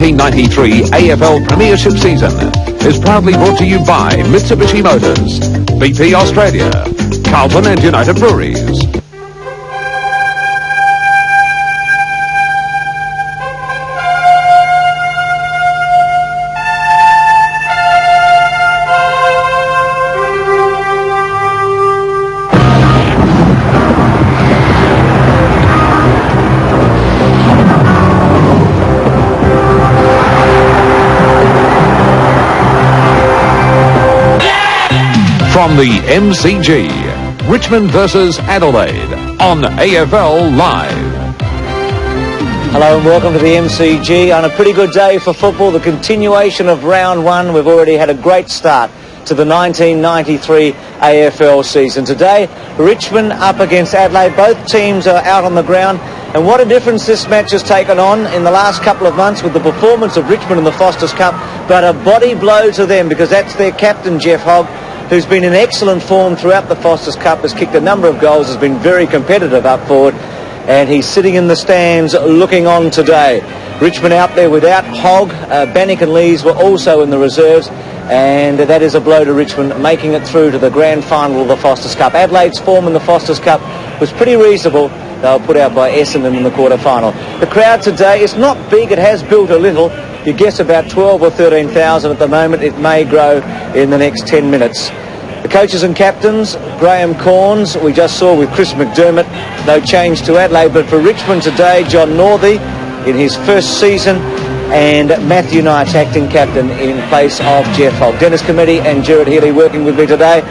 1993 AFL Premiership season is proudly brought to you by Mitsubishi Motors, BP Australia, Carlton and United Breweries. From the MCG, Richmond versus Adelaide on AFL Live. Hello and welcome to the MCG on a pretty good day for football, the continuation of round one. We've already had a great start to the 1993 AFL season. Today, Richmond up against Adelaide. Both teams are out on the ground, and what a difference this match has taken on in the last couple of months with the performance of Richmond in the Foster's Cup, but a body blow to them because that's their captain, Jeff Hogg, who's been in excellent form throughout the Foster's Cup, has kicked a number of goals, has been very competitive up forward, and he's sitting in the stands looking on today. Richmond out there without Hogg. Bannick and Lees were also in the reserves, and that is a blow to Richmond, making it through to the grand final of the Foster's Cup. Adelaide's form in the Foster's Cup was pretty reasonable. They were put out by Essendon in the quarter-final. The crowd today is not big. It has built a little. You guess about 12 or 13,000 at the moment. It may grow in the next 10 minutes. The coaches and captains, Graham Corns, we just saw with Chris McDermott, no change to Adelaide, but for Richmond today, John Northey in his first season, and Matthew Knight's acting captain in place of Jeff Hogg. Dennis Committee and Gerard Healy working with me today.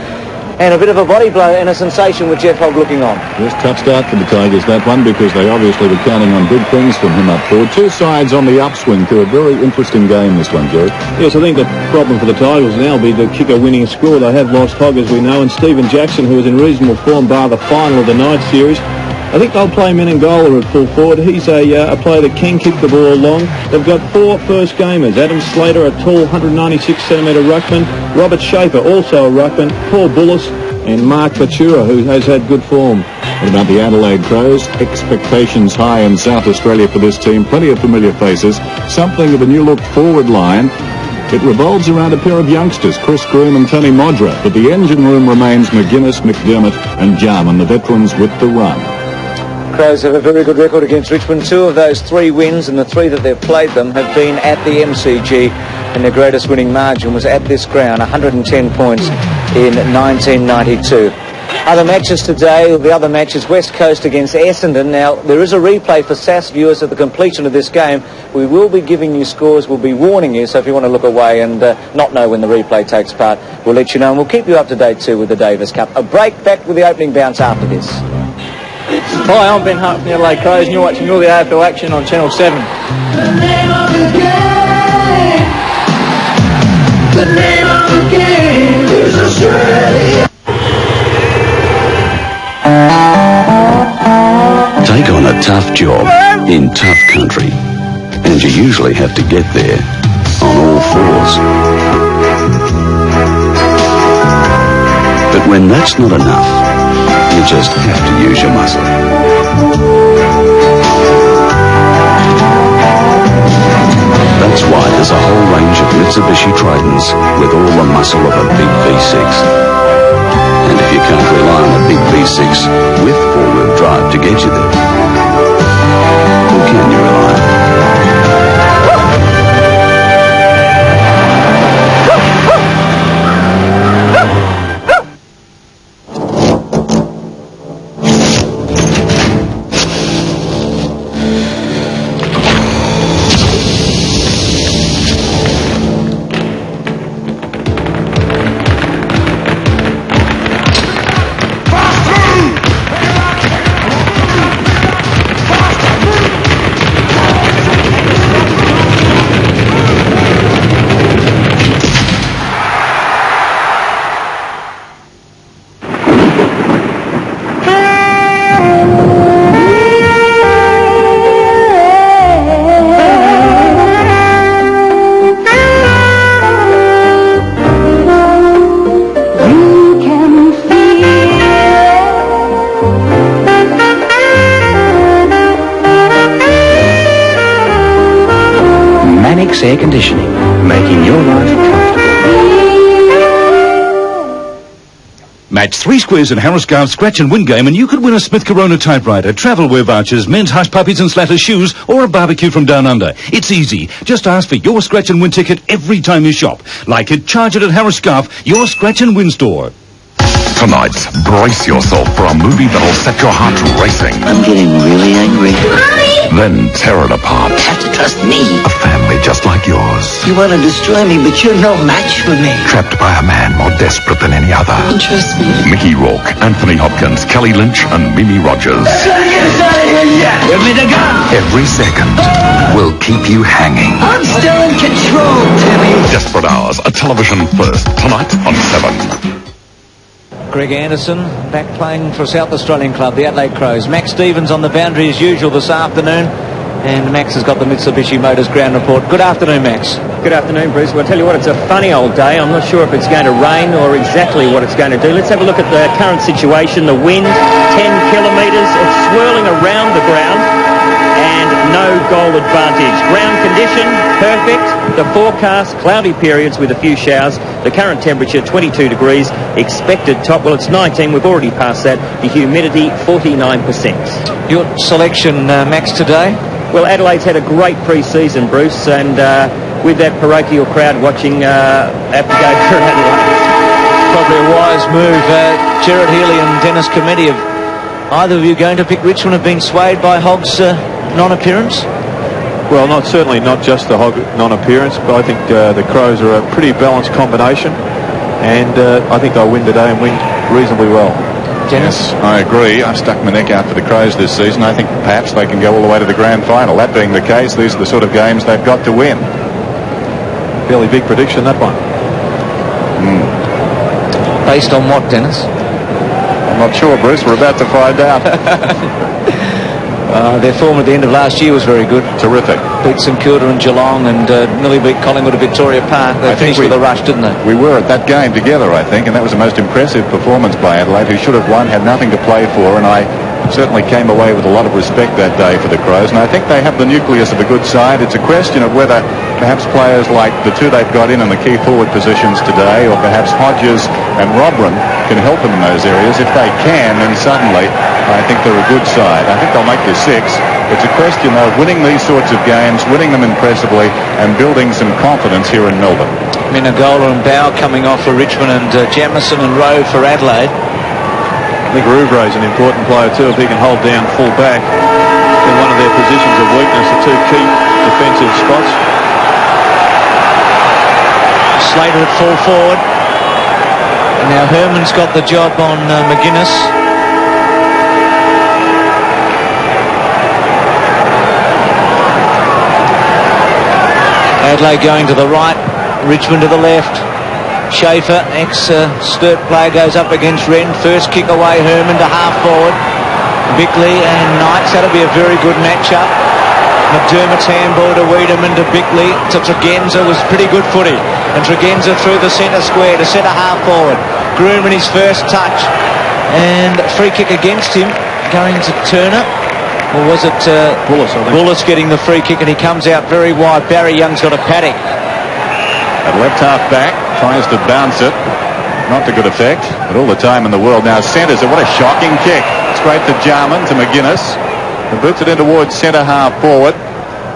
And a bit of a body blow and a sensation with Jeff Hogg looking on. Yes, tough start for the Tigers, that one, because they obviously were counting on big things from him up forward. Two sides on the upswing to a very interesting game, this one, Joe. Yes, I think the problem for the Tigers now will be to kick a winning score. They have lost Hogg, as we know, and Stephen Jackson, who was in reasonable form bar the final of the night series. I think they'll play Menengola at full forward. He's a player that can kick the ball long. They've got four first gamers. Adam Slater, a tall 196cm ruckman. Robert Shaper, also a ruckman. Paul Bullis and Mark Batura, who has had good form. What about the Adelaide Crows? Expectations high in South Australia for this team. Plenty of familiar faces. Something of a new look forward line. It revolves around a pair of youngsters, Chris Groom and Tony Modra. But the engine room remains McGuinness, McDermott and Jarman, the veterans with the run. Crows have a very good record against Richmond. Two of those three wins, and the three that they've played them, have been at the MCG, and their greatest winning margin was at this ground, 110 points in 1992. Other matches today, the other match is West Coast against Essendon. Now, there is a replay for SAS viewers at the completion of this game. We will be giving you scores, we'll be warning you, so if you want to look away and not know when the replay takes part, we'll let you know, and we'll keep you up to date too with the Davis Cup. A break, back with the opening bounce after this. Hi, I'm Ben Hunt from the Adelaide Crows, and you're watching all the AFL action on Channel 7. The name of the game. The name of the game is Australia. Take on a tough job in tough country, and you usually have to get there on all fours. But when that's not enough, you just have to use your muscle. That's why there's a whole range of Mitsubishi Tritons with all the muscle of a big V6. And if you can't rely on a big V6 with four-wheel drive to get you there, who can you rely on? X Air Conditioning, making your life comfortable. Match 3 squares in Harris Garth's Scratch and Win game and you could win a Smith Corona typewriter, travelwear vouchers, men's hush puppies and slatter shoes, or a barbecue from Down Under. It's easy. Just ask for your Scratch and Win ticket every time you shop. Like it, charge it at Harris Garth, your Scratch and Win store. Tonight, brace yourself for a movie that'll set your heart racing. I'm getting really angry. Then tear it apart. You have to trust me. A family just like yours. You want to destroy me, but you're no match for me. Trapped by a man more desperate than any other. Trust me. Mickey Rourke, Anthony Hopkins, Kelly Lynch, and Mimi Rogers. Get us out of here, yeah! Give me the gun! Every second will keep you hanging. I'm still in control, Timmy. Desperate Hours, a television first. Tonight on 7. Greg Anderson back playing for South Australian club, the Adelaide Crows. Max Stevens on the boundary as usual this afternoon. And Max has got the Mitsubishi Motors ground report. Good afternoon, Max. Good afternoon, Bruce. Well, I'll tell you what, it's a funny old day. I'm not sure if it's going to rain or exactly what it's going to do. Let's have a look at the current situation. The wind, 10 kilometres. It's swirling around the ground and no goal advantage. Ground condition, perfect. The forecast, cloudy periods with a few showers. The current temperature, 22 degrees. Expected top, well, it's 19. We've already passed that. The humidity, 49%. Your selection, Max, today? Well, Adelaide's had a great pre-season, Bruce, and with that parochial crowd watching, have to go for Adelaide. Probably a wise move. Gerard Healy and Dennis Cometti, have either of you going to pick Richmond have been swayed by Hogg's non-appearance? Well, certainly not just the Hogg non-appearance, but I think the Crows are a pretty balanced combination, and I think they'll win today and win reasonably well. Yes, I agree. I've stuck my neck out for the Crows this season. I think perhaps they can go all the way to the grand final. That being the case, these are the sort of games they've got to win. Fairly big prediction, that one. Based on what, Dennis? I'm not sure, Bruce. We're about to find out. Their form at the end of last year was very good. Terrific. Beat St Kilda and Geelong and nearly beat Collingwood at Victoria Park. They finished with a rush, didn't they? We were at that game together, I think, and that was the most impressive performance by Adelaide, who should have won, had nothing to play for, and I certainly came away with a lot of respect that day for the Crows, and I think they have the nucleus of a good side. It's a question of whether perhaps players like the two they've got in the key forward positions today, or perhaps Hodges and Robran can help them in those areas. If they can, then suddenly I think they're a good side. I think they'll make this 6. It's a question of winning these sorts of games, winning them impressively, and building some confidence here in Melbourne. Minagola and Bow coming off for Richmond, and Jamieson and Rowe for Adelaide. I think Rouvre's an important player too, if he can hold down full back in one of their positions of weakness, the two key defensive spots. Slater at full forward. And now Herman's got the job on McGuinness. Adelaide going to the right, Richmond to the left. Schaefer, ex-Sturt player, goes up against Wren. First kick away, Herman to half forward. Bickley and Knights, that'll be a very good matchup. McDermott's handball to Wiedemann, to Bickley, to Tregenza, was pretty good footy. And Tregenza through the centre square to centre half forward. Groom in his first touch. And free kick against him, going to Turner. Or was it Bullis, I think. Bullis getting the free kick, and he comes out very wide. Barry Young's got a paddock. At left half back, tries to bounce it. Not to good effect, but all the time in the world. Now centres it. What a shocking kick. Straight to Jarman, to McGuinness. He boots it in towards centre half forward.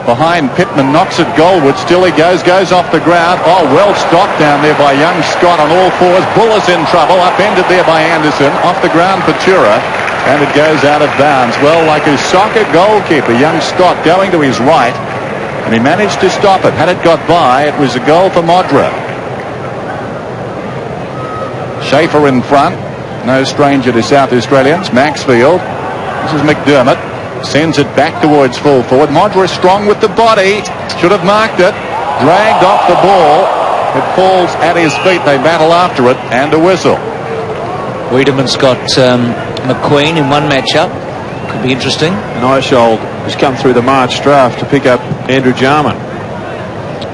Behind Pittman, knocks it goalward. Still he goes off the ground. Oh, well stopped down there by young Scott on all fours. Bullis in trouble. Upended there by Anderson. Off the ground, Patura. And it goes out of bounds. Well, like a soccer goalkeeper, young Scott going to his right. And he managed to stop it. Had it got by, it was a goal for Modra. Schaefer in front. No stranger to South Australians. Maxfield. This is McDermott. Sends it back towards full forward. Modra strong with the body. Should have marked it. Dragged off the ball. It falls at his feet. They battle after it. And a whistle. Wiedemann's got McQueen in one matchup. Could be interesting. And Eishold has come through the March draft to pick up Andrew Jarman.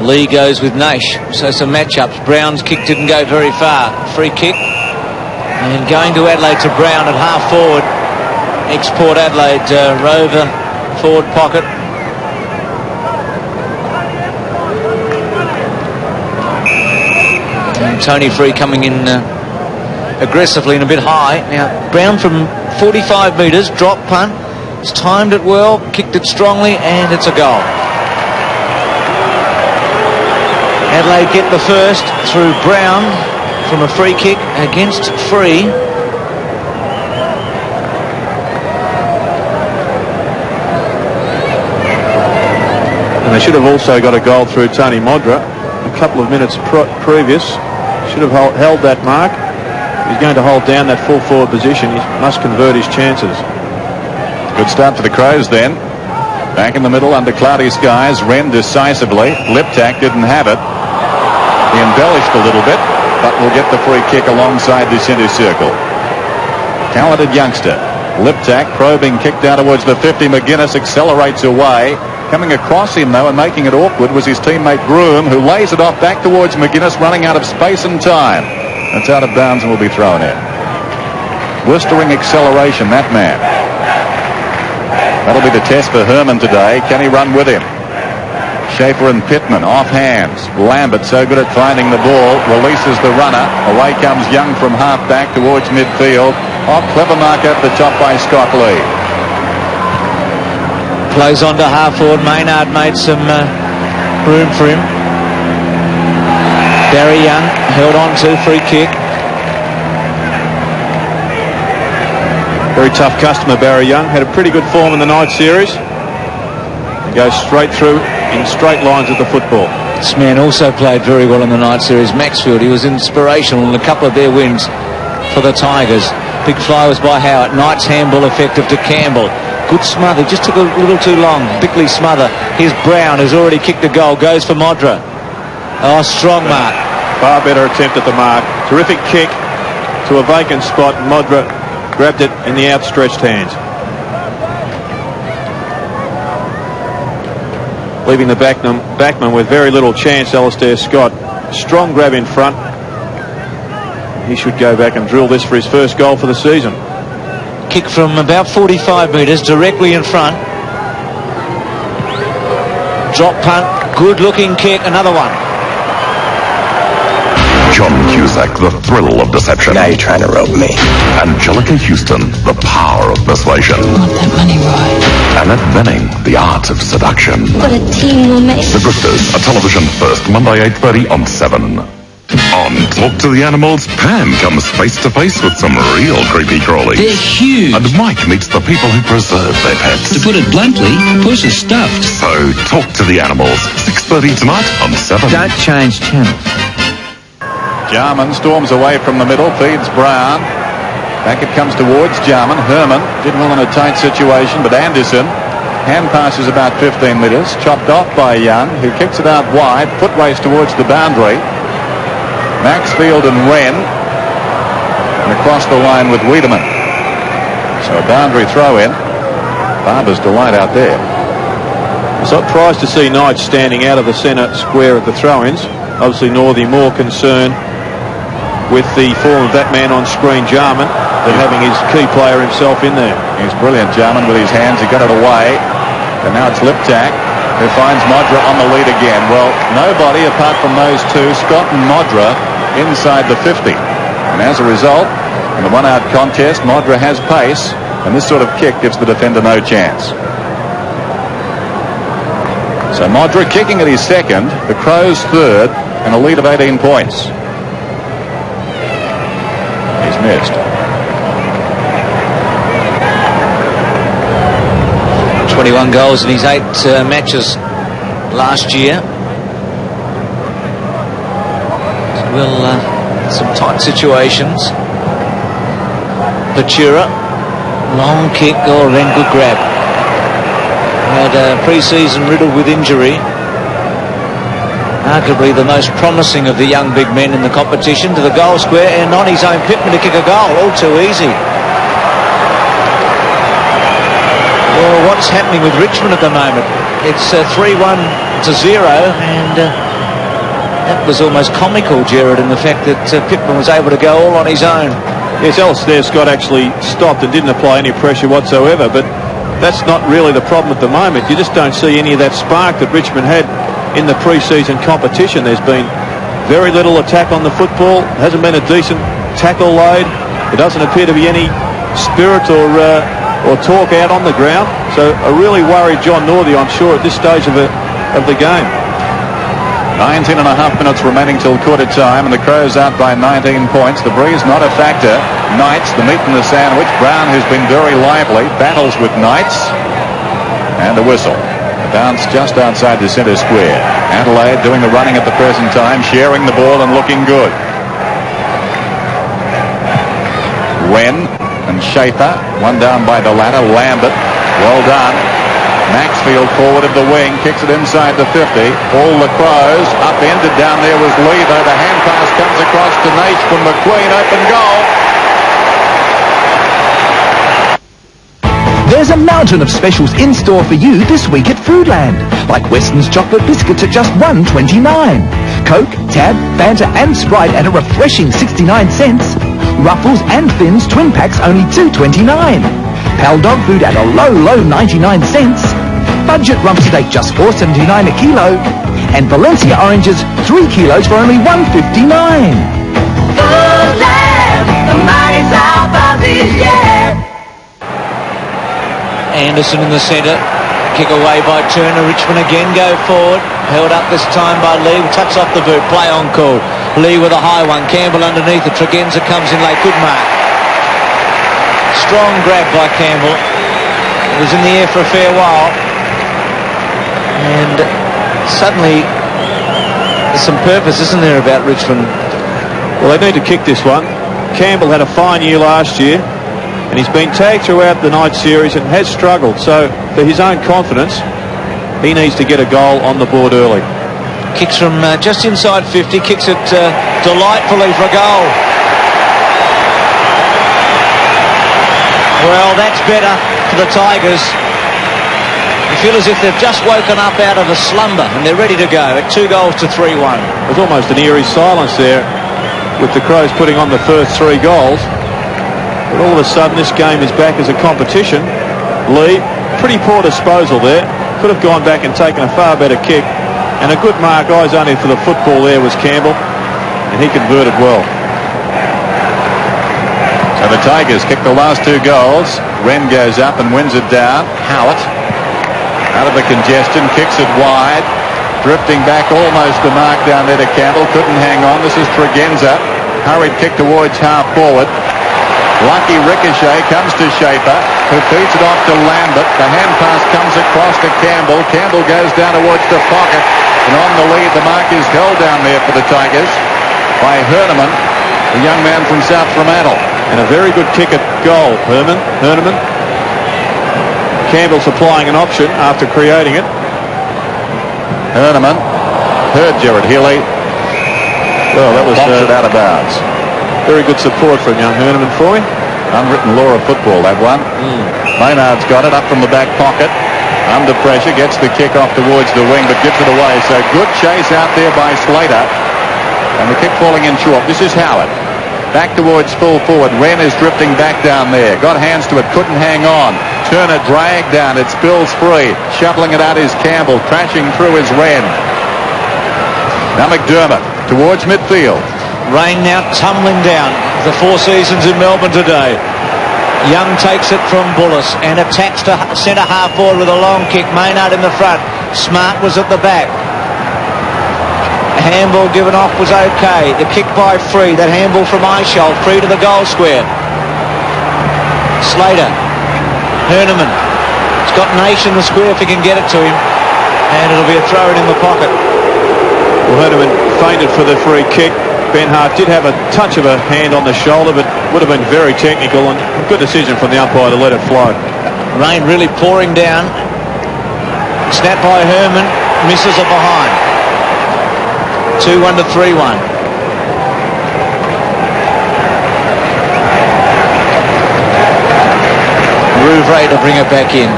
Lee goes with Nash. So some matchups. Brown's kick didn't go very far. Free kick. And going to Adelaide to Brown at half forward. Ex-Port Adelaide Rover forward pocket. And Tony Free coming in aggressively and a bit high. Now, Brown from 45 metres, drop punt. He's timed it well, kicked it strongly, and it's a goal. Adelaide get the first through Brown from a free kick against Free. And they should have also got a goal through Tony Modra a couple of minutes previous. Should have held that mark. He's going to hold down that full forward position. He must convert his chances. Good start for the Crows then. Back in the middle under cloudy skies. Wren decisively. Liptak didn't have it. He embellished a little bit, but will get the free kick alongside the centre circle. Talented youngster. Liptak probing, kicked out towards the 50. McGuinness accelerates away. Coming across him, though, and making it awkward was his teammate Groom, who lays it off back towards McGuinness, running out of space and time. It's out of bounds and will be thrown in. Blistering acceleration, that man. That'll be the test for Herman today. Can he run with him? Schaefer and Pittman off hands. Lambert, so good at finding the ball, releases the runner. Away comes Young from half back towards midfield. Off, clever mark at the top by Scott Lee. Plays on to half forward. Maynard made some room for him. Barry Young held on to, free kick. Very tough customer, Barry Young. Had a pretty good form in the night series. He goes straight through in straight lines at the football. This man also played very well in the night series. Maxfield, he was inspirational in a couple of their wins for the Tigers. Big fly was by Howard. Knight's handball effective to Campbell. Good smother, just took a little too long. Bickley smother. Here's Brown, who's already kicked a goal, goes for Modra. Oh, strong mark. Far better attempt at the mark. Terrific kick to a vacant spot. Modra grabbed it in the outstretched hands. Leaving the backman with very little chance, Alistair Scott. Strong grab in front. He should go back and drill this for his first goal for the season. Kick from about 45 metres, directly in front. Drop punt, good looking kick, another one. John Cusack, the thrill of deception. Now you're trying to rope me. Angelica Houston, the power of persuasion. I want that money, Roy. Annette Bening, the art of seduction. What a team we'll make. The Grifters, a television first, Monday 8:30 on 7. On Talk to the Animals, Pam comes face to face with some real creepy crawlies. They're huge. And Mike meets the people who preserve their pets. To put it bluntly, Puss is stuffed. So, Talk to the Animals, 6:30 tonight on 7. Don't change channels. Jarman storms away from the middle, feeds Brown. Back it comes towards Jarman. Herman did well in a tight situation, but Anderson, hand passes about 15 metres, chopped off by Young, who kicks it out wide, foot race towards the boundary. Maxfield and Wren, and across the line with Wiedemann. So a boundary throw in. Barber's delight out there. Surprised to see Knight standing out of the centre square at the throw-ins. Obviously Northey more concerned with the form of that man on screen, Jarman, than having his key player himself in there. He's brilliant, Jarman, with his hands. He got it away. And now it's Liptak, who finds Modra on the lead again. Well, nobody apart from those two, Scott and Modra, inside the 50. And as a result, in the one-out contest, Modra has pace, and this sort of kick gives the defender no chance. So Modra kicking at his second, the Crows third, and a lead of 18 points. He's missed. 21 goals in his 8 matches last year. Well, some tight situations. Patura, long kick, oh, then good grab. Had a pre-season riddled with injury. Arguably the most promising of the young big men in the competition, to the goal square, and on his own Pittman to kick a goal. All too easy. Well, what's happening with Richmond at the moment? It's 3-1 to 0, and that was almost comical, Gerard, in the fact that Pittman was able to go all on his own. Yes, Alistair Scott actually stopped and didn't apply any pressure whatsoever, but that's not really the problem at the moment. You just don't see any of that spark that Richmond had in the pre-season competition. There's been Very little attack on the football. Hasn't been a decent tackle load. There doesn't appear to be any spirit or talk out on the ground. So a really worried John Northey, I'm sure, at this stage of the game. 19 and a half minutes remaining till quarter time, and the Crows out by 19 points. The breeze not a factor. Knights, the meat and the sandwich. Brown, who's been very lively, battles with Knights. And a whistle. A bounce just outside the centre square. Adelaide doing the running at the present time, sharing the ball and looking good. Wen and Schaefer, one down by the ladder. Lambert, well done. Maxfield forward of the wing, kicks it inside the 50. All the Crows, upended down there was Lever. The hand pass comes across to Nash from McQueen, open goal. There's a mountain of specials in store for you this week at Foodland, like Weston's chocolate biscuits at just $1.29. Coke, Tab, Fanta and Sprite at a refreshing 69 cents. Ruffles and Thins twin packs only $2.29. Pal dog food at a low 99 cents. Budget rump steak just $4.79 a kilo. And Valencia oranges 3 kilos for only $1.59. Foodland, the mighty South Aussies, yeah. Anderson in the centre. Kick away by Turner. Richmond again go forward. Held up this time by Lee. Touch off the boot. Play on call. Lee with a high one. Campbell underneath it. Tregenza comes in late. Good mark. Strong grab by Campbell. It was in the air for a fair while. And suddenly there's some purpose, isn't there, about Richmond? Well, they need to kick this one. Campbell had a fine year last year, and he's been tagged throughout the night series and has struggled. So for his own confidence, he needs to get a goal on the board early. Kicks from just inside 50. Kicks it delightfully for a goal. Well, that's better for the Tigers. You feel as if they've just woken up out of a slumber and they're ready to go at 2 goals to 3-1. There's almost an eerie silence there with the Crows putting on the first 3 goals. But all of a sudden this game is back as a competition. Lee, pretty poor disposal there. Could have gone back and taken a far better kick. And a good mark, eyes only for the football there, was Campbell. And he converted well. So the Tigers kick the last 2 goals. Wren goes up and wins it down. Howlett out of the congestion, kicks it wide. Drifting back almost the mark down there to Campbell. Couldn't hang on. This is Tregenza. Hurried kick towards half forward. Lucky ricochet comes to Schaefer, who feeds it off to Lambert. The hand pass comes across to Campbell. Campbell goes down towards the pocket. And on the lead, the mark is held down there for the Tigers by Herneman, the young man from South Fremantle. And a very good kick at goal, Herneman. Campbell supplying an option after creating it. Herneman heard Gerard Healy. Well, that was it out of bounds. Very good support from young Herneman for him. Unwritten law of football, that one. Maynard's got it up from the back pocket. Under pressure, gets the kick off towards the wing, but gives it away. So good chase out there by Slater. And the kick falling in short. This is Howard. Back towards full forward. Wren is drifting back down there. Got hands to it, couldn't hang on. Turner dragged down, it spills free. Shuffling it out is Campbell. Crashing through is Wren. Now McDermott towards midfield. Rain now tumbling down. The Four Seasons in Melbourne today. Young takes it from Bullis and attacks to centre half forward with a long kick. Maynard in the front. Smart was at the back. Handball given off was okay. The kick by Free. That handball from Eichel. Free to the goal square. Slater. Herneman. He's got Nash in the square if he can get it to him. And it'll be a throw in the pocket. Well, Herneman feinted for the free kick. Ben Hart did have a touch of a hand on the shoulder, but would have been very technical, and a good decision from the umpire to let it flow. Rain really pouring down. Snap by Herman. Misses it behind. 2-1 to 3-1. Rouvray to bring it back in.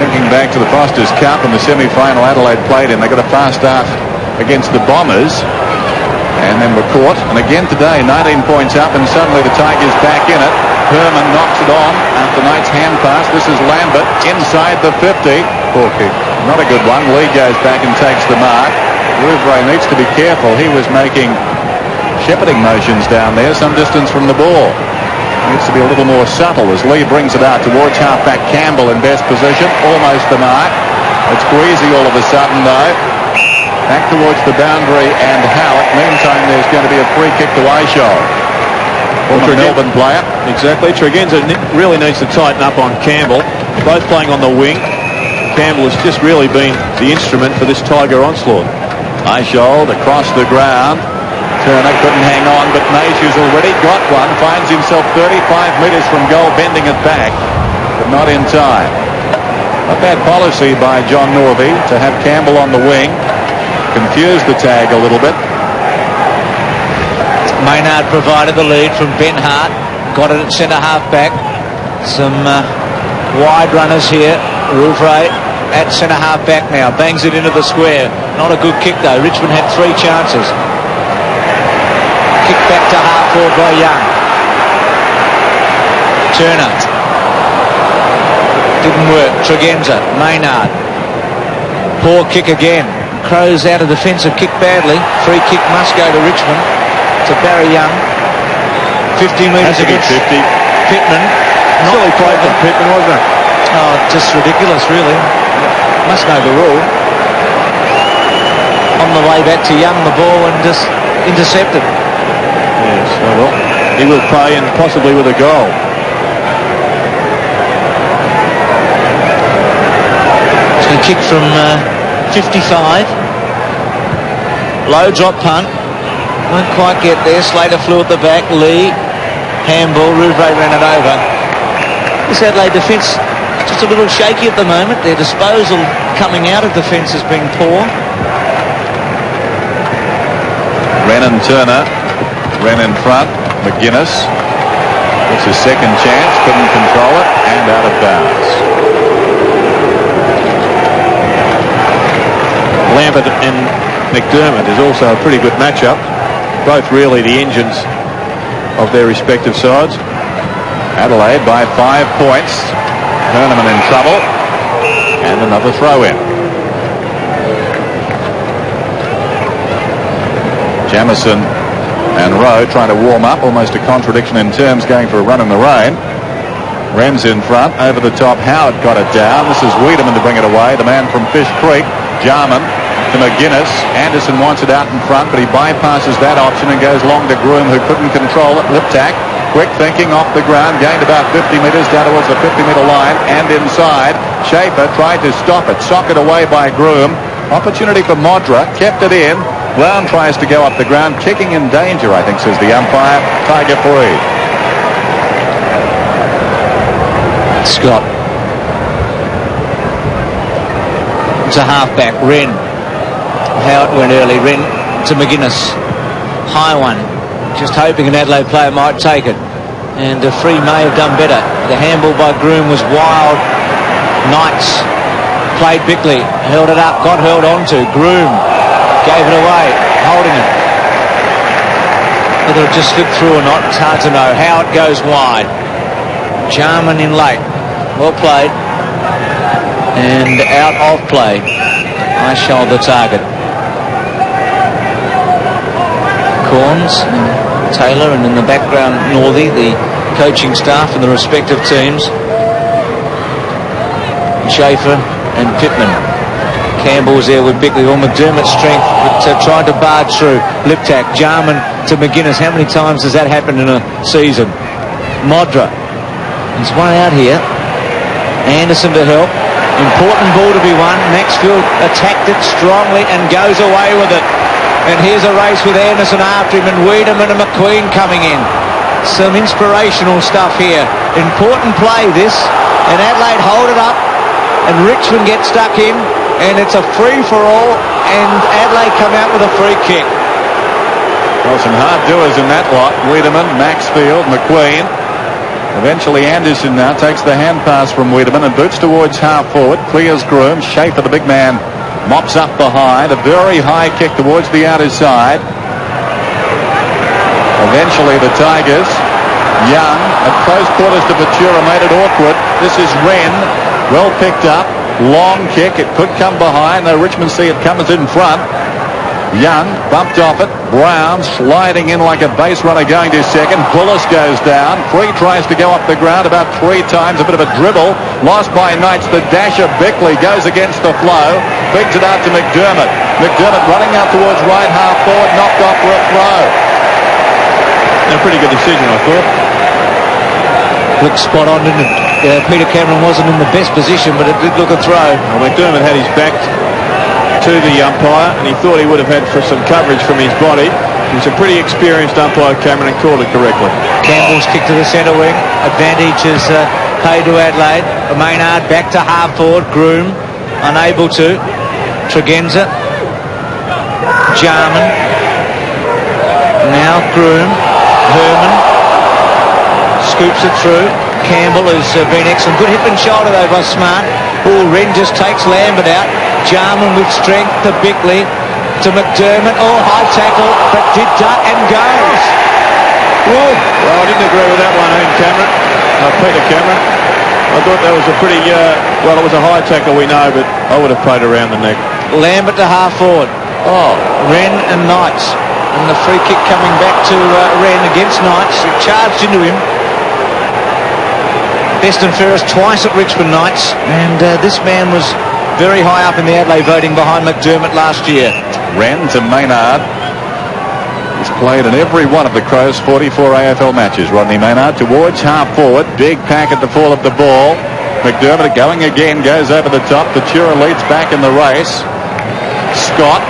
Thinking back to the Foster's Cup and the semi-final Adelaide played in, they got a fast start against the Bombers and then were caught. And again today, 19 points up, and suddenly the Tigers back in it. Herman knocks it on after Knight's hand pass. This is Lambert inside the 50. Poor kick. Not a good one. Lee goes back and takes the mark. Rouvray needs to be careful. He was making shepherding motions down there, some distance from the ball. Needs to be a little more subtle as Lee brings it out towards halfback Campbell in best position. Almost the mark. It's Greasy all of a sudden, though. Back towards the boundary and Howard. Meantime, there's going to be a free kick to Aishaw. Former Melbourne player. Exactly. Tregenza really needs to tighten up on Campbell. Both playing on the wing. Campbell has just really been the instrument for this Tiger onslaught. Aishaw across the ground. Turner couldn't hang on, but Mayhew's already got one. Finds himself 35 metres from goal, bending it back, but not in time. Not bad policy by John Norby to have Campbell on the wing. Confused the tag a little bit. Maynard provided the lead from Ben Hart. Got it at centre half back. Some wide runners here. Rouvray at centre half back now. Bangs it into the square. Not a good kick though. Richmond had 3 chances. Kick back to half forward by Young. Turner. Didn't work. Tregenza. Maynard. Poor kick again. Crows out of defensive kick badly. Free kick must go to Richmond. To Barry Young. 50 metres against 50. Pittman. Silly play from Pittman, wasn't it? Oh, just ridiculous, really. Must know the rule. On the way back to Young, the ball, and just intercepted. Yes, well, he will play and possibly with a goal. It's a kick from 55. Low drop punt. Won't quite get there. Slater flew at the back. Lee. Handball. Rouvray ran it over. This Adelaide defence just a little shaky at the moment. Their disposal coming out of defence has been poor. Wren and Turner. Wren in front. McGuinness. It's his second chance. Couldn't control it. And out of bounds. Lambert and McDermott is also a pretty good matchup. Both really the engines of their respective sides. Adelaide by 5 points. Tournament in trouble. And another throw in. Jamison and Rowe trying to warm up. Almost a contradiction in terms, going for a run in the rain. Wren's in front. Over the top. Howard got it down. This is Wiedemann to bring it away. The man from Fish Creek. Jarman to McGuinness. Anderson wants it out in front, but he bypasses that option and goes long to Groom, who couldn't control it. Liptak, quick thinking, off the ground, gained about 50 metres down towards the 50-metre line and inside. Schaefer tried to stop it. Socked away by Groom. Opportunity for Modra. Kept it in. Brown tries to go up the ground. Kicking in danger, I think, says the umpire. Tiger free. Scott. It's a halfback. Wren. Howard went early. Wren to McGuinness. High one. Just hoping an Adelaide player might take it. And the free may have done better. The handball by Groom was wild. Knights played Bickley. Held it up. Got held onto. Groom gave it away. Holding it. Whether it just slipped through or not, it's hard to know. Howard goes wide. Jarman in late. Well played. And out of play. I show the target. Corns, Taylor, and in the background Northey, the coaching staff and the respective teams. Schaefer and Pittman. Campbell was there with Bickley. All McDermott's strength, but tried to barge through. Liptak, Jarman to McGuinness. How many times has that happened in a season? Modra. There's one out here. Anderson to help. Important ball to be won. Maxfield attacked it strongly and goes away with it. And here's a race with Anderson after him, and Wiedemann and McQueen coming in. Some inspirational stuff here. Important play this. And Adelaide hold it up. And Richmond get stuck in. And it's a free-for-all. And Adelaide come out with a free kick. Well, some hard doers in that lot. Wiedemann, Maxfield, McQueen. Eventually Anderson now takes the hand pass from Wiedemann and boots towards half forward. Clears Groom. Schaefer, the big man, mops up behind. A very high kick towards the outer side. Eventually the Tigers. Young at close quarters to Ventura made it awkward. This is Wren. Well picked up. Long kick. It could come behind, though Richmond see it comes in front. Young bumped off it. Brown sliding in like a base runner going to second. Bullis goes down. Free tries to go up the ground about 3 times. A bit of a dribble. Lost by Knights. The dash of Bickley goes against the flow. Bigs it out to McDermott. McDermott running out towards right half forward. Knocked off for a throw. A pretty good decision, I thought. Looked spot on, didn't it? Peter Cameron wasn't in the best position, but it did look a throw. Well, McDermott had his back to the umpire, and he thought he would have had for some coverage from his body. He's a pretty experienced umpire, Cameron, and called it correctly. Campbell's kick to the centre wing. Advantage is paid to Adelaide. Maynard back to half forward. Groom unable to. Tregenza. Jarman. Now Groom. Herman. Scoops it through. Campbell has been excellent. Good hip and shoulder though by Smart. Oh, Wren just takes Lambert out. Jarman with strength to Bickley, to McDermott. Oh, high tackle, but did duck and goes. Whoa. Well, I didn't agree with that one, Cameron. Peter Cameron. I thought that was a pretty, well, it was a high tackle, we know, but I would have played around the neck. Lambert to half forward. Oh, Wren and Knights. And the free kick coming back to Wren against Knights. He charged into him. Best and fairest twice at Richmond Knights. And this man was very high up in the Adelaide voting behind McDermott last year. Wren to Maynard. He's played in every one of the Crows' 44 AFL matches. Rodney Maynard towards half forward. Big pack at the fall of the ball. McDermott going again, goes over the top. Ventura leads back in the race. Scott,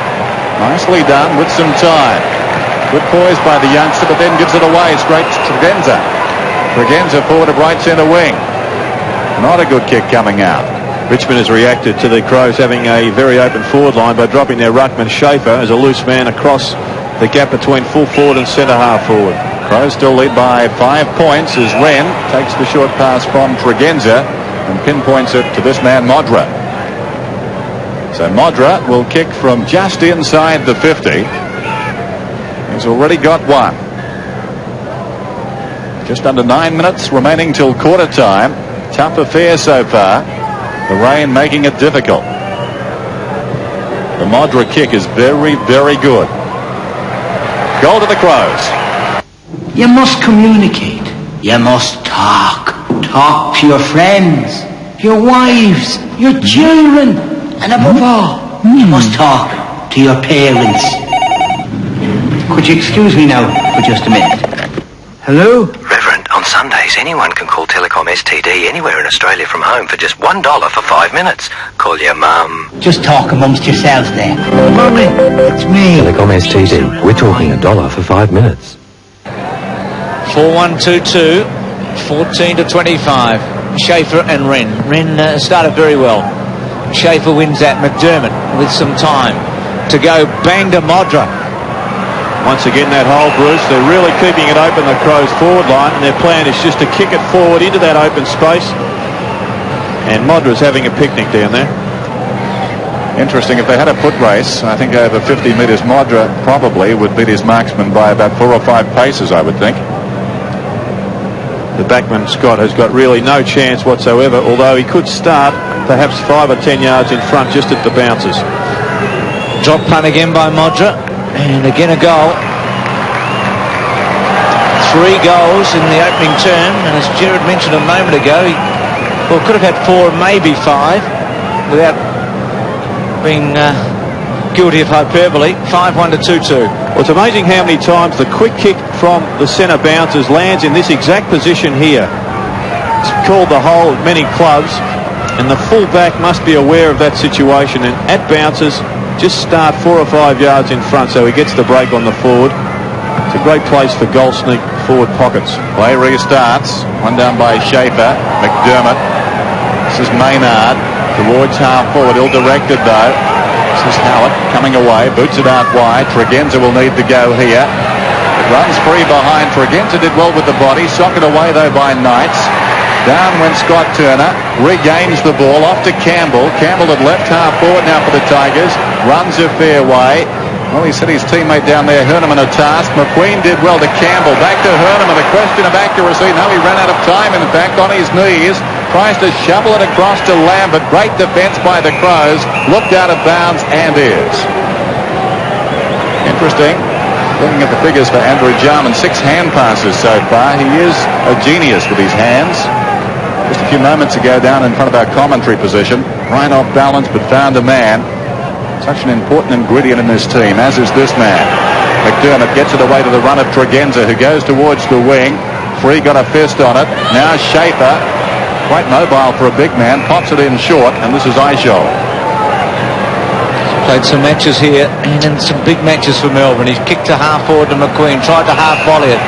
nicely done with some time. Good poise by the youngster, but then gives it away straight to Tregenza. Tregenza forward of right centre wing. Not a good kick coming out. Richmond has reacted to the Crows having a very open forward line by dropping their ruckman Schaefer as a loose man across the gap between full forward and centre half forward. Crows still lead by 5 points as Wren takes the short pass from Tregenza and pinpoints it to this man Modra. So Modra will kick from just inside the 50. He's already got one. Just under 9 minutes remaining till quarter time. Tough affair so far. The rain making it difficult. The Modra kick is very, very good. Goal to the Crows. You must communicate. You must talk. Talk to your friends, your wives, your children, and above all, you must talk to your parents. Could you excuse me now for just a minute? Hello? Reverend, on Sundays, anyone can call Telecom STD anywhere in Australia from home for just $1 for 5 minutes. Call your mum. Just talk amongst yourselves there. Mummy, it's me. Telecom STD, we're talking $1 for 5 minutes. 4-1-2-2, 14 to 25. Schaefer and Wren. Wren started very well. Schaefer wins that. McDermott with some time to go. Bang to Modra. Once again, that hole, Bruce, they're really keeping it open, the Crows' forward line, and their plan is just to kick it forward into that open space. And Modra's having a picnic down there. Interesting, if they had a foot race, I think over 50 metres, Modra probably would beat his marksman by about 4 or 5 paces, I would think. The backman, Scott, has got really no chance whatsoever, although he could start perhaps 5 or 10 yards in front just at the bounces. Drop punt again by Modra. And again a goal. 3 goals in the opening term, and as Gerard mentioned a moment ago, he could have had 4, maybe 5, without being guilty of hyperbole. 5-1 to 2-2. Well, it's amazing how many times the quick kick from the centre bounces lands in this exact position here. It's called the hole at many clubs, and the full back must be aware of that situation, and at bounces just start 4 or 5 yards in front so he gets the break on the forward. It's a great place for goal sneak forward pockets. Play restarts. One down by Schaefer. McDermott. This is Maynard towards half forward. Ill-directed though. This is Howard coming away. Boots it out wide. Tregenza will need to go here. It runs free behind. Tregenza did well with the body. Socked away though by Knights. Down went Scott Turner, regains the ball, off to Campbell. Campbell at left half forward now for the Tigers, runs a fair way. Well, he set his teammate down there, Herneman, a task. McQueen did well to Campbell, back to Herneman, a question of accuracy. No, he ran out of time, in fact, on his knees. Tries to shovel it across to Lambert. Great defence by the Crows, looked out of bounds and is. interesting. Looking at the figures for Andrew Jarman, 6 hand passes so far. He is a genius with his hands. Just a few moments ago down in front of our commentary position, right off balance but found a man. Such an important ingredient in this team, as is this man. McDermott gets it away to the run of Tregenza, who goes towards the wing. Free got a fist on it. Now Schaefer, quite mobile for a big man, pops it in short, and this is Eichel. Played some matches here and in some big matches for Melbourne. He's kicked to half forward to McQueen, tried to half volley it.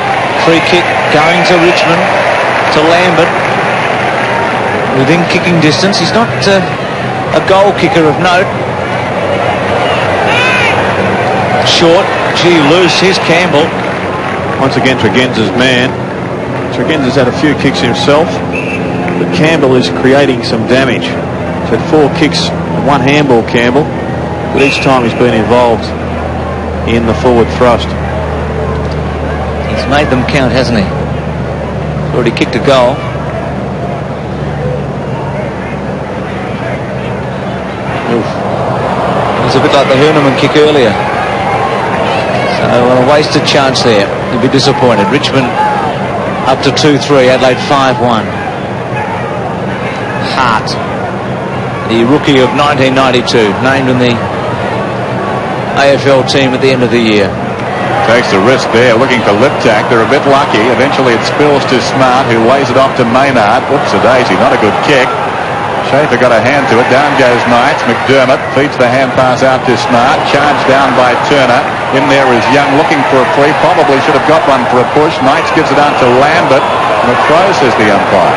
Free kick going to Richmond, to Lambert. Within kicking distance. He's not a goal kicker of note. Short, gee, loose. Here's Campbell. Once again, Tregenza's man. Tregenza's had a few kicks himself, but Campbell is creating some damage. He's had 4 kicks, 1 handball, Campbell, but each time he's been involved in the forward thrust. He's made them count, hasn't he? Already kicked a goal. It was a bit like the Herneman kick earlier. So a wasted chance there. You'd be disappointed. Richmond up to 2-3. Adelaide 5-1. Hart, the rookie of 1992, named in the AFL team at the end of the year. Takes a risk there, looking for lip tack. They're a bit lucky. Eventually it spills to Smart, who lays it off to Maynard. Whoops a daisy, not a good kick. Schaefer got a hand to it. Down goes Knights. McDermott feeds the hand pass out to Smart. Charged down by Turner. In there is Young looking for a free. Probably should have got one for a push. Knights gives it out to Lambert. And a throw, says the umpire.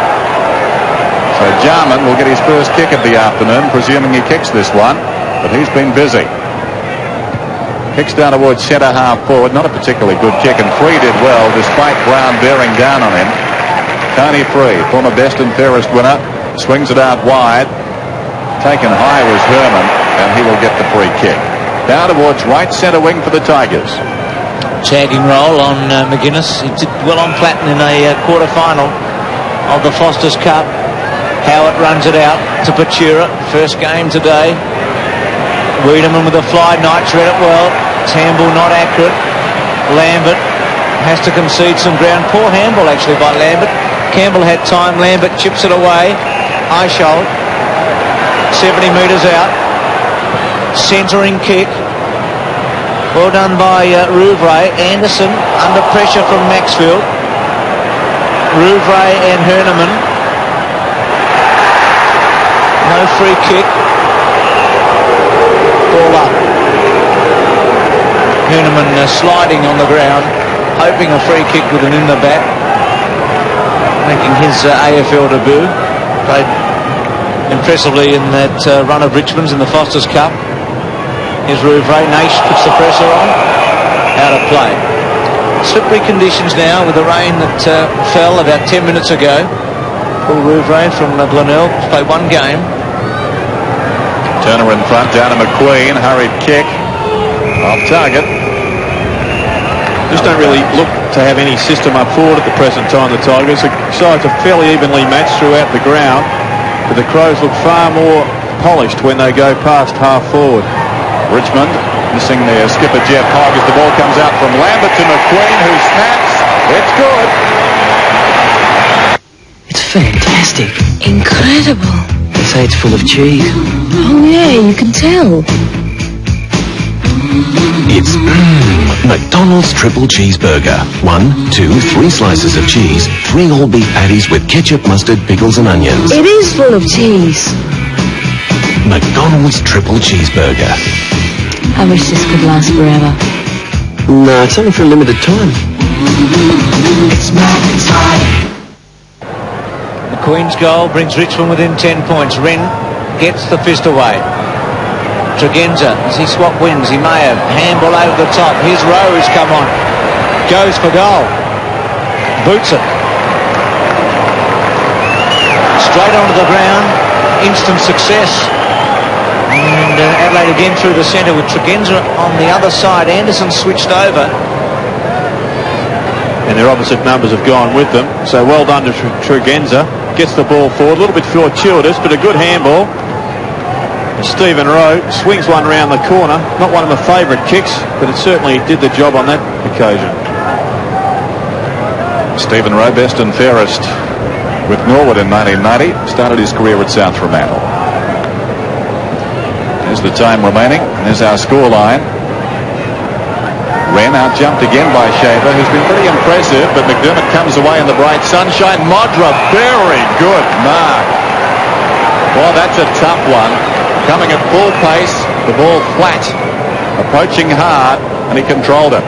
So Jarman will get his first kick of the afternoon, presuming he kicks this one. But he's been busy. Kicks down towards centre half forward. Not a particularly good kick. And Free did well, despite Brown bearing down on him. Tony Free, former best and fairest winner. Swings it out wide. Taken high was Herman, and he will get the free kick. Down towards right centre wing for the Tigers. Tagging roll on McGuinness. He did well on Platten in a quarter-final of the Foster's Cup. Howard runs it out to Pachura. First game today. Wiedemann with a fly. Knights read it well. Tamble not accurate. Lambert has to concede some ground. Poor handball actually by Lambert. Campbell had time. Lambert chips it away. Eichel, 70 metres out. Centering kick. Well done by Rouvray. Anderson under pressure from Maxfield. Rouvray and Herneman. No free kick. Ball up. Herneman sliding on the ground, hoping a free kick with an in the back. Making his AFL debut. Played impressively in that run of Richmond's in the Foster's Cup. Here's Rouvray. Naish puts the pressure on. Out of play. Slippery conditions now with the rain that fell about 10 minutes ago. Paul Rouvray from Glenelg played 1 game. Turner in front, down to McQueen. Hurried kick. Off target. Just don't really look to have any system up forward at the present time, the Tigers. The sides are fairly evenly matched throughout the ground, but the Crows look far more polished when they go past half forward. Richmond missing their skipper Jeff Hogg as the ball comes out from Lambert to McQueen, who snaps. It's good. It's fantastic. Incredible. They say it's full of cheese. Oh yeah, you can tell. It's McDonald's Triple Cheeseburger. 1, 2, 3 slices of cheese, 3 all beef patties with ketchup, mustard, pickles and onions. It is full of cheese. McDonald's Triple Cheeseburger. I wish this could last forever. No, it's only for a limited time. It's Mac time. McQueen's goal brings Richmond within 10 points. Wren gets the fist away. Tregenza, as he swap wins, he may have. Handball over the top. Here's Rose, come on. Goes for goal. Boots it. Straight onto the ground. Instant success. And Adelaide again through the centre with Tregenza on the other side. Anderson switched over. And their opposite numbers have gone with them. So well done to Tregenza. Gets the ball forward. A little bit fortuitous, but a good handball. Stephen Rowe swings one round the corner. Not one of my favourite kicks, but it certainly did the job on that occasion. Stephen Rowe, best and fairest with Norwood in 1990. Started his career at South Fremantle. There's the time remaining. There's our scoreline. Wren out jumped again by Shaver, who's been pretty impressive, but McDermott comes away in the bright sunshine. Modra, very good mark. Well, that's a tough one. Coming at full pace, the ball flat, approaching hard, and he controlled it.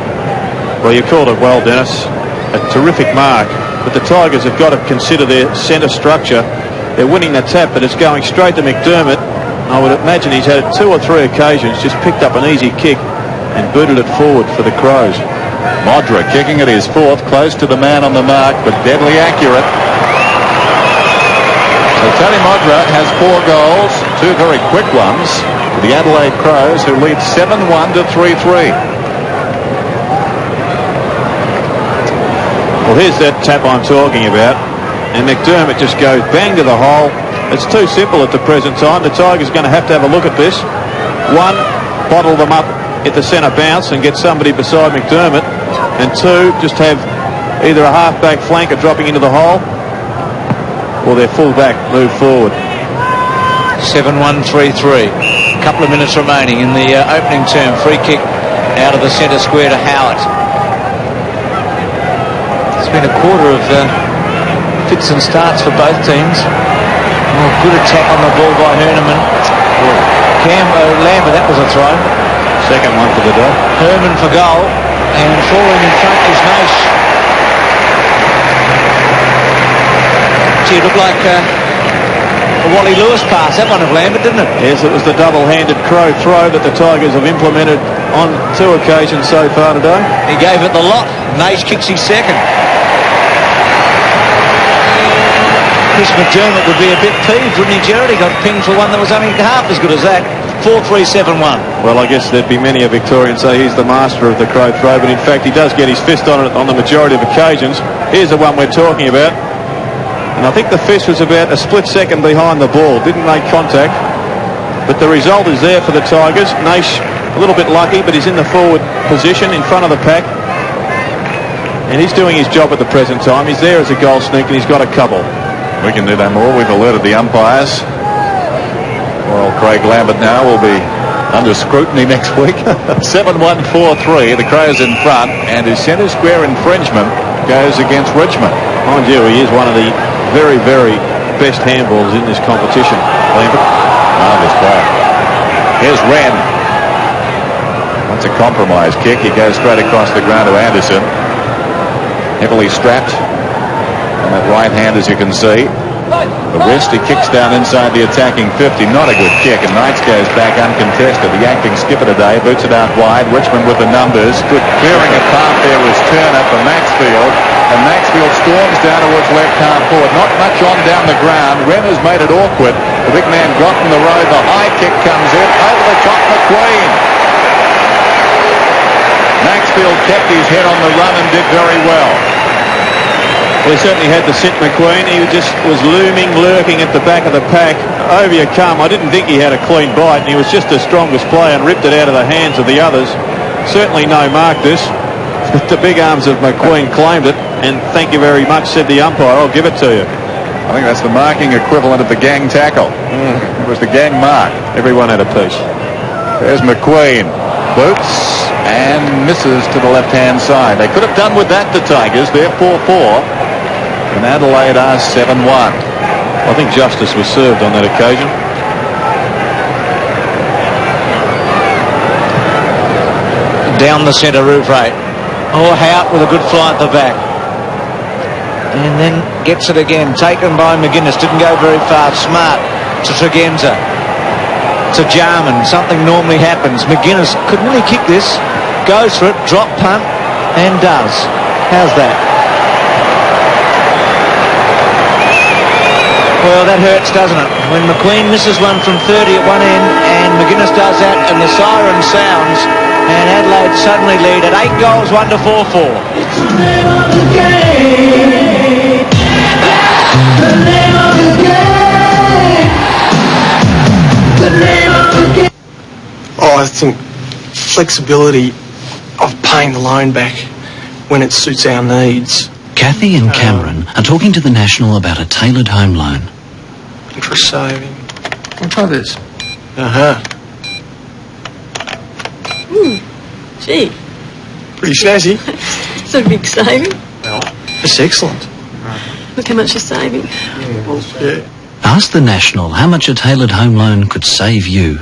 Well, you called it well, Dennis. A terrific mark, but the Tigers have got to consider their centre structure. They're winning the tap, but it's going straight to McDermott. I would imagine he's had 2 or 3 occasions, just picked up an easy kick and booted it forward for the Crows. Modra kicking at his 4th, close to the man on the mark, but deadly accurate. So Tony Modra has 4 goals, 2 very quick ones for the Adelaide Crows, who lead 7-1 to 3-3. Well, here's that tap I'm talking about, and McDermott just goes bang to the hole. It's too simple at the present time. The Tigers are going to have a look at this. 1, bottle them up at the centre bounce and get somebody beside McDermott, and 2, just have either a half-back flanker dropping into the hole or their full-back move forward. 7-1, 3-3. A couple of minutes remaining in the opening term. Free kick out of the centre square to Howard. It's been a quarter of fits and starts for both teams. Oh, good attack on the ball by Herman. Lambert, that was a throw. Second one for the day. Herman for goal, and falling in front is Nash. Gee, it looked like a Wally Lewis pass, that one of Lambert, didn't it? Yes, it was the double-handed Crow throw that the Tigers have implemented on 2 occasions so far today. He gave it the lot. Nash kicks his second. Chris McDermott would be a bit peeved, wouldn't he, Gerard? He got pinged for one that was only half as good as that. 4-3-7-1. Well, I guess there'd be many a Victorian say he's the master of the Crow throw, but in fact he does get his fist on it on the majority of occasions. Here's the one we're talking about. And I think the fist was about a split second behind the ball. Didn't make contact. But the result is there for the Tigers. Nash a little bit lucky, but he's in the forward position in front of the pack. And he's doing his job at the present time. He's there as a goal sneak, and he's got a couple. We can do no more. We've alerted the umpires. Well, Craig Lambert now will be under scrutiny next week. 7-1, 4-3. The Crows in front, and his centre square infringement goes against Richmond. Mind you, he is one of the very, very best handballs in this competition, Lambert. Marvellous player. Here's Wren. That's a compromise kick. He goes straight across the ground to Anderson. Heavily strapped on that right hand, as you can see. The wrist, he kicks down inside the attacking 50. Not a good kick, and Knights goes back uncontested. The acting skipper today boots it out wide. Richmond with the numbers. Good clearing a path there was Turner for Maxfield, and Maxfield storms down towards left half forward. Not much on down the ground. Wren has made it awkward. The big man got in the road. The high kick comes in. Over the top, McQueen. Maxfield kept his head on the run and did very well. Well, he certainly had to sit McQueen. He just was looming, lurking at the back of the pack. Over you come. I didn't think he had a clean bite, and he was just the strongest player and ripped it out of the hands of the others. Certainly no mark this. But the big arms of McQueen claimed it, and thank you very much, said the umpire. I'll give it to you. I think that's the marking equivalent of the gang tackle. It was the gang mark. Everyone had a piece. There's McQueen. Boots and misses to the left-hand side. They could have done with that, the Tigers. They're 4-4. And Adelaide are 7-1. I think justice was served on that occasion. Down the centre route rate. Oh, Hout with a good fly at the back. And then gets it again. Taken by McGuinness. Didn't go very far. Smart to Tregenza. To Jarman. Something normally happens. McGuinness could really kick this. Goes for it. Drop punt. And does. How's that? Well, that hurts, doesn't it? When McQueen misses one from 30 at one end and McGuinness does that and the siren sounds and Adelaide suddenly lead at 8 goals, 1 to 4-4. It's the name of the game. The name of the game. The name of think flexibility of paying the loan back when it suits our needs. Kathy and Cameron are talking to the National about a tailored home loan. Interest saving. I'll try this. Gee, Pretty snazzy. it's a big saving. It's excellent. Look how much you're saving. Yeah. Ask the National how much a tailored home loan could save you.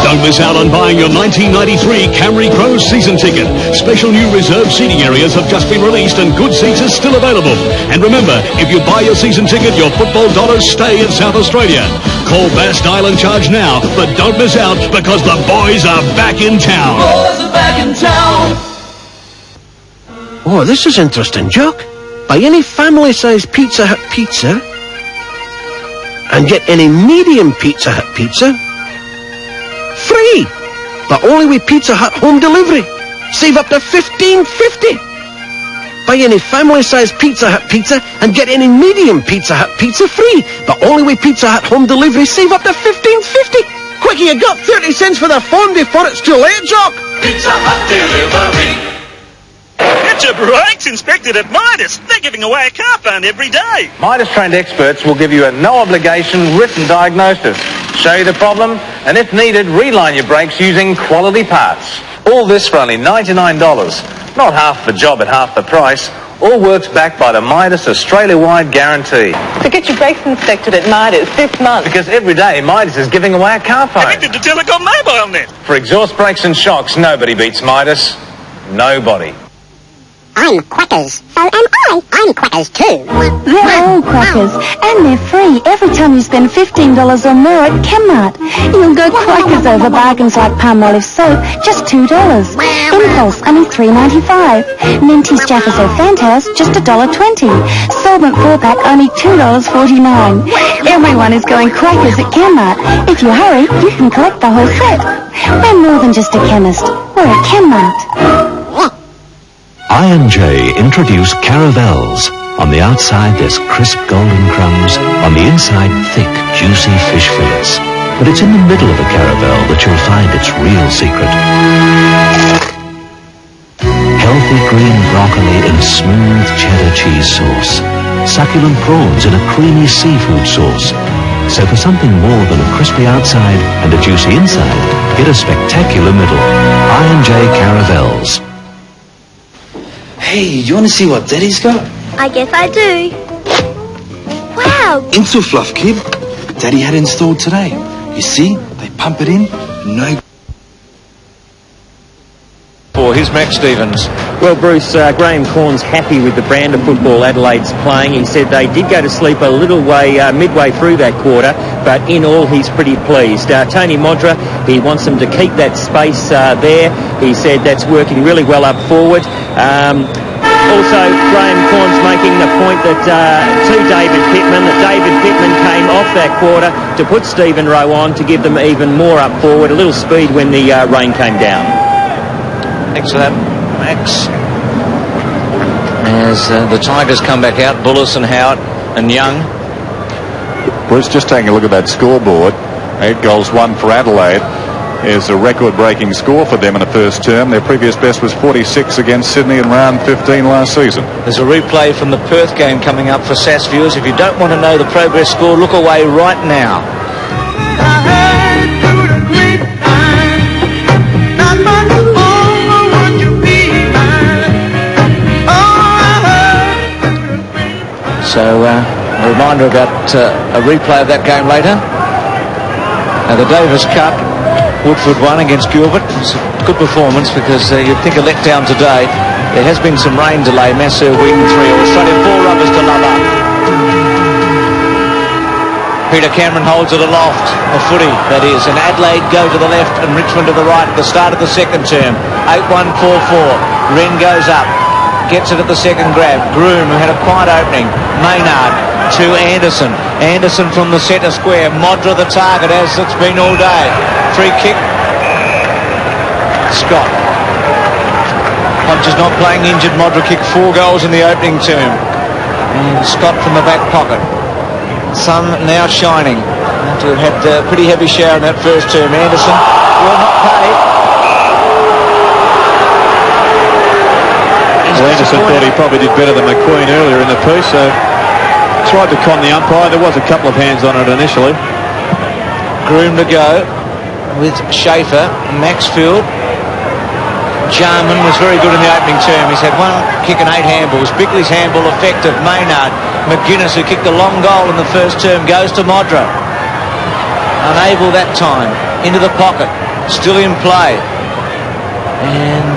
Don't miss out on buying your 1993 Camry Crows season ticket. Special new reserved seating areas have just been released and good seats are still available. And remember, if you buy your season ticket, your football dollars stay in South Australia. Call Bass Dial and Charge now, but don't miss out because the boys are back in town. Boys are back in town. Oh, this is interesting, Jock. Buy any family-sized Pizza Hut pizza and get any medium Pizza Hut pizza free, but only with Pizza Hut home delivery. Save up to $15.50. Buy any family-sized Pizza Hut pizza and get any medium Pizza Hut pizza free, but only with Pizza Hut home delivery. Save up to $15.50. Quickie, you got 30 cents for the phone before it's too late, Jock. Pizza Hut delivery. Get your brakes inspected at Midas. They're giving away a car phone every day. Midas-trained experts will give you a no-obligation written diagnosis, show you the problem, and if needed, reline your brakes using quality parts. All this for only $99. Not half the job at half the price. All works backed by the Midas Australia-wide guarantee. So get your brakes inspected at Midas this month. Because every day, Midas is giving away a car phone. Connected to Telecom Mobile Net. For exhaust brakes and shocks, nobody beats Midas. Nobody. I'm Quackers. So am I. I'm Quackers too. They're all Quackers, and they're free every time you spend $15 or more at Chemmart. You'll go Quackers over bargains like Palmolive soap, just $2. Impulse, only $3.95. Minty's Jaffas or Fantails, just $1.20. Solvent 4-pack, only $2.49. Everyone is going Quackers at Chemmart. If you hurry, you can collect the whole set. We're more than just a chemist. We're at Chemmart. I&J introduce caravels. On the outside there's crisp golden crumbs, on the inside thick, juicy fish fillets. But it's in the middle of a caravel that you'll find its real secret. Healthy green broccoli in a smooth cheddar cheese sauce. Succulent prawns in a creamy seafood sauce. So for something more than a crispy outside and a juicy inside, get a spectacular middle. I&J caravels. Hey, you want to see what Daddy's got? I guess I do. Wow! Insufluff, kid. Daddy had installed today. You see, they pump it in, no... Here's Max Stevens. Well, Bruce, Graham Corn's happy with the brand of football Adelaide's playing. He said they did go to sleep a little way midway through that quarter, but in all he's pretty pleased. Tony Modra, he wants them to keep that space there. He said that's working really well up forward. Also, Graham Corn's making the point that to David Pittman, that David Pittman came off that quarter to put Stephen Rowe on to give them even more up forward, a little speed when the rain came down. Thanks for that, Max. As the Tigers come back out, Bullis and Howard and Young. Bruce, just taking a look at that scoreboard. 8 goals, 1 for Adelaide. Is a record-breaking score for them in the first term. Their previous best was 46 against Sydney in round 15 last season. There's a replay from the Perth game coming up for SAS viewers. If you don't want to know the progress score, look away right now. So a reminder about a replay of that game later. Now the Davis Cup, Woodford won against Gilbert. It's a good performance because you'd think a letdown today. There has been some rain delay. Masseur win 3-all. Australia 4 rubbers to love up. Peter Cameron holds it aloft. A footy, that is. And Adelaide go to the left and Richmond to the right at the start of the second term. 8-1-4-4. Wren goes up. Gets it at the second grab. Groom, who had a quiet opening. Maynard to Anderson. Anderson from the centre square. Modra the target, as it's been all day. Free kick. Scott. Hodges not playing injured. Modra kicked 4 goals in the opening term. And Scott from the back pocket. Sun now shining. After had a pretty heavy shower in that first term. Anderson will not pay. Well, Anderson thought he probably did better than McQueen earlier in the piece, so tried to con the umpire. There was a couple of hands on it initially. Groom to go with Schaefer, Maxfield. Jarman was very good in the opening term. He's had 1 kick and 8 handballs. Bickley's handball effective. Maynard. McGuinness, who kicked a long goal in the first term, goes to Modra. Unable that time. Into the pocket. Still in play. And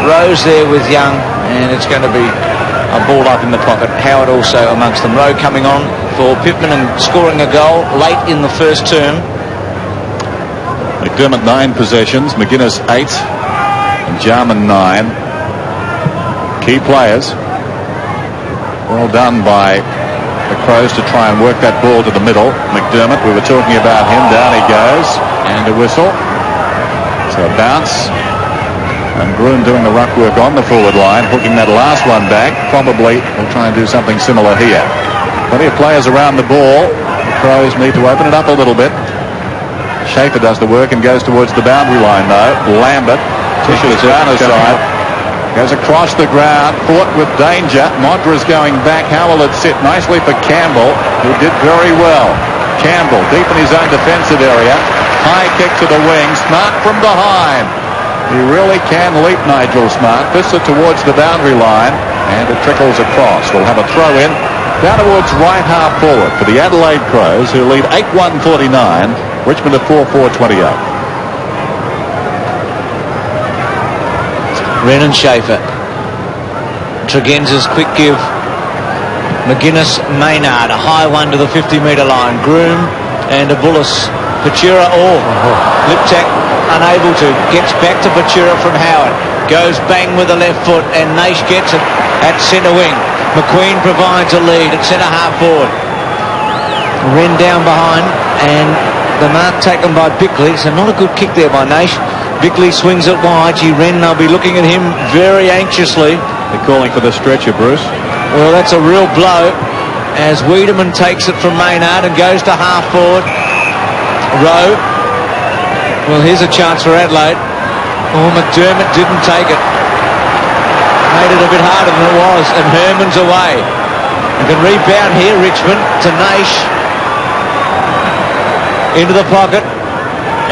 Rose there with Young. And it's going to be a ball up in the pocket. Howard also amongst them. Rowe coming on for Pittman and scoring a goal late in the first term. McDermott 9 possessions. McGuinness 8. And Jarman 9. Key players. Well done by the Crows to try and work that ball to the middle. McDermott, we were talking about him. Down he goes. And a whistle. So a bounce. And Groom doing the ruck work on the forward line, hooking that last one back. Probably will try and do something similar here. Plenty of players around the ball. The Crows need to open it up a little bit. Schaefer does the work and goes towards the boundary line though. Lambert pushes down his side. Goes across the ground, fought with danger. Modra's going back. How will it sit? Nicely for Campbell, who did very well. Campbell deep in his own defensive area. High kick to the wing. Smart from behind. He really can leap, Nigel Smart. Fists it towards the boundary line, and it trickles across. We'll have a throw in down towards right half forward for the Adelaide Crows, who lead 8-1-49. Richmond at 4-4-28. Wren and Schaefer. Tregenza's quick give. McGuinness, Maynard, a high one to the 50-metre line. Groom and a Bullis. Pachura Liptak unable to. Gets back to Pachura from Howard. Goes bang with the left foot and Naish gets it at centre wing. McQueen provides a lead at centre half forward. Wren down behind and the mark taken by Bickley. So not a good kick there by Naish. Bickley swings it wide. Wren, they'll be looking at him very anxiously. They're calling for the stretcher, Bruce. Well, that's a real blow as Wiedemann takes it from Maynard and goes to half forward. Rowe. Well, here's a chance for Adelaide. Oh, McDermott didn't take it. Made it a bit harder than it was, and Herman's away. And can rebound here, Richmond, to Naish. Into the pocket.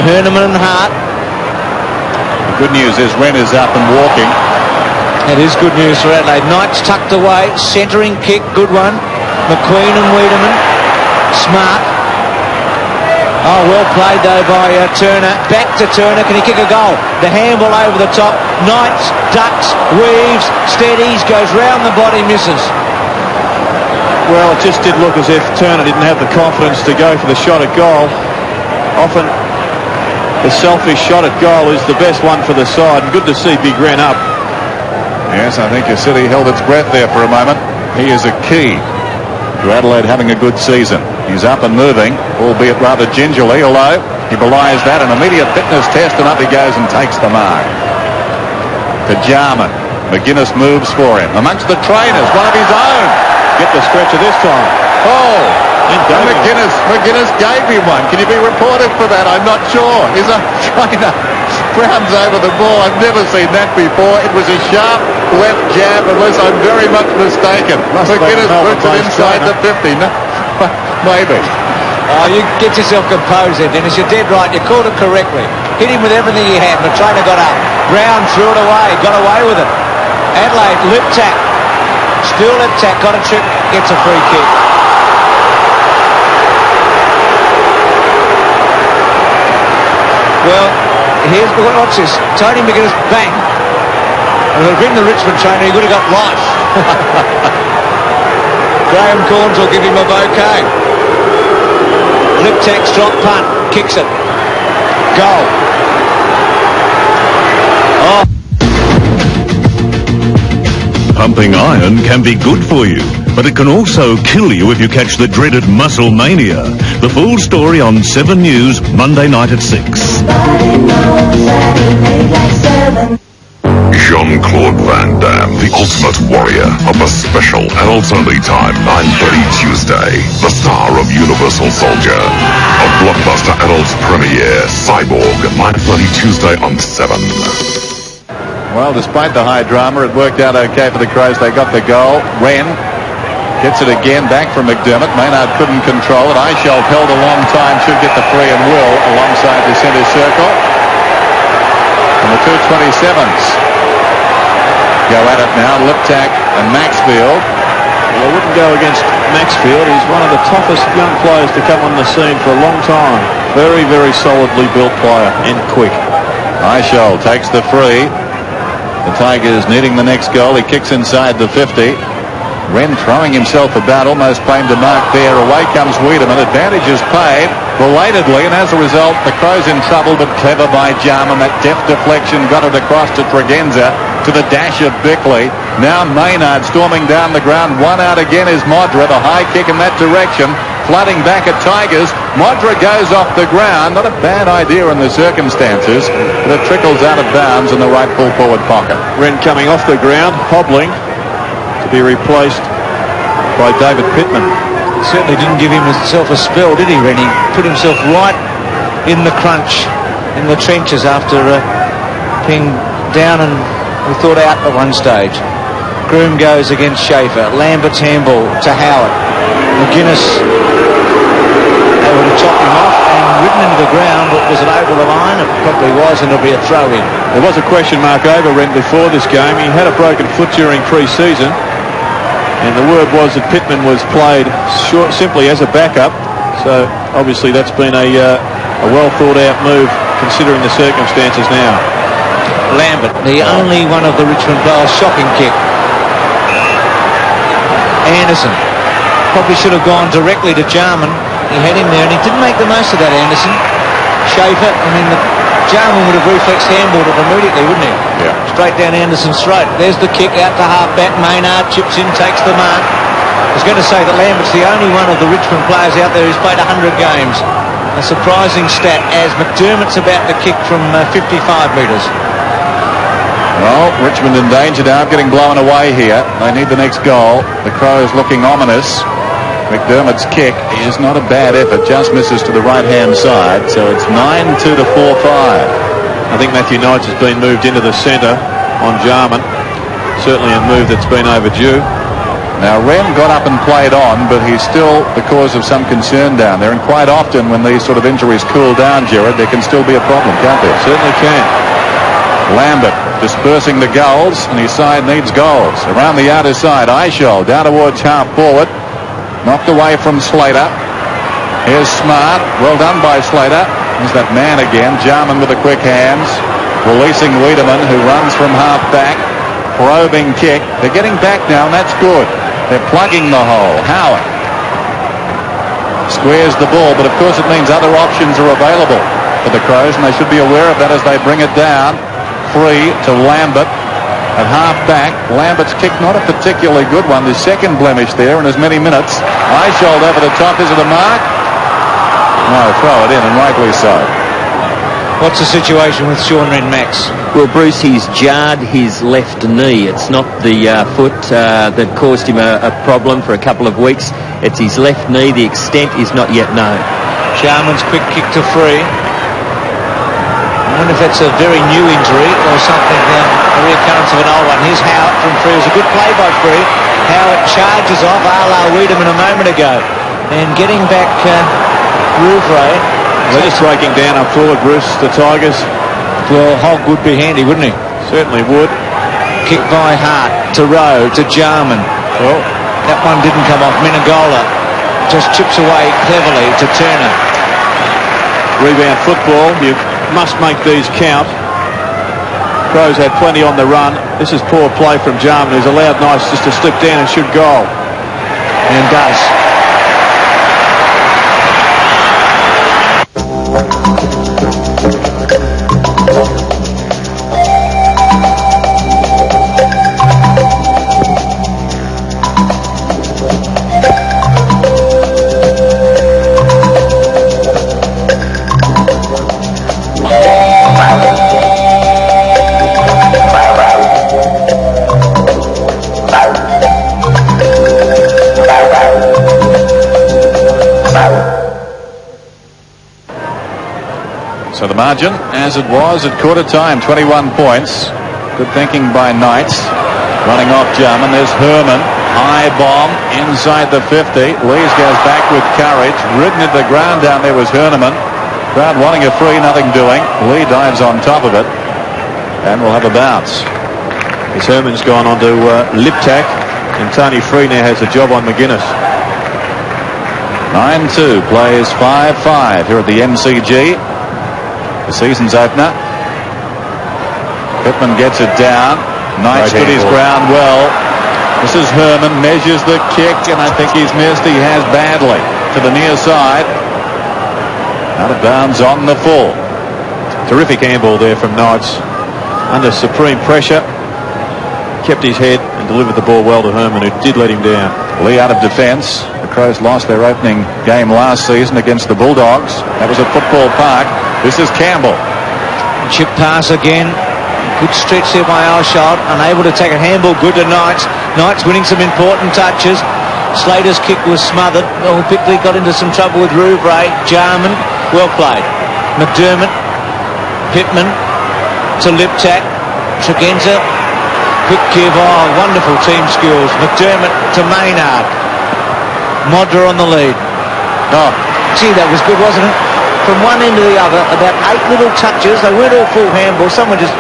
Herman and Hart. The good news is Wren is up and walking. That is good news for Adelaide. Knight's tucked away. Centering kick, good one. McQueen and Wiedemann. Smart. Oh, well played though by Turner. Back to Turner. Can he kick a goal? The handball over the top. Knights, ducks, weaves, steadies, goes round the body, misses. Well, it just did look as if Turner didn't have the confidence to go for the shot at goal. Often the selfish shot at goal is the best one for the side. Good to see Big Ren up. Yes, I think your city held its breath there for a moment. He is a key to Adelaide having a good season. He's up and moving, albeit rather gingerly, although he belies that. An immediate fitness test, and up he goes and takes the mark. To Jarman. McGuinness moves for him. Amongst the trainers, one of his own. Get the stretcher this time. Oh! And McGuinness gave him one. Can you be reported for that? I'm not sure. His own trainer frowns over the ball. I've never seen that before. It was a sharp left jab, unless I'm very much mistaken. McGuinness puts it inside the 50. No, maybe. Oh, you get yourself composed there, Dennis. You're dead right. You called it correctly. Hit him with everything he had. The trainer got up. Brown threw it away. Got away with it. Adelaide, lip tap. Still lip tap. Got a trip. Gets a free kick. Well, watch this. Tony McGuinness, bang. And it'll bring the Richmond trainer. He would have got life. Graham Corns will give him a bouquet. Liptak's drop punt. Kicks it. Goal. Oh. Pumping iron can be good for you, but it can also kill you if you catch the dreaded muscle mania. The full story on 7 News, Monday night at 6. Jean-Claude Van Damme, the ultimate warrior of the special adults-only time, 9:30 Tuesday. The star of Universal Soldier. A blockbuster adults premiere, Cyborg, 9:30 Tuesday on 7. Well, despite the high drama, it worked out okay for the Crows. They got the goal. Wren gets it again back from McDermott. Maynard couldn't control it. Eichelt held a long time, should get the free and will alongside the centre circle. And the 227s go at it now. Liptak and Maxfield. Well, I wouldn't go against Maxfield. He's one of the toughest young players to come on the scene for a long time. Very, very solidly built player and quick. Eichelt takes the free. The Tigers needing the next goal. He kicks inside the 50. Wren throwing himself about, almost claimed a mark there. Away comes Wiedemann. Advantage is paid belatedly, and as a result, the Crows in trouble, but clever by Jarman. That deft deflection got it across to Tregenza, to the dash of Bickley. Now Maynard storming down the ground. One out again is Modra. The high kick in that direction. Flooding back at Tigers. Modra goes off the ground. Not a bad idea in the circumstances, but it trickles out of bounds in the right full forward pocket. Wren coming off the ground, hobbling, to be replaced by David Pittman. Certainly didn't give himself a spell, did he, Wren? He put himself right in the crunch, in the trenches after being down and we thought out at one stage. Groom goes against Schaefer. Lambert's handball to Howard. McGuinness able to chop him off and ridden into the ground. But was it over the line? It probably was, and it'll be a throw-in. There was a question mark over Wren before this game. He had a broken foot during pre-season, and the word was that Pittman was played simply as a backup. So obviously that's been a well-thought-out move considering the circumstances now. Lambert, the only one of the Richmond players, shocking kick. Anderson probably should have gone directly to Jarman. He had him there and he didn't make the most of that, Anderson. Schaefer, Jarman would have reflexed handballed it immediately, wouldn't he? Yeah. Straight down Anderson's throat. There's the kick out to half-back. Maynard chips in, takes the mark. I was going to say that Lambert's the only one of the Richmond players out there who's played 100 games. A surprising stat as McDermott's about to kick from 55 metres. Well, Richmond in danger now of getting blown away here. They need the next goal. The Crows looking ominous. McDermott's kick is not a bad effort, just misses to the right-hand side, so it's 9-2 to 4-5. I think Matthew Knights has been moved into the centre on Jarman. Certainly a move that's been overdue. Now, Wren got up and played on, but he's still the cause of some concern down there, and quite often when these sort of injuries cool down, Gerard, there can still be a problem, can't there? Certainly can. Lambert dispersing the goals, and his side needs goals. Around the outer side, Eichel down towards half forward. Knocked away from Slater. Here's Smart. Well done by Slater. There's that man again. Jarman with the quick hands. Releasing Wiedemann, who runs from half back. Probing kick. They're getting back now, and that's good. They're plugging the hole. Howard squares the ball, but of course it means other options are available for the Crows, and they should be aware of that as they bring it down. Free to Lambert at half-back. Lambert's kick, not a particularly good one. The second blemish there in as many minutes. Eichelt over the top. Is it a mark? No, throw it in, and rightly so. What's the situation with Sean Wren-Max? Well, Bruce, he's jarred his left knee. It's not the foot that caused him a problem for a couple of weeks. It's his left knee. The extent is not yet known. Jarman's quick kick to free. I wonder if that's a very new injury or something, a reoccurrence of an old one. Here's Howard from free. It was a good play by free. Howard charges off a la Wiedemann a moment ago. And getting back Rouvray. They're just breaking down up forward, Bruce, the Tigers. Well, Hogg would be handy, wouldn't he? Certainly would. Kick by Hart to Rowe to Jarman. Well, that one didn't come off. Menegola just chips away cleverly to Turner. Rebound football. You must make these count. Crows had plenty on the run. This is poor play from Jarman, who's allowed Knights just to slip down and shoot goal. And does. So the margin, as it was at quarter time, 21 points. Good thinking by Knights. Running off Jarman. There's Herman. High bomb inside the 50. Lees goes back with courage. Ridden into the ground down there was Herman. Crowd wanting a free, nothing doing. Lee dives on top of it. And we'll have a bounce. As Herman's gone on to Liptak. And Tony Free now has a job on McGuinness. 9-2 plays 5-5 here at the MCG. The season's opener. Pittman gets it down. Knight stood his ground well. This is Herman, measures the kick, and I think he's missed. He has badly to the near side. Out of bounds on the full. Terrific handball there from Knights. Under supreme pressure. Kept his head and delivered the ball well to Herman, who did let him down. Lee out of defence. The Crows lost their opening game last season against the Bulldogs. That was at Football Park. This is Campbell. Chip pass again. Good stretch there by Alshard. Unable to take a handball. Good to Knights. Knights winning some important touches. Slater's kick was smothered. Oh, Pickley got into some trouble with Rouvray. Jarman. Well played. McDermott. Pittman to Liptak. Tregenza. Quick give. Oh, wonderful team skills. McDermott to Maynard. Modra on the lead. Oh, gee, that was good, wasn't it? From one end to the other, about 8 little touches. They weren't all full handballs. Some were just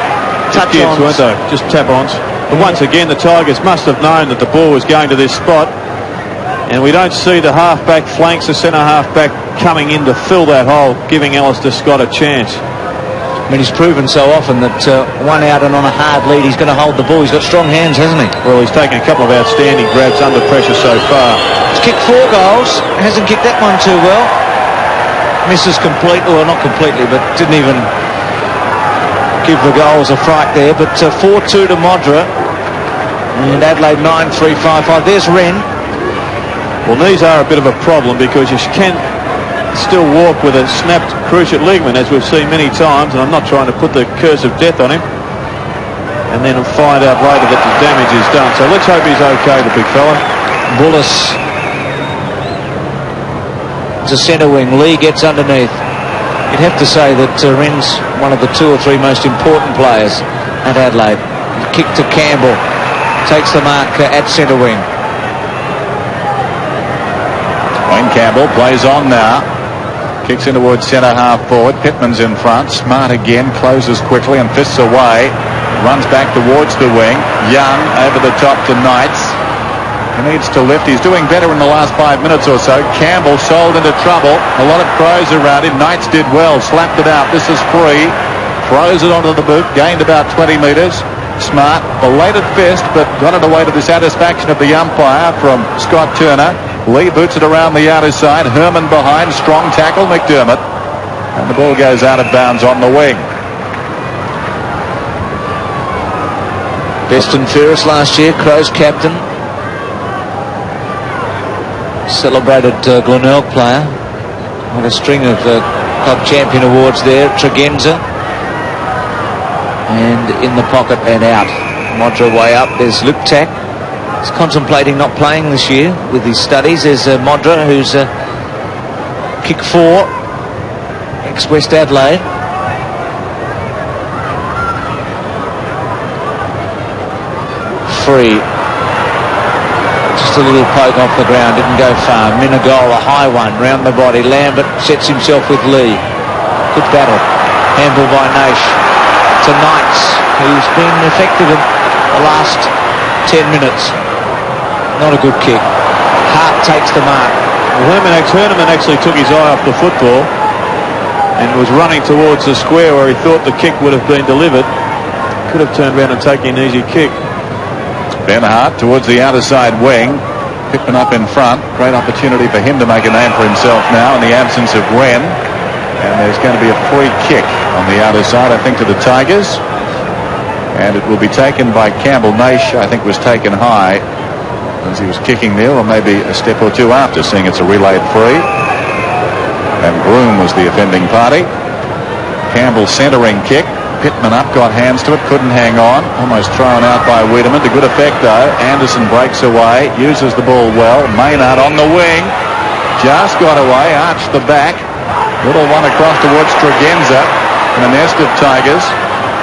touch-ons. Weren't they? Just tap-ons. But once again, the Tigers must have known that the ball was going to this spot. And we don't see the half-back flanks, the centre half-back coming in to fill that hole, giving Alistair Scott a chance. I mean, he's proven so often that one out and on a hard lead, he's going to hold the ball. He's got strong hands, hasn't he? Well, he's taken a couple of outstanding grabs under pressure so far. He's kicked 4 goals. Hasn't kicked that one too well. Misses completely, well, not completely, but didn't even give the goals a fright there. But 4-2 to Modra. And Adelaide 9-3-5-5. There's Wren. Well, knees are a bit of a problem because you can still walk with a snapped cruciate ligament, as we've seen many times, and I'm not trying to put the curse of death on him. And then find out later that the damage is done. So let's hope he's okay, the big fella. Bullis to centre wing. Lee gets underneath. You'd have to say that Wren's one of the 2 or 3 most important players at Adelaide. Kick to Campbell. Takes the mark at centre wing. Wayne Campbell plays on now. Kicks in towards centre half forward. Pittman's in front. Smart again. Closes quickly and fists away. Runs back towards the wing. Young over the top to Knights. He needs to lift. He's doing better in the last 5 minutes or so. Campbell sold into trouble. A lot of Crows around him. Knights did well. Slapped it out. This is free. Throws it onto the boot. Gained about 20 metres. Smart. Belated fist, but got it away to the satisfaction of the umpire from Scott Turner. Lee boots it around the outer side. Herman behind. Strong tackle. McDermott. And the ball goes out of bounds on the wing. Best and fairest last year. Crows captain. Celebrated Glenelg player. Had a string of club champion awards there. Tregenza. And in the pocket and out. Modra way up. There's Liptak. He's contemplating not playing this year with his studies. There's Modra, who's kick 4. Ex-West Adelaide. Free. Just a little poke off the ground, didn't go far. Minagola, high one, round the body. Lambert sets himself with Lee. Good battle. Handball by Naish to Knights, who's been effective in the last 10 minutes. Not a good kick. Hart takes the mark. Well, Herman actually took his eye off the football and was running towards the square where he thought the kick would have been delivered. Could have turned around and taken an easy kick. Ben Hart towards the outer side wing. Pittman up in front. Great opportunity for him to make a name for himself now in the absence of Wren. And there's going to be a free kick on the outer side, I think, to the Tigers. And it will be taken by Campbell. Naish, I think, was taken high as he was kicking there, or maybe a step or two after, seeing it's a relayed free. And Broom was the offending party. Campbell centering kick. Pittman up, got hands to it, couldn't hang on. Almost thrown out by Wiedemann. To good effect, though. Anderson breaks away, uses the ball well. Maynard on the wing. Just got away, arched the back. Little one across towards Tregenza. in a nest of Tigers.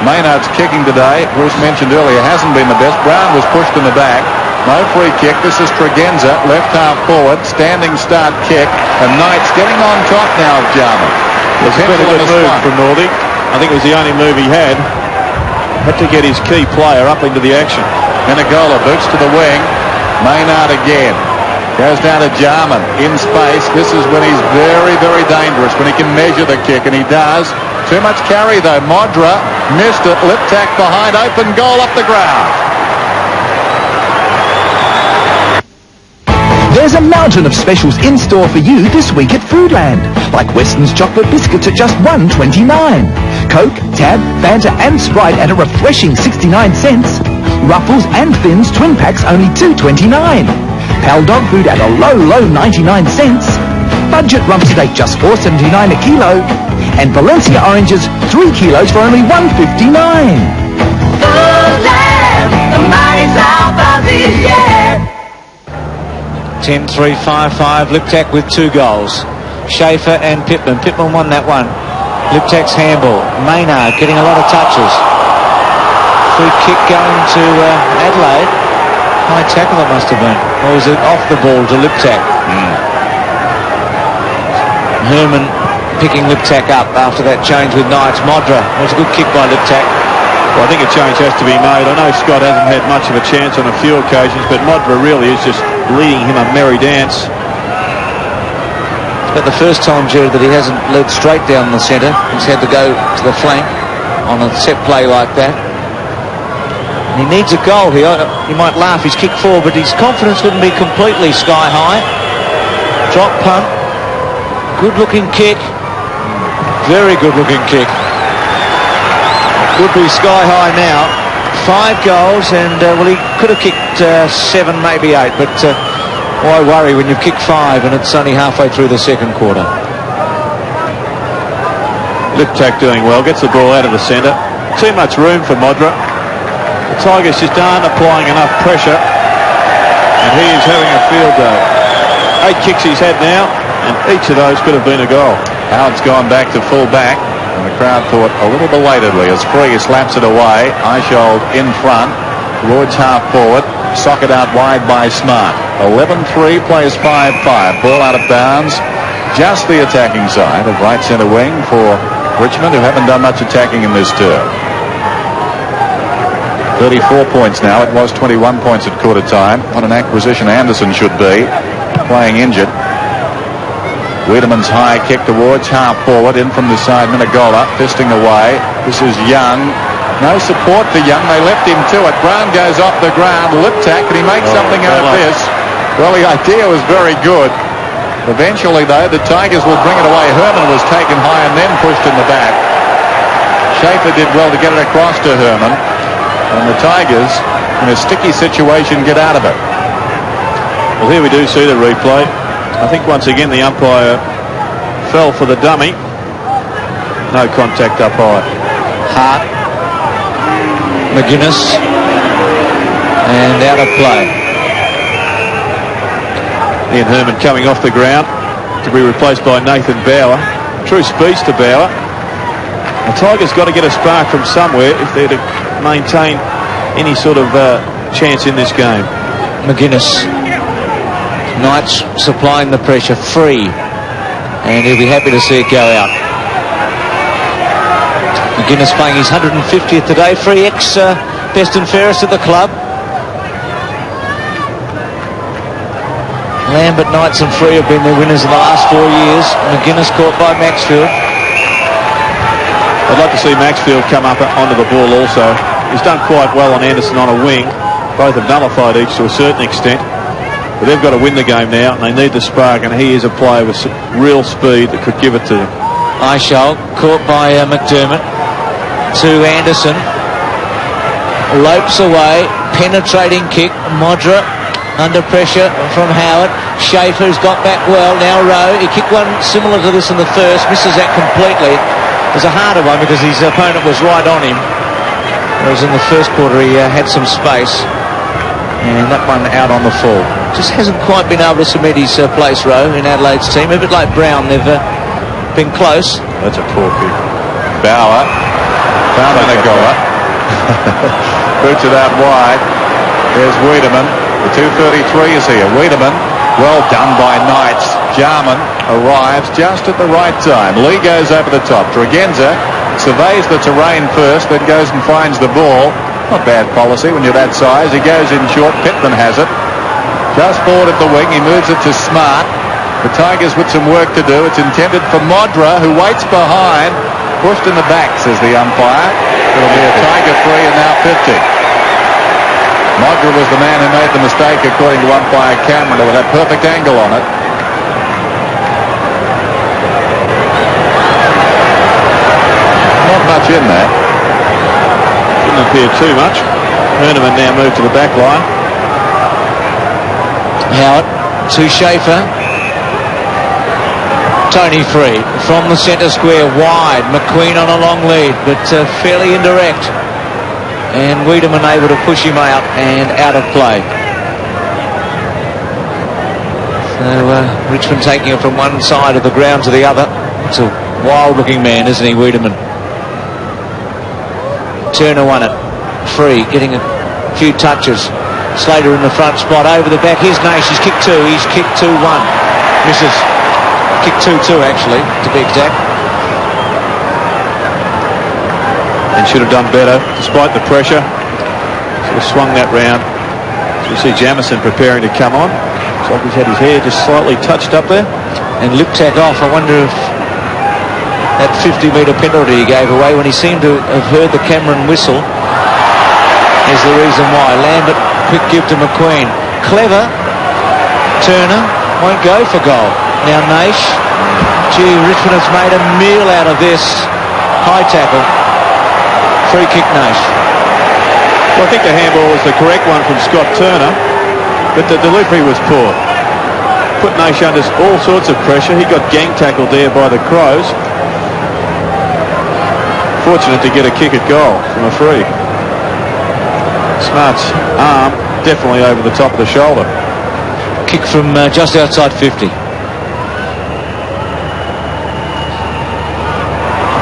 Maynard's kicking today. Bruce mentioned earlier hasn't been the best. Brown was pushed in the back. No free kick. This is Tregenza, left half forward, standing start kick, and Knight's getting on top now of Jarman. It's been a good move from Northey. I think it was the only move he had. Had to get his key player up into the action. Menegola boots to the wing. Maynard again. Goes down to Jarman in space. This is when he's very, very dangerous, when he can measure the kick, and he does. Too much carry though. Modra missed it. Lip tack behind. Open goal up the ground. There's a mountain of specials in store for you this week at Foodland, like Weston's chocolate biscuits at just $1.29. Coke, Tab, Fanta and Sprite at a refreshing 69 cents. Ruffles and Thins twin packs only $2.29. Pal dog food at a low 99 cents. Budget rump steak just $4.79 a kilo. And Valencia oranges 3 kilos for only $1.59. Foodland, the mighty South Aussie, yeah. 10-3-5-5, Liptak with 2 goals. Schaefer and Pittman. Pittman won that one. Liptak's handball. Maynard getting a lot of touches. Free kick going to Adelaide. High tackle it must have been. Or was it off the ball to Liptak? Herman picking Liptak up after that change with Knights. Modra. It was a good kick by Liptak. Well, I think a change has to be made. I know Scott hasn't had much of a chance on a few occasions, but Modra really is just leading him a merry dance. It's about the first time, Jared, that he hasn't led straight down the centre. He's had to go to the flank on a set play like that. And he needs a goal here. You might laugh, he's kicked forward, but his confidence wouldn't be completely sky high. Drop punt. Good looking kick. Very good looking kick. Would be sky high now. 5 goals, and well, he could have kicked 7, maybe 8, but why worry when you've kicked 5 and it's only halfway through the second quarter. Liptak doing well, gets the ball out of the centre. Too much room for Modra. The Tigers just aren't applying enough pressure, and he is having a field day. 8 kicks he's had now, and each of those could have been a goal. Howard's gone back to full back. And the crowd thought a little belatedly as Free slaps it away. Eichhold in front. Lloyd's half forward. Socket out wide by Smart. 11-3 plays 5-5. Ball out of bounds. Just the attacking side of right centre wing for Richmond, who haven't done much attacking in this term. 34 points now. It was 21 points at quarter time. What an acquisition Anderson should be. Playing injured. Wiedemann's high kick towards half forward, in from the side, Menegola, fisting away. This is Young. No support for Young. They left him to it. Brown goes off the ground. Liptak, can he make something out of this? Well, the idea was very good. Eventually, though, the Tigers will bring it away. Herman was taken high and then pushed in the back. Schaefer did well to get it across to Herman. And the Tigers, in a sticky situation, get out of it. Well, here we do see the replay. I think once again the umpire fell for the dummy. No contact up high. Hart. McGuinness. And out of play. Ian Herman coming off the ground to be replaced by Nathan Bauer. True speech to Bauer. The Tigers got to get a spark from somewhere if they're to maintain any sort of chance in this game. McGuinness. Knights supplying the pressure. Free. And he'll be happy to see it go out. McGuinness playing his 150th today. Free best and fairest at the club. Lambert, Knights and Free have been their winners in the last 4 years. McGuinness caught by Maxfield. I'd like to see Maxfield come up onto the ball also. He's done quite well on Anderson on a wing. Both have nullified each to a certain extent. But they've got to win the game now, and they need the spark, and he is a player with some real speed that could give it to them. Eichhold caught by McDermott to Anderson. Lopes away, penetrating kick. Modra under pressure from Howard. Schaefer's got back well. Now Rowe. He kicked one similar to this in the first, misses that completely. It was a harder one because his opponent was right on him. Whereas in the first quarter he had some space. And that one out on the full. Just hasn't quite been able to cement his place, Rowe, in Adelaide's team. A bit like Brown, they've been close. That's a poor kick. Bauer. Found Anagola. Boots it out wide. There's Wiedemann. The 2:33 is here. Wiedemann, well done by Knights. Jarman arrives just at the right time. Lee goes over the top. Dragenza surveys the terrain first, then goes and finds the ball. Not bad policy when you're that size. He goes in short. Pittman has it. Just forward at the wing. He moves it to Smart. The Tigers with some work to do. It's intended for Modra, who waits behind. Pushed in the back, says the umpire. It'll be a Tiger free and now 50. Modra was the man who made the mistake, according to umpire Cameron, with that perfect angle on it. Not much in there. Didn't appear too much. Herneman now moved to the back line. Howard to Schaefer. Tony free from the centre square wide. McQueen on a long lead, but fairly indirect. And Wiedemann able to push him out and out of play. So Richmond taking it from one side of the ground to the other. It's a wild-looking man, isn't he, Wiedemann? Turner won it. Free, getting a few touches. Slater in the front spot, over the back. Here's Nash, he's kicked two. He's kicked 2-1. Misses. Kicked 2-2, actually, to be exact. And should have done better, despite the pressure. Should have swung that round. So you see Jamison preparing to come on. Looks like he's had his hair just slightly touched up there. And Liptak off. I wonder if that 50-metre penalty he gave away when he seemed to have heard the Cameron whistle is the reason why. Lambert, quick give to McQueen. Clever. Turner won't go for goal. Now Nash. Gee, Richmond has made a meal out of this. High tackle. Free kick Nash. Well, I think the handball was the correct one from Scott Turner, but the delivery was poor. Put Nash under all sorts of pressure. He got gang tackled there by the Crows. Fortunate to get a kick at goal from a free. Smart's arm definitely over the top of the shoulder. Kick from just outside 50.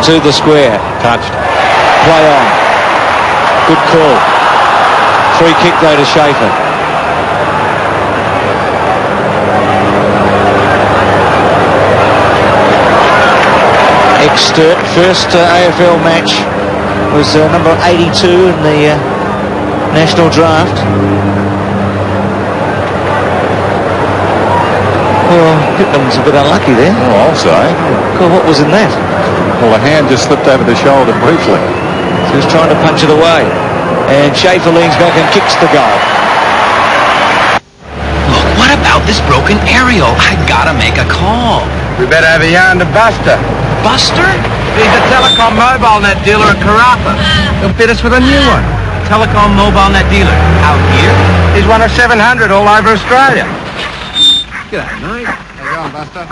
To the square. Touched. Play on. Good call. Free kick though to Schaefer. Extert, first AFL match was number 82 in the national draft. Well, Pittman's a bit unlucky there. Oh, I'll say. God, what was in that? Well, the hand just slipped over the shoulder briefly. So he was trying to punch it away. And Schaefer leans back and kicks the goal. Look, what about this broken aerial? I gotta make a call. We better have a yarn to Buster. Buster? He's a telecom mobile net dealer at Karratha. He'll fit us with a new one. Telecom mobile net dealer. Out here? He's one of 700 all over Australia. G'day, mate. How you going, Buster?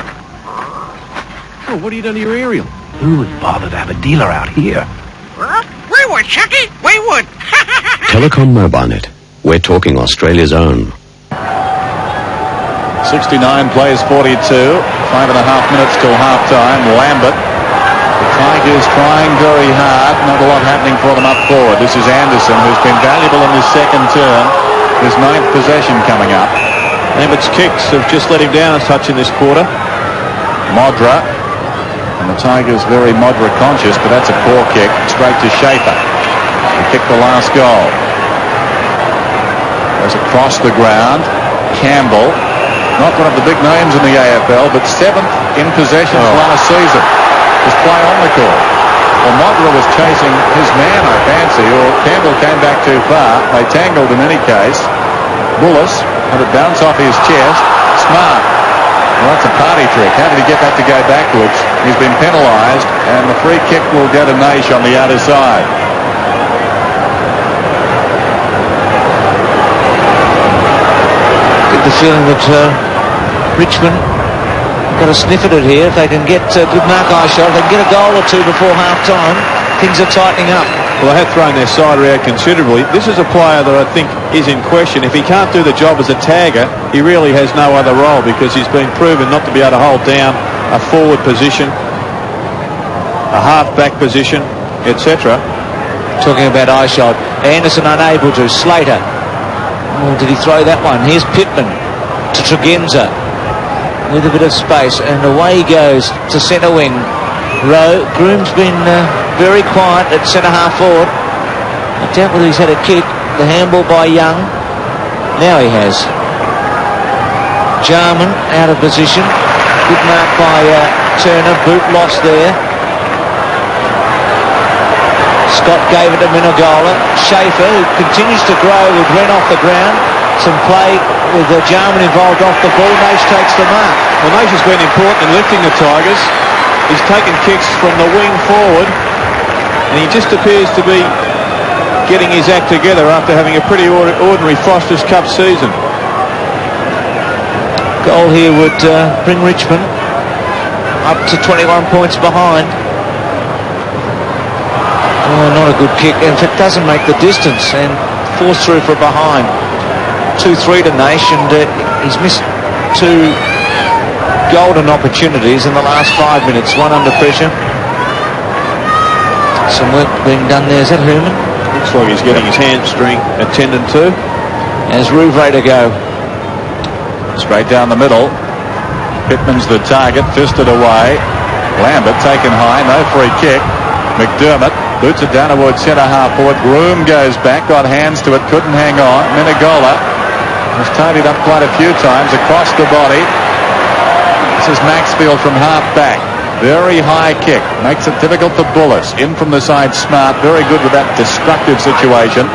Oh, what have you done to your aerial? Who would bother to have a dealer out here? We would, Chucky. We would. Telecom MobileNet. We're talking Australia's own. 69 plays 42. 5.5 minutes till half-time. Lambert. The Tigers trying very hard. Not a lot happening for them up forward. This is Anderson, who's been valuable in his second term. His 9th possession coming up. Lambert's kicks have just let him down a touch in this quarter. Modra. And the Tigers very Modra conscious, but that's a poor kick. Straight to Schaefer. He kicked the last goal. Goes across the ground. Campbell. Not one of the big names in the AFL, but 7th in possessions last season. Just play on the court. Well, Modra was chasing his man, I fancy, or Campbell came back too far. They tangled in any case. Bullis had it bounce off his chest. Smart. Well, that's a party trick. How did he get that to go backwards? He's been penalised, and the free kick will go to Nash on the outer side. Get the feeling that Richmond got a sniff at it here. If they can get a good mark-eye shot, if they can get a goal or two before half-time, things are tightening up. Well, they have thrown their side around considerably. This is a player that I think is in question. If he can't do the job as a tagger, he really has no other role because he's been proven not to be able to hold down a forward position. a half-back position, etc. Talking about Eyeshot. Anderson unable to. Slater. Oh, did he throw that one? Here's Pittman to Tregenza with a bit of space, and away he goes to centre wing. Rowe. Groom's been very quiet at centre half forward. I doubt whether he's had a kick. The handball by Young. Now he has. Jarman out of position. Good mark by Turner. Boot lost there. Scott gave it to Minagola. Schaefer, who continues to grow with Wren off the ground. Some play with Jarman involved off the ball. Nash takes the mark. Well, Nash has been important in lifting the Tigers. He's taken kicks from the wing forward, and he just appears to be getting his act together after having a pretty ordinary Foster's Cup season. Goal here would bring Richmond up to 21 points behind. Oh, not a good kick. In fact, doesn't make the distance and forced through for behind. 2-3 to Nash, and he's missed 2 golden opportunities in the last 5 minutes. One under pressure. Some work being done there. Is that Herman? Looks like he's getting his hamstring attended to. As Rouvray to go. Straight down the middle. Pittman's the target, fisted away. Lambert taken high, no free kick. McDermott boots it down towards centre half forward. Groom goes back, got hands to it, couldn't hang on. Minagola was tidied up quite a few times across the body. This is Maxfield from half back. Very high kick, makes it difficult for Bullis. In from the side, Smart, very good with that destructive situation.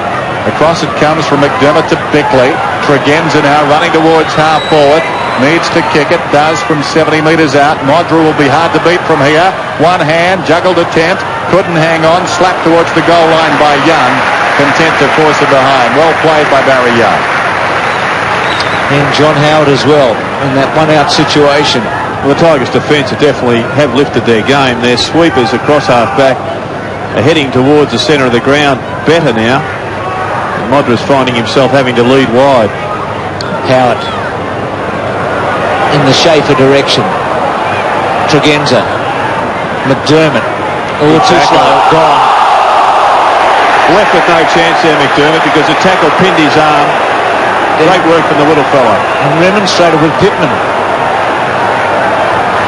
Across it comes from McDermott to Bickley. Tregenza now running towards half forward. Needs to kick it, does from 70 metres out. Modra will be hard to beat from here. One hand, juggled attempt, couldn't hang on, slapped towards the goal line by Young. Content to force it behind. Well played by Barry Young. And John Howard as well in that one-out situation. Well, the Tigers' defence definitely have lifted their game. Their sweepers across half-back are heading towards the centre of the ground better now. And Modra's finding himself having to lead wide. Howard in the Schaefer direction. Tregenza. McDermott. Oh, too slow. Gone. Left with no chance there, McDermott, because the tackle pinned his arm. Great work from the little fella. And remonstrated with Pittman.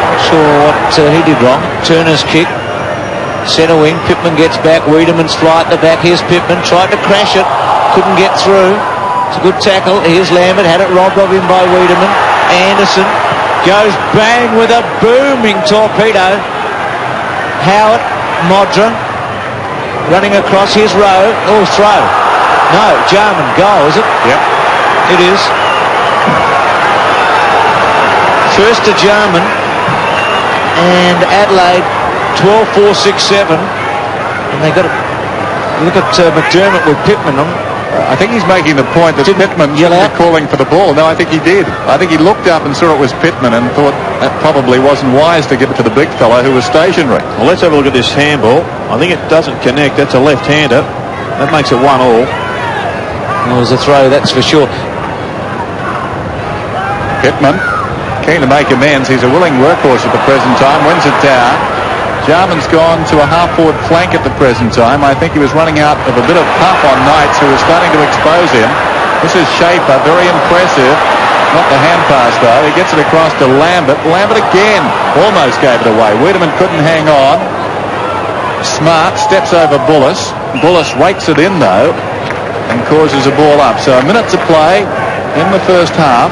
Not sure what he did wrong. Turner's kick. Centre wing. Pittman gets back. Wiedemann's fly at the back. Here's Pittman. Tried to crash it. Couldn't get through. It's a good tackle. Here's Lambert. Had it robbed of him by Wiedemann. Anderson goes bang with a booming torpedo. Howard. Modra. Running across. Here's Rowe. Oh, throw. No. Jarman. Goal, is it? Yep. It is. First to Jarman. And Adelaide 12-4-6-7. And they got to look at McDermott with Pittman on. I think he's making the point that Pittman should be calling for the ball. No, I think he did. I think he looked up and saw it was Pittman and thought that probably wasn't wise to give it to the big fella who was stationary. Well, let's have a look at this handball. I think it doesn't connect. That's a left-hander. That makes it 1-1. Well, there's a throw, that's for sure. Pittman, keen to make amends. He's a willing workhorse at the present time. Wins it down. Jarman's gone to a half-forward flank at the present time. I think he was running out of a bit of puff on Knights, who was starting to expose him. This is Schaefer, very impressive. Not the hand pass, though. He gets it across to Lambert. Lambert again almost gave it away. Wiedemann couldn't hang on. Smart steps over Bullis. Bullis rakes it in, though, and causes a ball up. So a minute to play in the first half.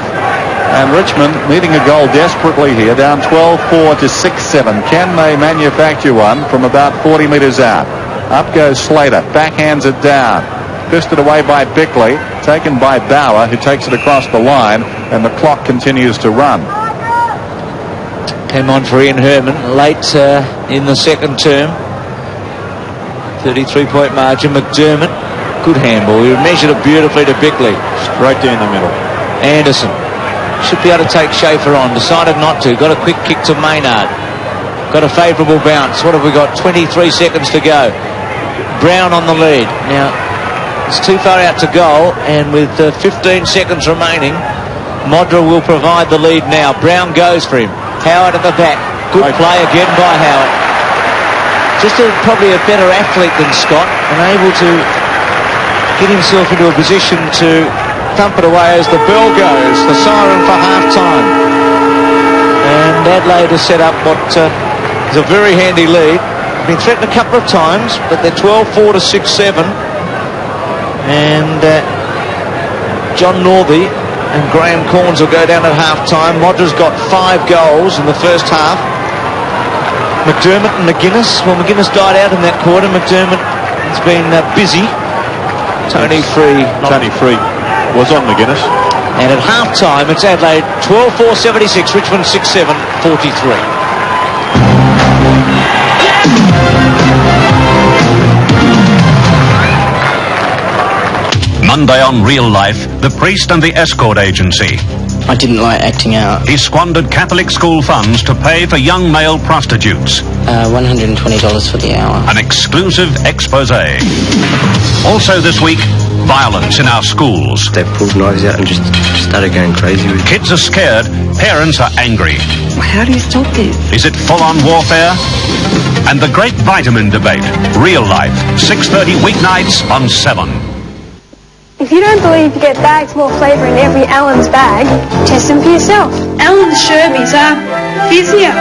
And Richmond needing a goal desperately here, down 12-4 to 6-7. Can they manufacture one from about 40 metres out? Up goes Slater, backhands it down. Fisted away by Bickley, taken by Bauer, who takes it across the line, and the clock continues to run. Came on for Ian Herman late in the second term. 33-point margin. McDermott, good handball. He measured it beautifully to Bickley. Straight down the middle. Anderson. Should be able to take Schaefer on. Decided not to. Got a quick kick to Maynard. Got a favourable bounce. What have we got? 23 seconds to go. Brown on the lead. Now, it's too far out to goal, and with 15 seconds remaining, Modra will provide the lead now. Brown goes for him. Howard at the back. Good play again by Howard. probably a better athlete than Scott, and able to get himself into a position to thump it away as the bell goes, the siren for half-time. And Adelaide has set up what is a very handy lead. Been threatened a couple of times, but they're 12-4 to 6-7. And John Northey and Graham Corns will go down at half-time. Roger's got 5 goals in the first half. McDermott and McGuinness. Well, McGuinness died out in that quarter. McDermott has been busy. Tony Free was on McGuinness. And at half-time, it's Adelaide 12-4, 76, Richmond 6-7, 43. Monday on Real Life, the priest and the escort agency. I didn't like acting out. He squandered Catholic school funds to pay for young male prostitutes. $120 for the hour. An exclusive expose. Also this week, violence in our schools. They pulled knives out and just started going crazy. Kids are scared, parents are angry. How do you stop this? Is it full-on warfare? And the great vitamin debate, Real Life, 6:30 weeknights on 7. If you don't believe you get bags more flavour in every Allen's bag, test them for yourself. Allen's Sherbies are fizzier.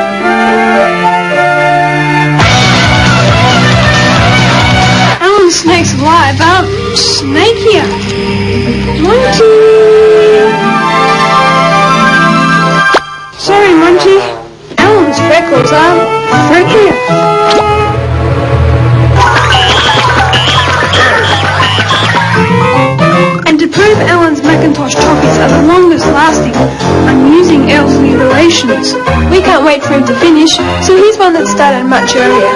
Allen's Snakes Alive are snakier. Munchie! Sorry, Munchie. Allen's Freckles are frecklier. And to prove Ellen's Macintosh toffees are the longest lasting, I'm using elderly relations. We can't wait for him to finish, so here's one that started much earlier.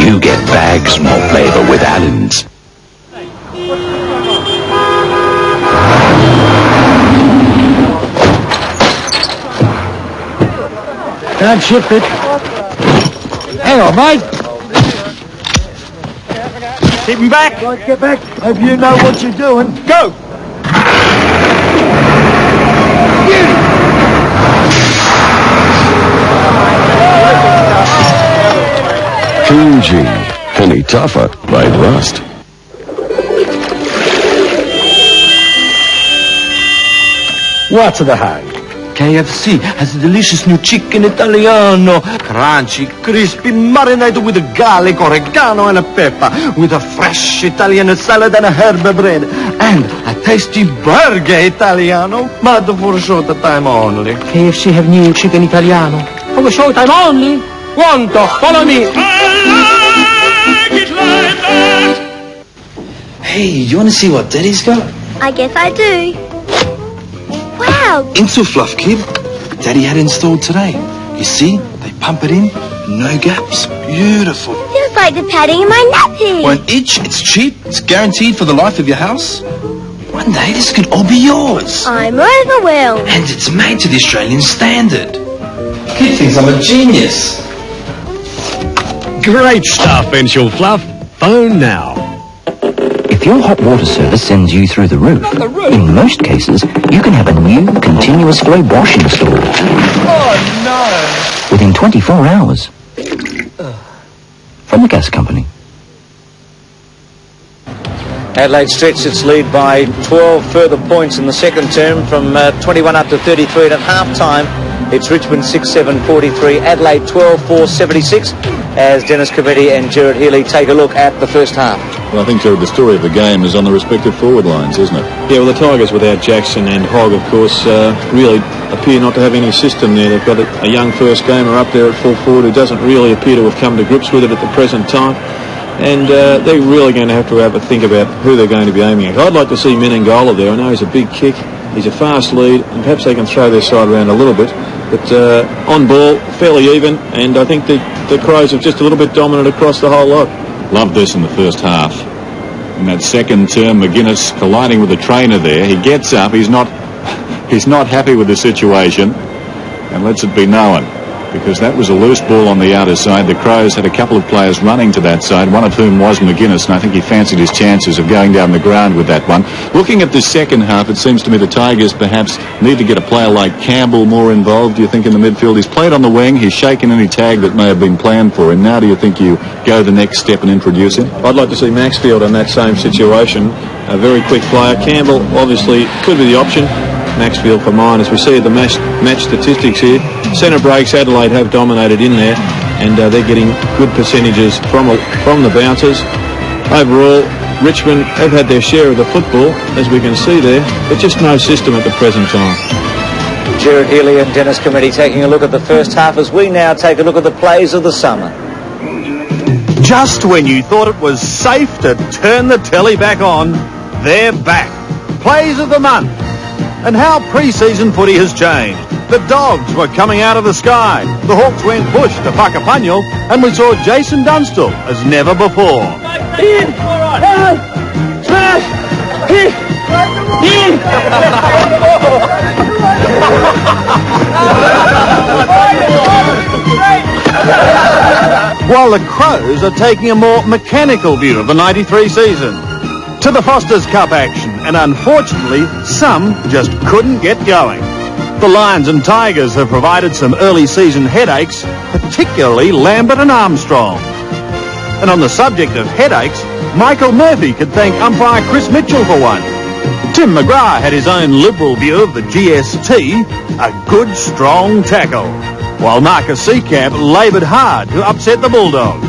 You get bags more flavour with Allen's. Can't shift it. Hang on, mate. Keep him back. Right, get back. Hope you know what you're doing. Go! 2G. Any tougher, might rust. What's the hurry? KFC has a delicious new chicken Italiano. Crunchy, crispy, marinated with garlic, oregano, and a pepper. With a fresh Italian salad and a herb bread. And a tasty burger Italiano, but for a short time only. KFC have new chicken Italiano. For a short time only? Quanto? Follow me. Hey, you want to see what Daddy's got? I guess I do. Wow! Insufluff, kid. Daddy had installed today. You see? They pump it in, no gaps. Beautiful. Feels like the padding in my nappy. Won't itch, it's cheap, it's guaranteed for the life of your house. One day this could all be yours. I'm overwhelmed. And it's made to the Australian standard. Kid thinks I'm a genius. Great stuff, Insufluff. Phone now. If your hot water service sends you through the roof, in most cases, you can have a new continuous flow wash installed. Oh, no! Within 24 hours. From the gas company. Adelaide stretched its lead by 12 further points in the second term, from 21 up to 33, and at half-time it's Richmond 6-7, 43, Adelaide 12-4, 76, as Dennis Covetti and Gerard Healy take a look at the first half. Well, I think, Gerard, the story of the game is on the respective forward lines, isn't it? Yeah, well, the Tigers without Jackson and Hogg, of course, really appear not to have any system there. They've got a young first gamer up there at full forward who doesn't really appear to have come to grips with it at the present time. And they're really going to have a think about who they're going to be aiming at. I'd like to see Menengola there. I know he's a big kick, he's a fast lead, and perhaps they can throw their side around a little bit. But on ball, fairly even, and I think the Crows are just a little bit dominant across the whole lot. Loved this in the first half. In that second term, McGuinness colliding with the trainer there. He gets up, he's not happy with the situation, and lets it be known. because that was a loose ball on the outer side. The Crows had a couple of players running to that side, one of whom was McGuinness, and I think he fancied his chances of going down the ground with that one. Looking at the second half, it seems to me the Tigers perhaps need to get a player like Campbell more involved, do you think, in the midfield? He's played on the wing, he's shaken any tag that may have been planned for him. Now do you think you go the next step and introduce him? I'd like to see Maxfield in that same situation. A very quick player. Campbell obviously could be the option. Maxfield for mine. As we see the match statistics here, centre breaks Adelaide have dominated in there, and they're getting good percentages from the bouncers. Overall, Richmond have had their share of the football, as we can see there, but just no system at the present time. Gerard Healy and Dennis Committee taking a look at the first half as we now take a look at the plays of the summer. Just when you thought it was safe to turn the telly back on, they're back. Plays of the month. And how pre-season footy has changed. The Dogs were coming out of the sky. The Hawks went bush to Whakapunyal, and we saw Jason Dunstall as never before. In! Smash! Hit! In! While the Crows are taking a more mechanical view of the 93 season. To the Foster's Cup action, and unfortunately, some just couldn't get going. The Lions and Tigers have provided some early season headaches, particularly Lambert and Armstrong. And on the subject of headaches, Michael Murphy could thank umpire Chris Mitchell for one. Tim McGrath had his own liberal view of the GST, a good strong tackle, while Marcus Seacamp laboured hard to upset the Bulldogs.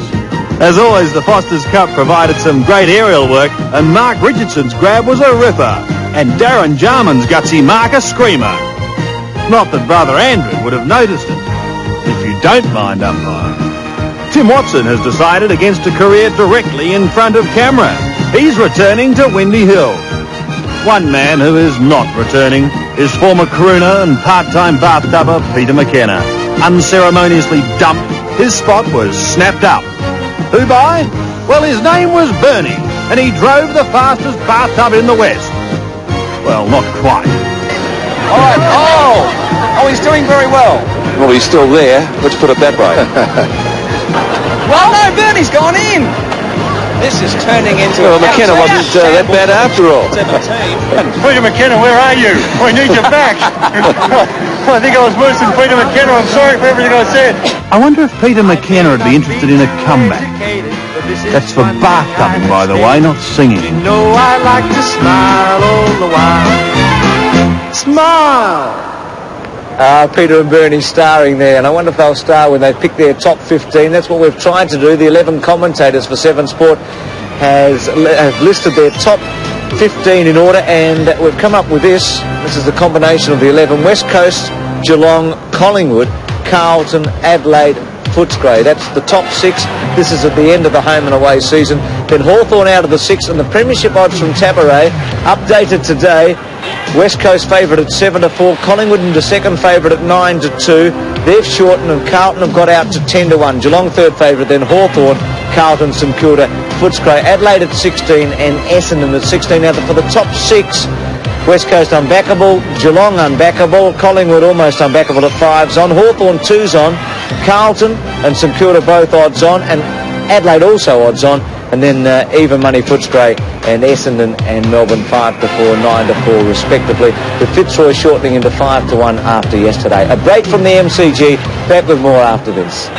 As always, the Foster's Cup provided some great aerial work, and Mark Richardson's grab was a ripper, and Darren Jarman's gutsy mark a screamer. Not that Brother Andrew would have noticed it, if you don't mind umpire. Tim Watson has decided against a career directly in front of camera. He's returning to Windy Hill. One man who is not returning is former crooner and part-time bathtubber Peter McKenna. Unceremoniously dumped, his spot was snapped up. Who by? Well, his name was Bernie, and he drove the fastest bathtub in the West. Well, not quite. All right. Oh, he's doing very well. Well, he's still there. Let's put it that way. Well, no, Bernie's gone in. This is turning into Well, McKenna wasn't that bad after all. Peter McKenna, where are you? We need you back. I think I was worse than Peter McKenna. I'm sorry for everything I said. I wonder if Peter McKenna would be interested in a comeback. That's for bathtubbing, by the way, not singing. You know I like to smile all the while. Smile! Peter and Bernie starring there, and I wonder if they'll star when they pick their top 15. That's what we've tried to do. The 11 commentators for 7 Sport have listed their top 15 in order, and we've come up with this. This is the combination of the 11: West Coast, Geelong, Collingwood, Carlton, Adelaide, Footscray. That's the top 6. This is at the end of the home and away season. Then Hawthorn out of the 6, and the premiership odds from Tabaret updated today. West Coast favourite at 7-4, Collingwood into second favourite at 9-2. They've shortened, and Carlton have got out to 10-1. Geelong third favourite, then Hawthorn, Carlton, St Kilda, Footscray, Adelaide at 16, and Essendon at 16. Now for the top 6, West Coast unbackable, Geelong unbackable, Collingwood almost unbackable at 5s on, Hawthorn 2s on, Carlton and St Kilda both odds on, and Adelaide also odds on, and then even money Footscray and Essendon and Melbourne 5-4, 9-4 respectively, with Fitzroy shortening into 5-1 after yesterday. A break from the MCG, back with more after this.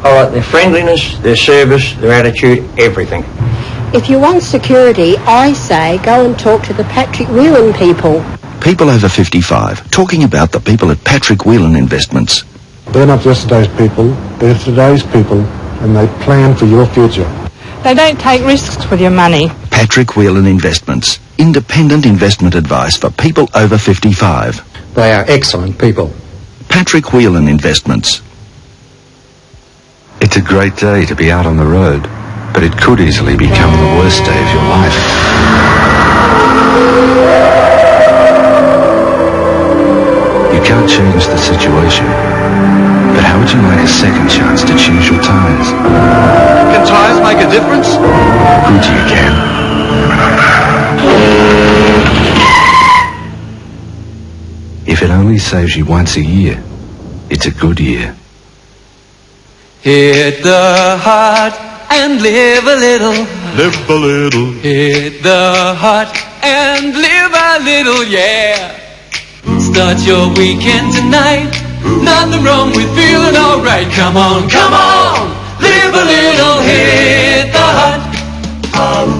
Alright, their friendliness, their service, their attitude, everything. If you want security, I say go and talk to the Patrick Whelan people. People over 55, talking about the people at Patrick Whelan Investments. They're not yesterday's people, they're today's people, and they plan for your future. They don't take risks with your money. Patrick Whelan Investments. Independent investment advice for people over 55. They are excellent people. Patrick Whelan Investments. It's a great day to be out on the road, but it could easily become the worst day of your life. You can't change the situation, but how would you like a second chance to choose your tyres? Can tyres make a difference? Good you can. only saves you once a year, it's a good year. Hit the heart and live a little. Live a little. Hit the heart and live a little, yeah. Start your weekend tonight. Nothing wrong with feeling alright. Come on, come on. Live a little, hit the heart.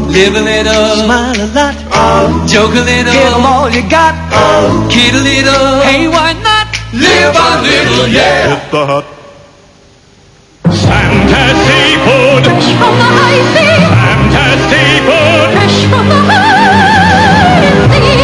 Live a little, smile a lot. Joke a little, give 'em all you got. Kid a little, hey, why not? Live a little, yeah. Hit the hut. Samtez Seafood. Fresh from the high sea. Samtez Seafood. Fresh from the high sea.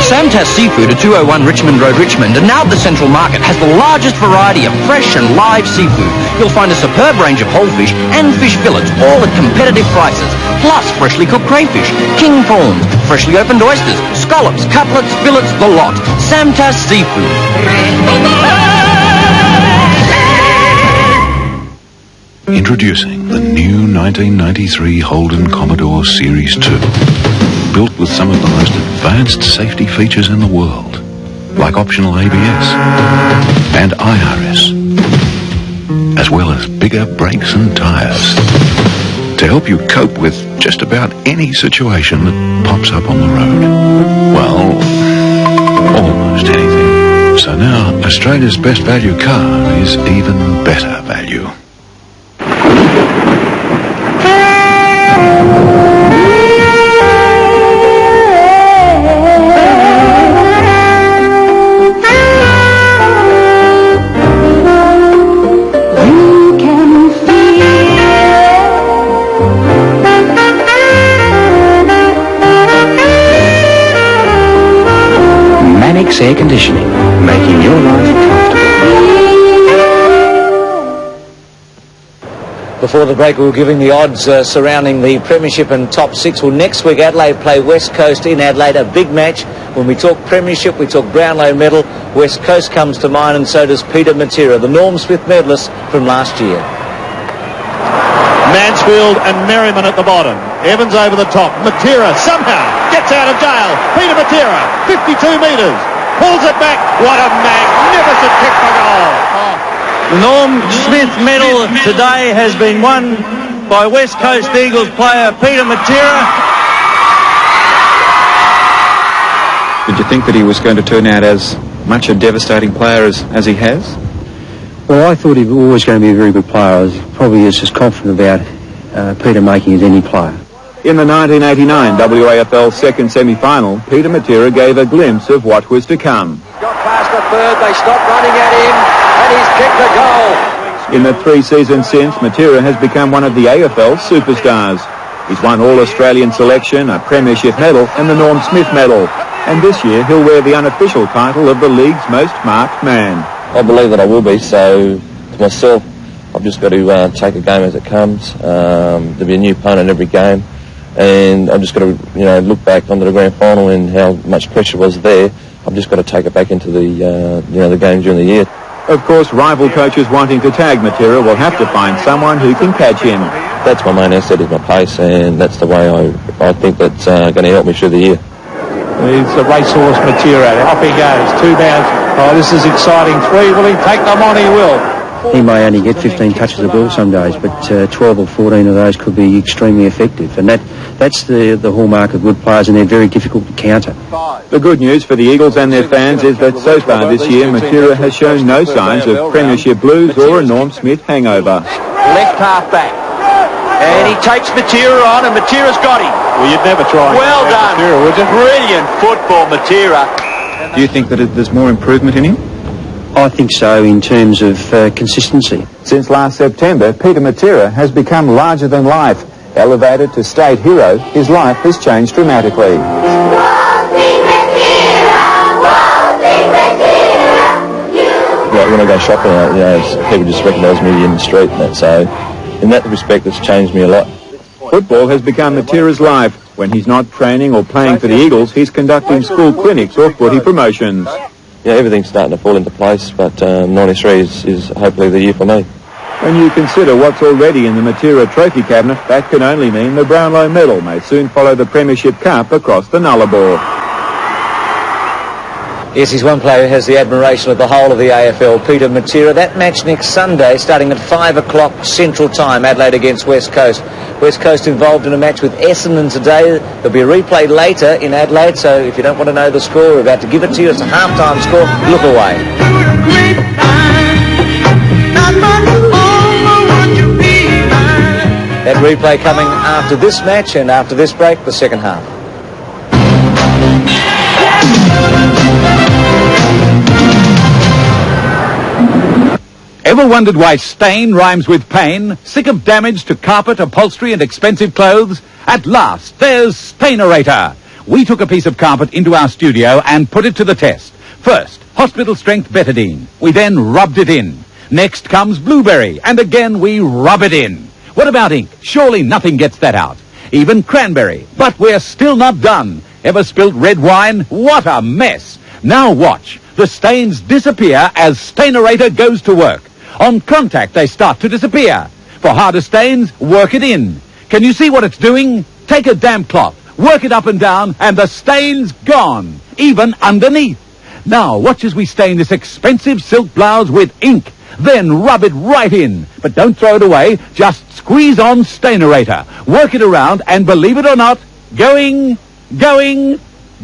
Samtez Seafood at 201 Richmond Road, Richmond, and now at the Central Market, has the largest variety of fresh and live seafood. You'll find a superb range of whole fish and fish fillets, all at competitive prices, plus freshly cooked crayfish, king prawns, freshly opened oysters, scallops, cutlets, fillets, the lot. Samtez Seafood. Introducing the new 1993 Holden Commodore Series 2. Built with some of the most advanced safety features in the world, like optional ABS and IRS, as well as bigger brakes and tires, to help you cope with just about any situation that pops up on the road. Well, almost anything. So now, Australia's best value car is even better value. Air conditioning, making your life comfortable. Before the break, we were giving the odds surrounding the Premiership and top six. Well, next week, Adelaide play West Coast in Adelaide, a big match. When we talk Premiership, we talk Brownlow medal. West Coast comes to mind, and so does Peter Matera, the Norm Smith medalist from last year. Mansfield and Merriman at the bottom. Evans over the top. Matera somehow gets out of jail. Peter Matera, 52 metres. Pulls it back. What a magnificent kick for goal. The Norm Smith medal today has been won by West Coast Eagles player Peter Matera. Did you think that he was going to turn out as much a devastating player as he has? Well, I thought he was always going to be a very good player. I was probably as confident about Peter making as any player. In the 1989 WAFL second semi-final, Peter Matera gave a glimpse of what was to come. Got past the third, they stopped running at him, and he's kicked the goal. In the 3 seasons since, Matera has become one of the AFL superstars. He's won All-Australian selection, a Premiership medal, and the Norm Smith medal. And this year, he'll wear the unofficial title of the league's most marked man. I believe that I will be, so to myself, I've just got to take a game as it comes. There'll be a new opponent every game. And I've just got to, look back onto the grand final and how much pressure was there. I've just got to take it back into the, the games during the year. Of course, rival coaches wanting to tag Matera will have to find someone who can catch him. That's my main asset, is my pace, and that's the way I think that's going to help me through the year. He's the racehorse Matera. Off he goes. 2 bounds. Oh, this is exciting. 3. Will he take them on? He will. He may only get 15 touches of the ball some days, but 12 or 14 of those could be extremely effective. And that's the hallmark of good players, and they're very difficult to counter. The good news for the Eagles and their fans is that so far this year, Matera has shown no signs of Premiership blues or a Norm Smith hangover. Left half back. And he takes Matera on, and Matera's got him. Well, you'd never try. Well done. Matera, would you? Brilliant football, Matera. Do you think that there's more improvement in him? I think so, in terms of consistency. Since last September, Peter Matera has become larger than life. Elevated to state hero, his life has changed dramatically. When I go shopping, people just recognise me in the street and that, so in that respect it's changed me a lot. Football has become Matera's life. When he's not training or playing for the Eagles, he's conducting school clinics or footy promotions. Yeah, everything's starting to fall into place, but 93 is hopefully the year for me. When you consider what's already in the Matera trophy cabinet, that can only mean the Brownlow medal may soon follow the Premiership Cup across the Nullarbor. Yes, he's one player who has the admiration of the whole of the AFL, Peter Matera. That match next Sunday, starting at 5 o'clock Central Time, Adelaide against West Coast. West Coast involved in a match with Essendon today. There'll be a replay later in Adelaide, so if you don't want to know the score, we're about to give it to you. It's a half-time score. Look away. That replay coming after this match, and after this break, the second half. Ever wondered why stain rhymes with pain? Sick of damage to carpet, upholstery and expensive clothes? At last, there's Stainerator. We took a piece of carpet into our studio and put it to the test. First, hospital strength betadine. We then rubbed it in. Next comes blueberry, and again we rub it in. What about ink? Surely nothing gets that out. Even cranberry. But we're still not done. Ever spilt red wine? What a mess. Now watch. The stains disappear as Stainerator goes to work. On contact, they start to disappear. For harder stains, work it in. Can you see what it's doing? Take a damp cloth, work it up and down, and the stain's gone, even underneath. Now, watch as we stain this expensive silk blouse with ink. Then rub it right in. But don't throw it away, just squeeze on Stainerator. Work it around, and believe it or not, going,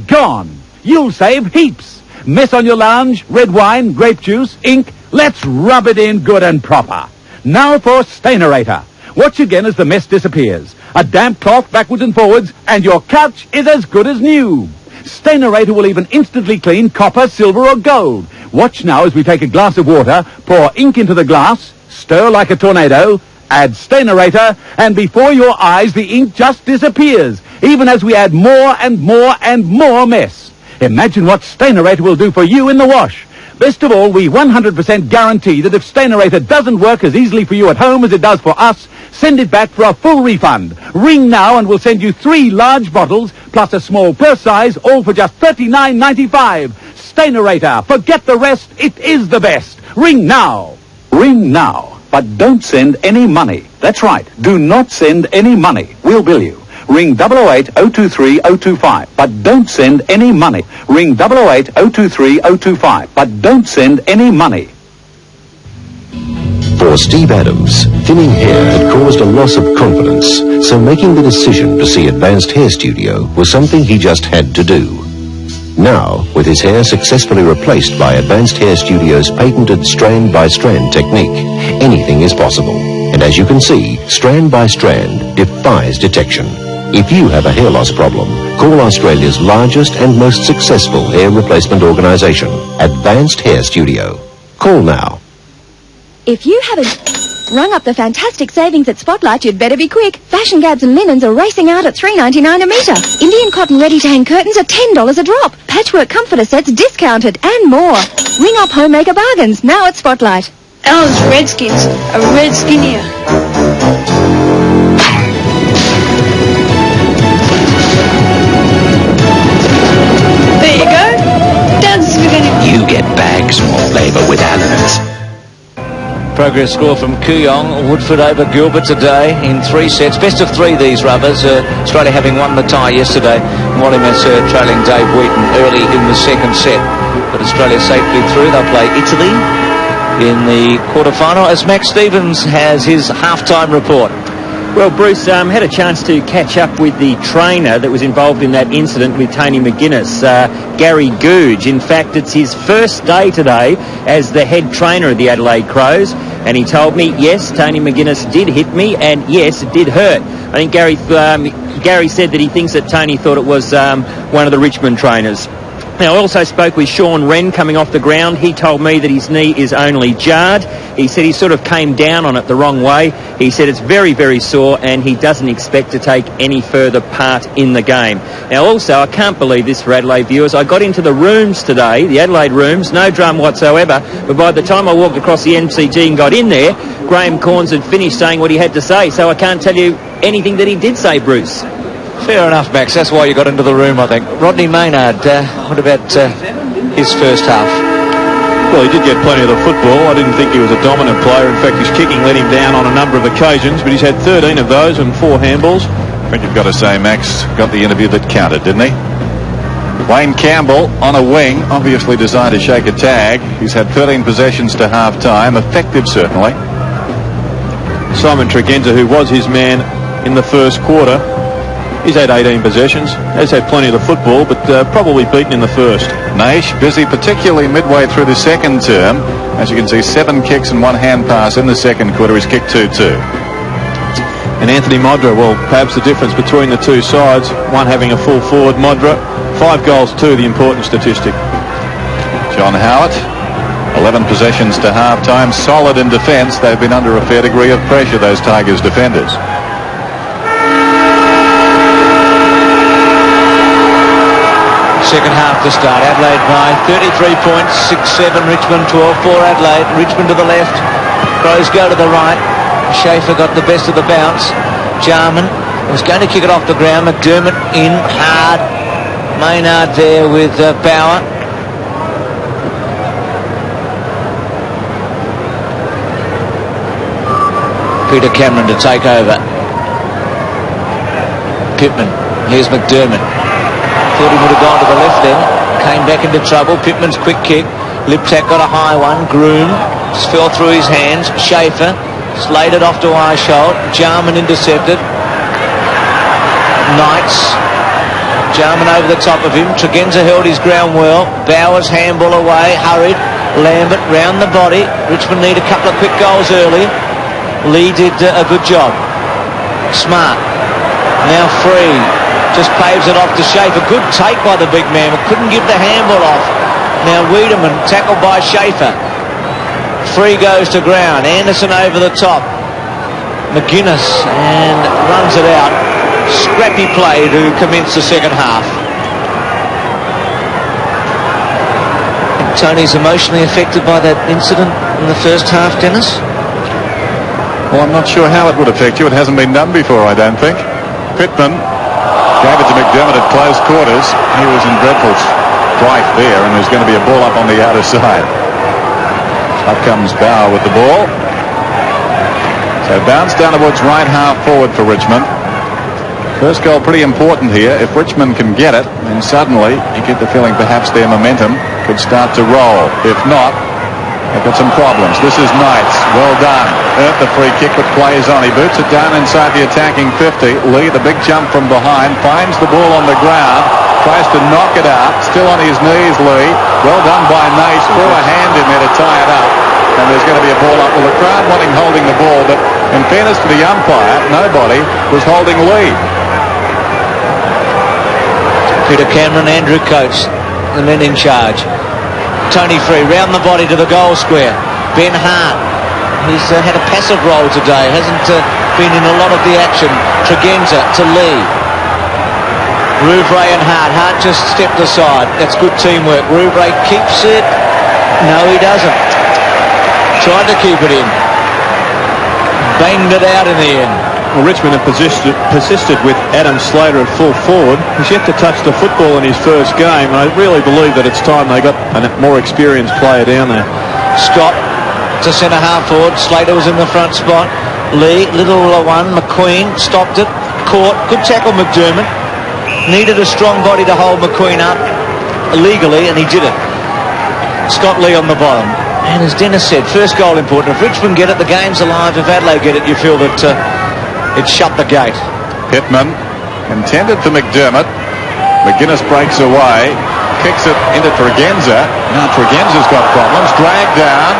gone. You'll save heaps. Mess on your lounge, red wine, grape juice, ink. Let's rub it in good and proper. Now for Stainerator. Watch again as the mess disappears. A damp cloth backwards and forwards, and your couch is as good as new. Stainerator will even instantly clean copper, silver or gold. Watch now as we take a glass of water, pour ink into the glass, stir like a tornado, add Stainerator, and before your eyes the ink just disappears, even as we add more and more and more mess. Imagine what Stainerator will do for you in the wash. Best of all, we 100% guarantee that if Stainerator doesn't work as easily for you at home as it does for us, send it back for a full refund. Ring now and we'll send you 3 large bottles, plus a small purse size, all for just $39.95. Stainerator, forget the rest, it is the best. Ring now. Ring now, but don't send any money. That's right, do not send any money. We'll bill you. Ring 008-023-025, but don't send any money. Ring 008-023-025, but don't send any money. For Steve Adams, thinning hair had caused a loss of confidence, so making the decision to see Advanced Hair Studio was something he just had to do. Now, with his hair successfully replaced by Advanced Hair Studio's patented strand-by-strand technique, anything is possible. And as you can see, strand-by-strand defies detection. If you have a hair loss problem, call Australia's largest and most successful hair replacement organisation, Advanced Hair Studio. Call now. If you haven't rung up the fantastic savings at Spotlight, you'd better be quick. Fashion gads and linens are racing out at $3.99 a metre. Indian cotton ready-to-hang curtains are $10 a drop. Patchwork comforter sets discounted and more. Ring up Homemaker Bargains now at Spotlight. Alan's Redskins are red skinnier. There you go. Down to spaghetti. You get bags more flavour with Allen's. Progress score from Kooyong, Woodford over Gilbert today in 3 sets. Best of 3 these rubbers. Australia having won the tie yesterday. Wally Mercer trailing Dave Wheaton early in the second set. But Australia safely through. They'll play Italy in the quarterfinal as Max Stevens has his halftime report. Well, Bruce had a chance to catch up with the trainer that was involved in that incident with Tony McGuinness, Gary Googe. In fact, it's his first day today as the head trainer of the Adelaide Crows, and he told me, yes, Tony McGuinness did hit me, and yes, it did hurt. I think Gary said that he thinks that Tony thought it was one of the Richmond trainers. Now, I also spoke with Sean Wren coming off the ground. He told me that his knee is only jarred. He said he sort of came down on it the wrong way. He said it's very, very sore and he doesn't expect to take any further part in the game. Now, also, I can't believe this for Adelaide viewers. I got into the rooms today, the Adelaide rooms, no drum whatsoever, but by the time I walked across the MCG and got in there, Graham Corns had finished saying what he had to say, so I can't tell you anything that he did say, Bruce. Fair enough, Max. That's why you got into the room, I think. Rodney Maynard, what about his first half? Well, he did get plenty of the football. I didn't think he was a dominant player. In fact, his kicking let him down on a number of occasions, but he's had 13 of those and 4 handballs. I think you've got to say Max got the interview that counted, didn't he? Wayne Campbell on a wing, obviously designed to shake a tag. He's had 13 possessions to half-time, effective certainly. Simon Tregenza, who was his man in the first quarter, he's had 18 possessions, has had plenty of the football, but probably beaten in the first. Naish busy, particularly midway through the second term. As you can see, 7 kicks and 1 hand pass in the second quarter. He's kicked 2-2. And Anthony Modra, well, perhaps the difference between the two sides, one having a full forward, Modra, 5 goals too, the important statistic. John Howard, 11 possessions to half-time, solid in defence. They've been under a fair degree of pressure, those Tigers defenders. Second half to start. Adelaide by 33 points, 6-7 Richmond, 12-4 Adelaide. Richmond to the left, Crows go to the right. Schaefer got the best of the bounce. Jarman was going to kick it off the ground. McDermott in hard. Maynard there with Bauer. Peter Cameron to take over. Pittman, here's McDermott. Thought he would have gone to the left then. Came back into trouble. Pittman's quick kick. Liptak got a high one. Groom just fell through his hands. Schaefer slayed it off to Eisholt. Jarman intercepted. Knights. Jarman over the top of him. Tregenza held his ground well. Bowers handball away. Hurried. Lambert round the body. Richmond need a couple of quick goals early. Lee did a good job. Smart. Now free. Just paves it off to Schaefer. Good take by the big man, but couldn't give the handball off. Now Wiedemann tackled by Schaefer. Free goes to ground. Anderson over the top. McGuinness and runs it out. Scrappy play to commence the second half. I think Tony's emotionally affected by that incident in the first half, Dennis. Well, I'm not sure how it would affect you. It hasn't been done before, I don't think. Pittman gave it to McDermott at close quarters. He was in dreadful strife there, and there's going to be a ball up on the outer side. Up comes Bauer with the ball. So bounce down towards right half forward for Richmond. First goal pretty important here. If Richmond can get it, then suddenly you get the feeling perhaps their momentum could start to roll. If not, they've got some problems. This is Knights. Well done. Earned the free kick, but plays on. He boots it down inside the attacking 50. Lee, the big jump from behind, finds the ball on the ground, tries to knock it out. Still on his knees, Lee. Well done by Nace. Threw a hand in there to tie it up. And there's going to be a ball up. Well, the crowd wanting holding the ball, but in fairness to the umpire, nobody was holding Lee. Peter Cameron, Andrew Coates, the men in charge. Tony Free round the body to the goal square. Ben Hart, he's had a passive role today, hasn't been in a lot of the action. Tregenza to Lee. Rouvray and Hart. Hart just stepped aside. That's good teamwork. Rouvray keeps it. No, he doesn't. Tried to keep it in. Banged it out in the end. Well, Richmond have persisted with Adam Slater at full forward. He's yet to touch the football in his first game. I really believe that it's time they got a more experienced player down there. Scott to centre half forward. Slater was in the front spot. Lee, little one. McQueen stopped it. Caught. Good tackle, McDermott. Needed a strong body to hold McQueen up illegally, and he did it. Scott Lee on the bottom. And as Dennis said, first goal important. If Richmond get it, the game's alive. If Adelaide get it, you feel that it's shut the gate. Pittman intended for McDermott. McGuinness breaks away, kicks it into Tregenza. Now Tregenza's got problems. Dragged down.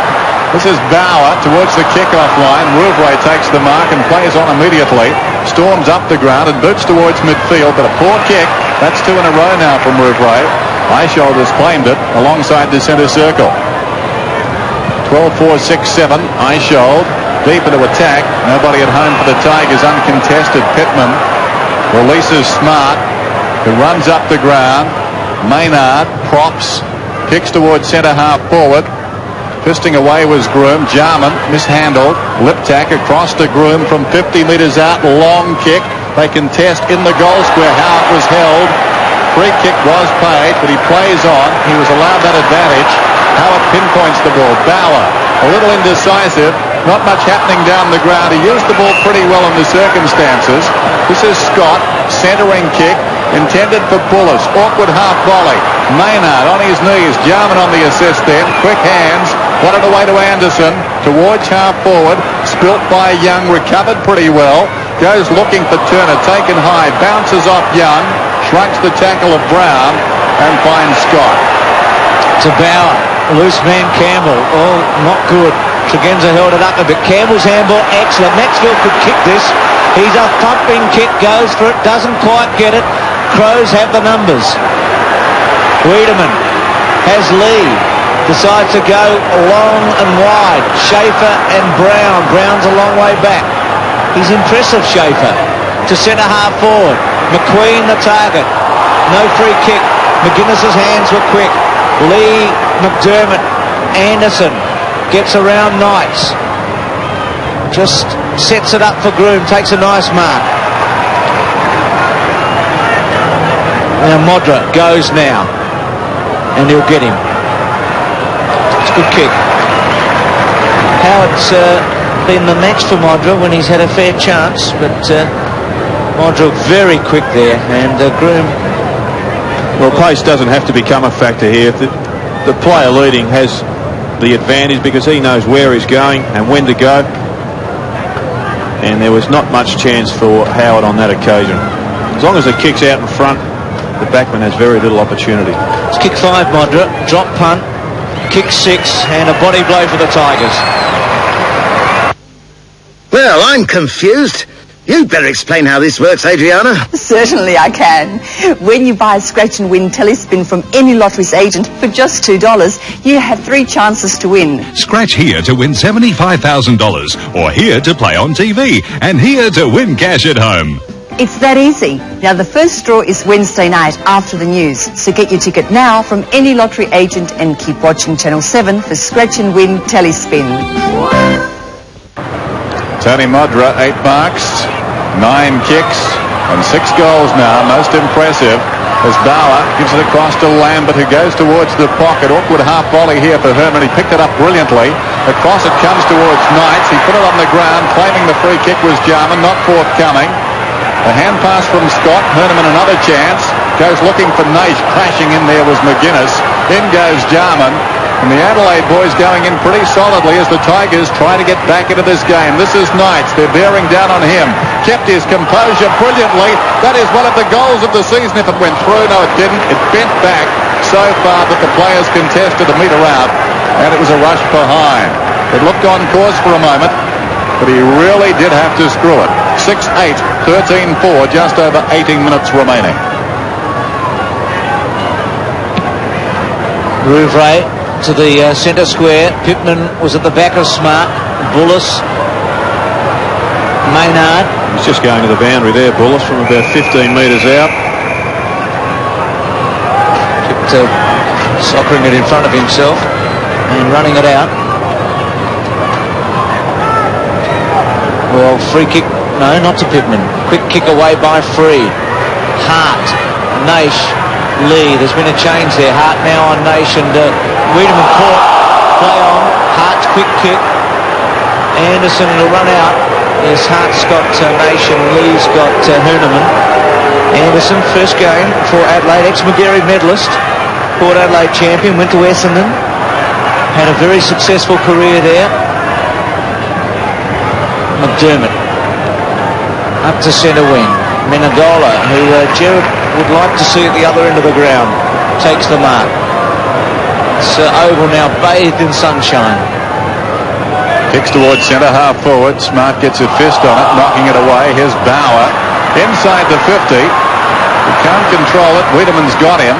This is Bauer towards the kickoff line. Rouvray takes the mark and plays on immediately. Storms up the ground and boots towards midfield, but a poor kick. That's 2 in a row now from Rouvray. Eisholt has claimed it alongside the centre circle. 12-4, 6-7. Eisholt deep into attack. Nobody at home for the Tigers. Uncontested. Pittman releases Smart, who runs up the ground. Maynard props, kicks towards centre half forward. Fisting away was Groom. Jarman mishandled. Liptak across to Groom from 50 metres out. Long kick. They contest in the goal square. Howard was held. Free kick was paid, but he plays on. He was allowed that advantage. Howard pinpoints the ball. Bauer, a little indecisive. Not much happening down the ground. He used the ball pretty well in the circumstances. This is Scott, centering kick. intended for Bullis. Awkward half volley. Maynard on his knees. Jarman on the assist then. Quick hands. Got it away to Anderson. Towards half forward. Spilt by Young. Recovered pretty well. Goes looking for Turner. Taken high. Bounces off Young. Shrugs the tackle of Brown. And finds Scott. To Bauer. Loose man Campbell. Oh, not good. Tregenza held it up a bit. Campbell's handball, excellent. Maxfield could kick this. He's a thumping kick, goes for it, doesn't quite get it. Crows have the numbers. Wiedemann has Lee. Decides to go long and wide. Schaefer and Brown. Brown's a long way back. He's impressive, Schaefer. To centre half forward. McQueen the target. No free kick. McGuinness's hands were quick. Lee, McDermott, Anderson. Gets around Knights. Just sets it up for Groom. Takes a nice mark. Now Modra goes now. And he'll get him. It's a good kick. Howard's been the match for Modra when he's had a fair chance. But Modra very quick there. And Groom... Well, pace doesn't have to become a factor here. The player leading has the advantage because he knows where he's going and when to go, and there was not much chance for Howard on that occasion. As long as the kick's out in front, the backman has very little opportunity. It's kick 5, Modra, drop punt, kick 6 and a body blow for the Tigers. Well, I'm confused. You'd better explain how this works, Adriana. Certainly I can. When you buy a scratch and win telespin from any lotteries agent for just $2, you have 3 chances to win. Scratch here to win $75,000, or here to play on TV, and here to win cash at home. It's that easy. Now the first draw is Wednesday night after the news, so get your ticket now from any lottery agent and keep watching Channel 7 for Scratch and Win telespin. Tony Modra, 8 marks, 9 kicks, and 6 goals now. Most impressive as Bauer gives it across to Lambert, who goes towards the pocket. Awkward half volley here for Herman. He picked it up brilliantly. Across it comes towards Knights. He put it on the ground, claiming the free kick was Jarman, not forthcoming. A hand pass from Scott. Herman another chance. Goes looking for Naish. Crashing in there was McGuinness. In goes Jarman. And the Adelaide boys going in pretty solidly as the Tigers try to get back into this game. This is Knights. They're bearing down on him. Kept his composure brilliantly. That is one of the goals of the season if it went through. No, it didn't. It bent back so far that the players contested a metre out. And it was a rush behind. It looked on course for a moment, but he really did have to screw it. 6-8, 13-4, just over 18 minutes remaining. Rouvray to the centre square. Pittman was at the back of Smart. Bullis. Maynard. He's just going to the boundary there, Bullis, from about 15 metres out. Kept soccering it in front of himself and running it out. Well, free kick. No, not to Pittman. Quick kick away by Free. Hart. Naish. Lee. There's been a change there. Hart now on Naish and Wiedemann caught. Play on. Hart's quick kick. Anderson will run out. Yes, Hart's got Naish and Lee's got Hooneman. Anderson, first game for Adelaide, ex-Magarey medalist. Port Adelaide champion, went to Essendon. Had a very successful career there. McDermott. Up to centre wing. Menegola, who Gerard would like to see at the other end of the ground, takes the mark. It's oval now, bathed in sunshine. Kicks towards centre, half forward. Smart gets a fist on it, knocking it away. Here's Bauer. Inside the 50. He can't control it. Wiedemann's got him.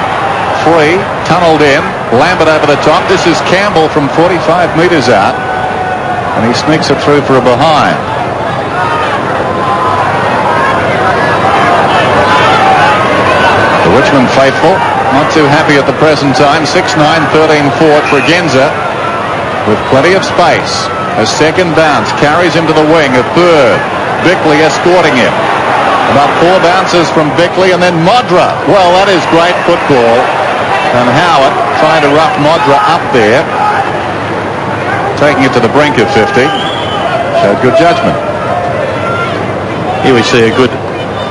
Free, tunnelled in. Lambert over the top. This is Campbell from 45 metres out. And he sneaks it through for a behind. The Richmond faithful, not too happy at the present time. 6-9, 13-4 for Genza, with plenty of space. A second bounce carries him to the wing. A third, Bickley escorting him. About 4 bounces from Bickley, and then Modra. Well, that is great football. And Howard trying to rough Modra up there, taking it to the brink of 50. Showed good judgment. Here we see a good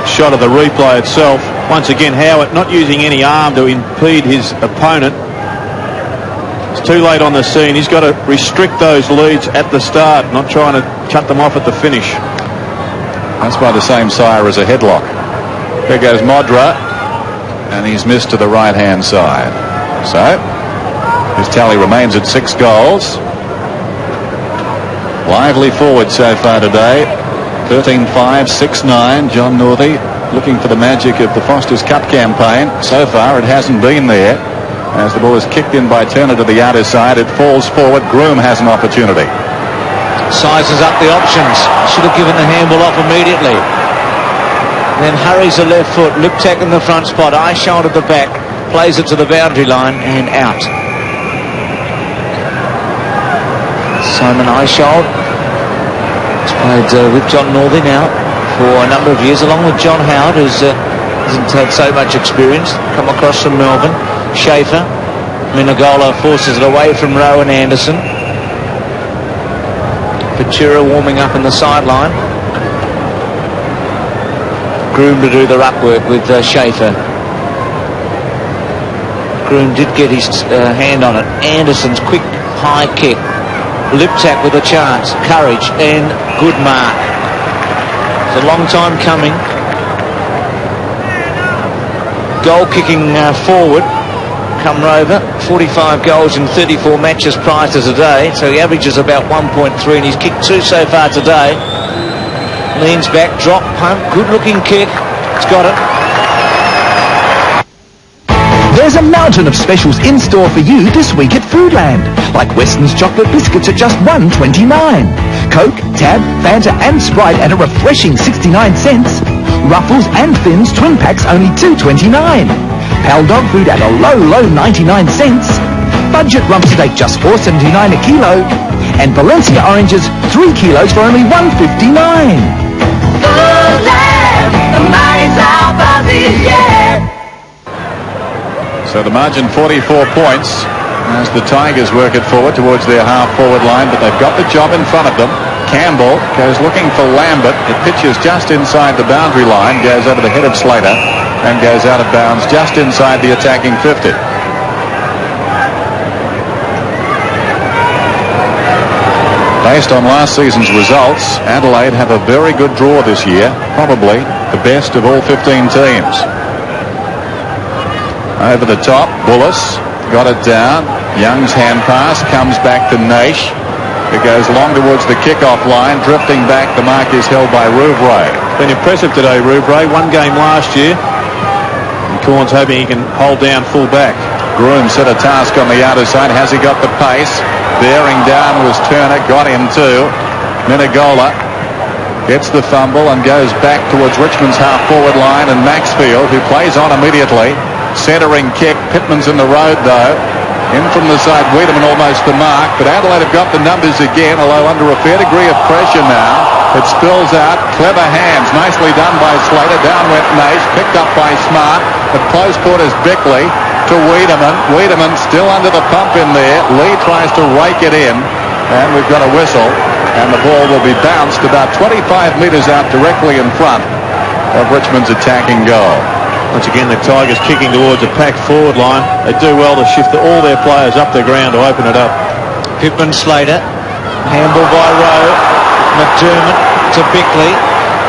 shot of the replay itself. Once again, Howard not using any arm to impede his opponent. It's too late on the scene. He's got to restrict those leads at the start, not trying to cut them off at the finish. That's by the same sire as a headlock. There goes Modra, and he's missed to the right-hand side. So, his tally remains at 6 goals. Lively forward so far today. 13-5, 6-9. John Northey looking for the magic of the Foster's Cup campaign. So far, it hasn't been there. As the ball is kicked in by Turner to the outer side, it falls forward. Groom has an opportunity. Sizes up the options. Should have given the handball off immediately. Then hurries the left foot. Liptak in the front spot. Eyeshoulder at the back. Plays it to the boundary line and out. Simon Eyeshoulder has played with John Northey now for a number of years, along with John Howard, who hasn't had so much experience. Come across from Melbourne. Schaefer. Minagola forces it away from Rowe and Anderson. Ventura warming up in the sideline. Groom to do the ruck work with Schaefer. Groom did get his hand on it. Anderson's quick high kick. Liptak with a chance. Courage and good mark. It's a long time coming. Goal kicking forward. Come Rover, 45 goals in 34 matches prior to today, so he averages about 1.3, and he's kicked 2 so far today. Leans back, drop, punt, good looking kick. It's got it. There's a mountain of specials in store for you this week at Foodland, like Weston's chocolate biscuits at just $1.29. Coke, Tab, Fanta and Sprite at a refreshing 69 cents. Ruffles and Thins twin packs only $2.29. Pal dog food at a low 99 cents. Budget rum to date just $4.79 a kilo. And Valencia oranges 3 kilos for only $1.59. Foodland, the money's out for this year. So the margin 44 points as the Tigers work it forward towards their half-forward line, but they've got the job in front of them. Campbell goes looking for Lambert. It pitches just inside the boundary line, goes over the head of Slater, and goes out of bounds just inside the attacking 50. Based on last season's results, Adelaide have a very good draw this year, probably the best of all 15 teams. Over the top, Bullis got it down. Young's hand pass comes back to Naish. It goes long towards the kick-off line. Drifting back, the mark is held by Rouvray. Been impressive today, Rouvray. One game last year. And Corn's hoping he can hold down full back. Groom set a task on the outer side. Has he got the pace? Bearing down was Turner. Got him too. Minagola gets the fumble and goes back towards Richmond's half-forward line. And Maxfield, who plays on immediately. Centering kick. Pittman's in the road though. In from the side, Wiedemann almost the mark, but Adelaide have got the numbers again, although under a fair degree of pressure now. It spills out, clever hands, nicely done by Slater. Down went Naish, picked up by Smart, but close quarters Bickley to Wiedemann. Wiedemann still under the pump in there. Lee tries to rake it in, and we've got a whistle, and the ball will be bounced about 25 metres out directly in front of Richmond's attacking goal. Once again, the Tigers kicking towards a packed forward line. They do well to shift all their players up the ground to open it up. Pittman, Slater, handball by Rowe, McDermott to Bickley.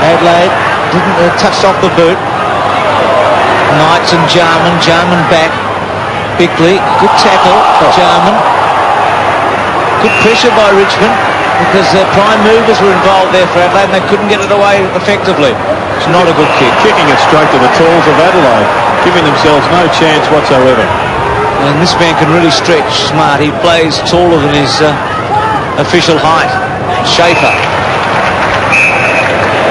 Adelaide didn't touched off the boot. Knights and Jarman back. Bickley, good tackle, Jarman. Good pressure by Richmond because their prime movers were involved there for Adelaide and they couldn't get it away effectively. It's not a good kick. Kicking it straight to the tools of Adelaide, giving themselves no chance whatsoever. And this man can really stretch. Smart. He plays taller than his official height. Schaefer.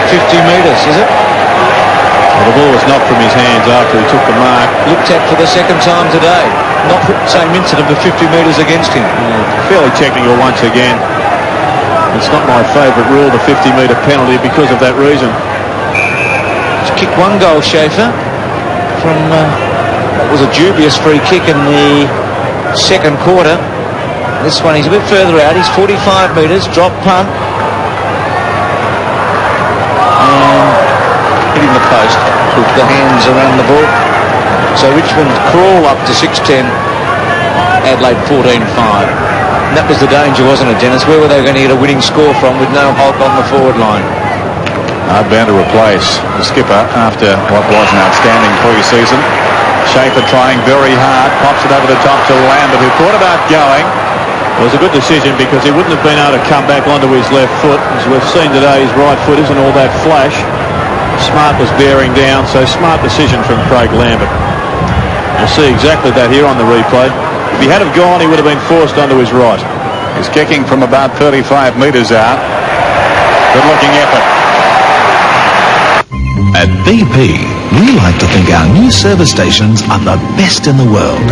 50 metres, is it? Well, the ball was knocked from his hands after he took the mark. Looked at for the second time today. Not the same incident, but 50 metres against him. Fairly technical once again. It's not my favourite rule, the 50-metre penalty, because of that reason. He's kicked one goal, Schaefer, from what was a dubious free kick in the second quarter. This one, he's a bit further out. He's 45 metres, drop punt. And hitting the post. with the hands around the ball. So Richmond crawl up to 6-10. Adelaide 14-5. And that was the danger, wasn't it, Dennis? Where were they going to get a winning score from with no Hulk on the forward line? Hard bound to replace the skipper after what was an outstanding pre-season. Schaefer trying very hard, pops it over the top to Lambert, who thought about going. It was a good decision because he wouldn't have been able to come back onto his left foot. As we've seen today, his right foot isn't all that flash. Smart was bearing down, so smart decision from Craig Lambert. We'll see exactly that here on the replay. If he had have gone, he would have been forced onto his right. He's kicking from about 35 metres out. Good looking effort. At BP, we like to think our new service stations are the best in the world,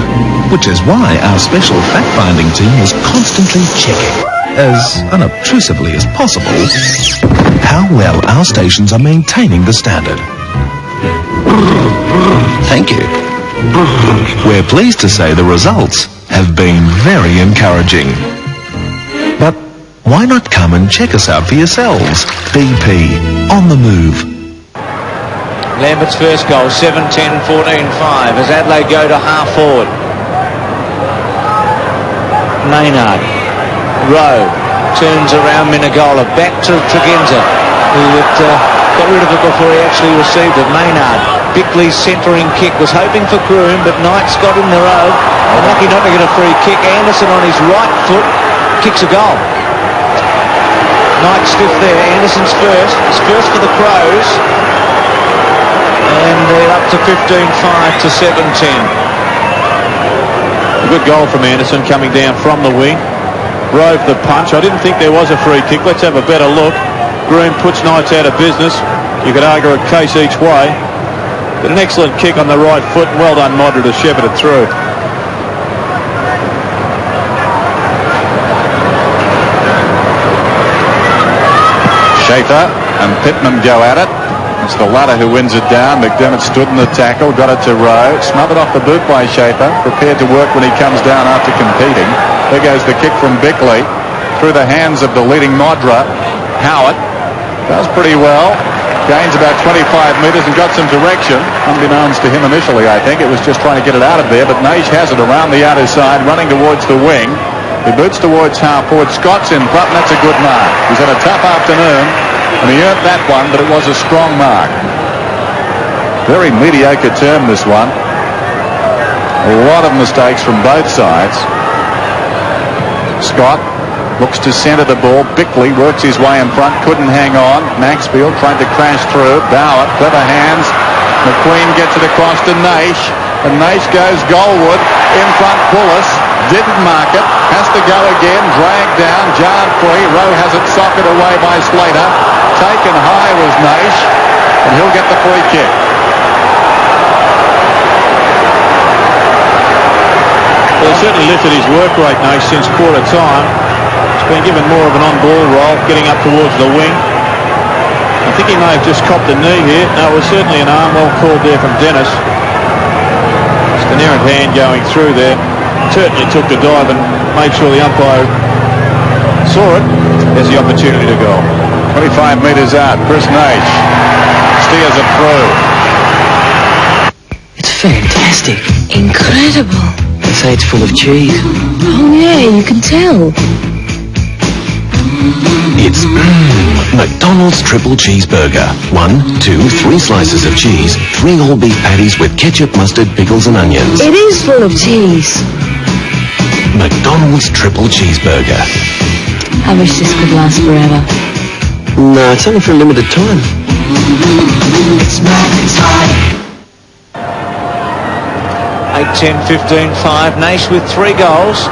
which is why our special fact-finding team is constantly checking, as unobtrusively as possible, how well our stations are maintaining the standard. Thank you. We're pleased to say the results have been very encouraging. But why not come and check us out for yourselves? BP, on the move. Lambert's first goal, 7-10, 14-5, as Adelaide go to half forward. Maynard. Rowe turns around Minagola, back to Tregenza, who had got rid of it before he actually received it. Maynard, Bickley's centering kick, was hoping for Groom, but Knight's got in the row. Unlucky not to get a free kick. Anderson on his right foot kicks a goal. Knight stiff there. Anderson's first. It's first for the Crows. And they're up to 15-5 to 7-10. A good goal from Anderson coming down from the wing. Rove the punch. I didn't think there was a free kick. Let's have a better look. Groom puts Knights out of business. You could argue a case each way. But an excellent kick on the right foot. Well done, Modra, to shepherd it through. Schaefer and Pittman go at it. It's the latter who wins it down. McDermott stood in the tackle, got it to Rowe, smothered off the boot by Schaefer, prepared to work when he comes down after competing. There goes the kick from Bickley through the hands of the leading Modra. Howard does pretty well. Gains about 25 metres and got some direction. Unbeknownst to him initially, I think. It was just trying to get it out of there, but Naish has it around the outer side, running towards the wing. He boots towards half forward. Scott's in front, and that's a good mark. He's had a tough afternoon, and he earned that one, but it was a strong mark. Very mediocre term, this one. A lot of mistakes from both sides. Scott looks to centre the ball. Bickley works his way in front, couldn't hang on. Maxfield tried to crash through. Bauer, clever hands. McQueen gets it across to Naish, and Naish goes goalward. In front, Pullis didn't mark it. Has to go again. Dragged down, jarred free. Rowe has it socked away by Slater. Taken high was Naish, and he'll get the free kick. Well, he certainly lifted his work rate, Naish, since quarter time. He's been given more of an on-ball role, getting up towards the wing. I think he may have just copped a knee here. No, it was certainly an arm. Well called there from Dennis. Just an errant hand going through there. Certainly took the dive and made sure the umpire saw it. There's the opportunity to go. 25 metres out, Chris Naish steers it through. It's fantastic. Incredible. I'd say it's full of cheese. Oh yeah, you can tell. It's McDonald's Triple Cheeseburger. 1, 2, 3 slices of cheese, 3 all beef patties with ketchup, mustard, pickles and onions. It is full of cheese. McDonald's Triple Cheeseburger. I wish this could last forever. No, it's only for a limited time. It's Mac time. 8-10, 15-5. Naish with 3 goals.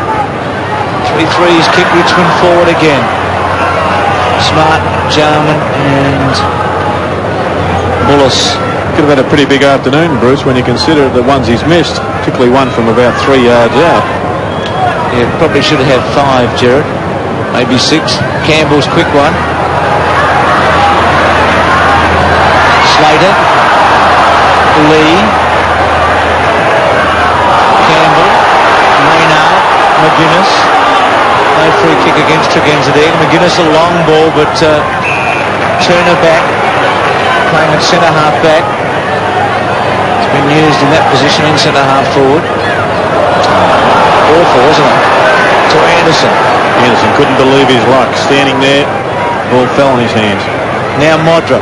3 threes kick Richmond forward again. Smart, Jarman and Bullis. Could have had a pretty big afternoon, Bruce, when you consider the ones he's missed, particularly one from about 3 yards out. Yeah, probably should have had 5, Gerard. Maybe 6. Campbell's quick one. Slater. Lee. Campbell. Maynard. McGuinness. No free kick against Tregenza there. McGuinness a long ball, but Turner back. Playing at centre half back. being used in that position in centre-half forward. Awful, wasn't it? To Anderson. Anderson couldn't believe his luck. Standing there, ball fell in his hands. Now Modra.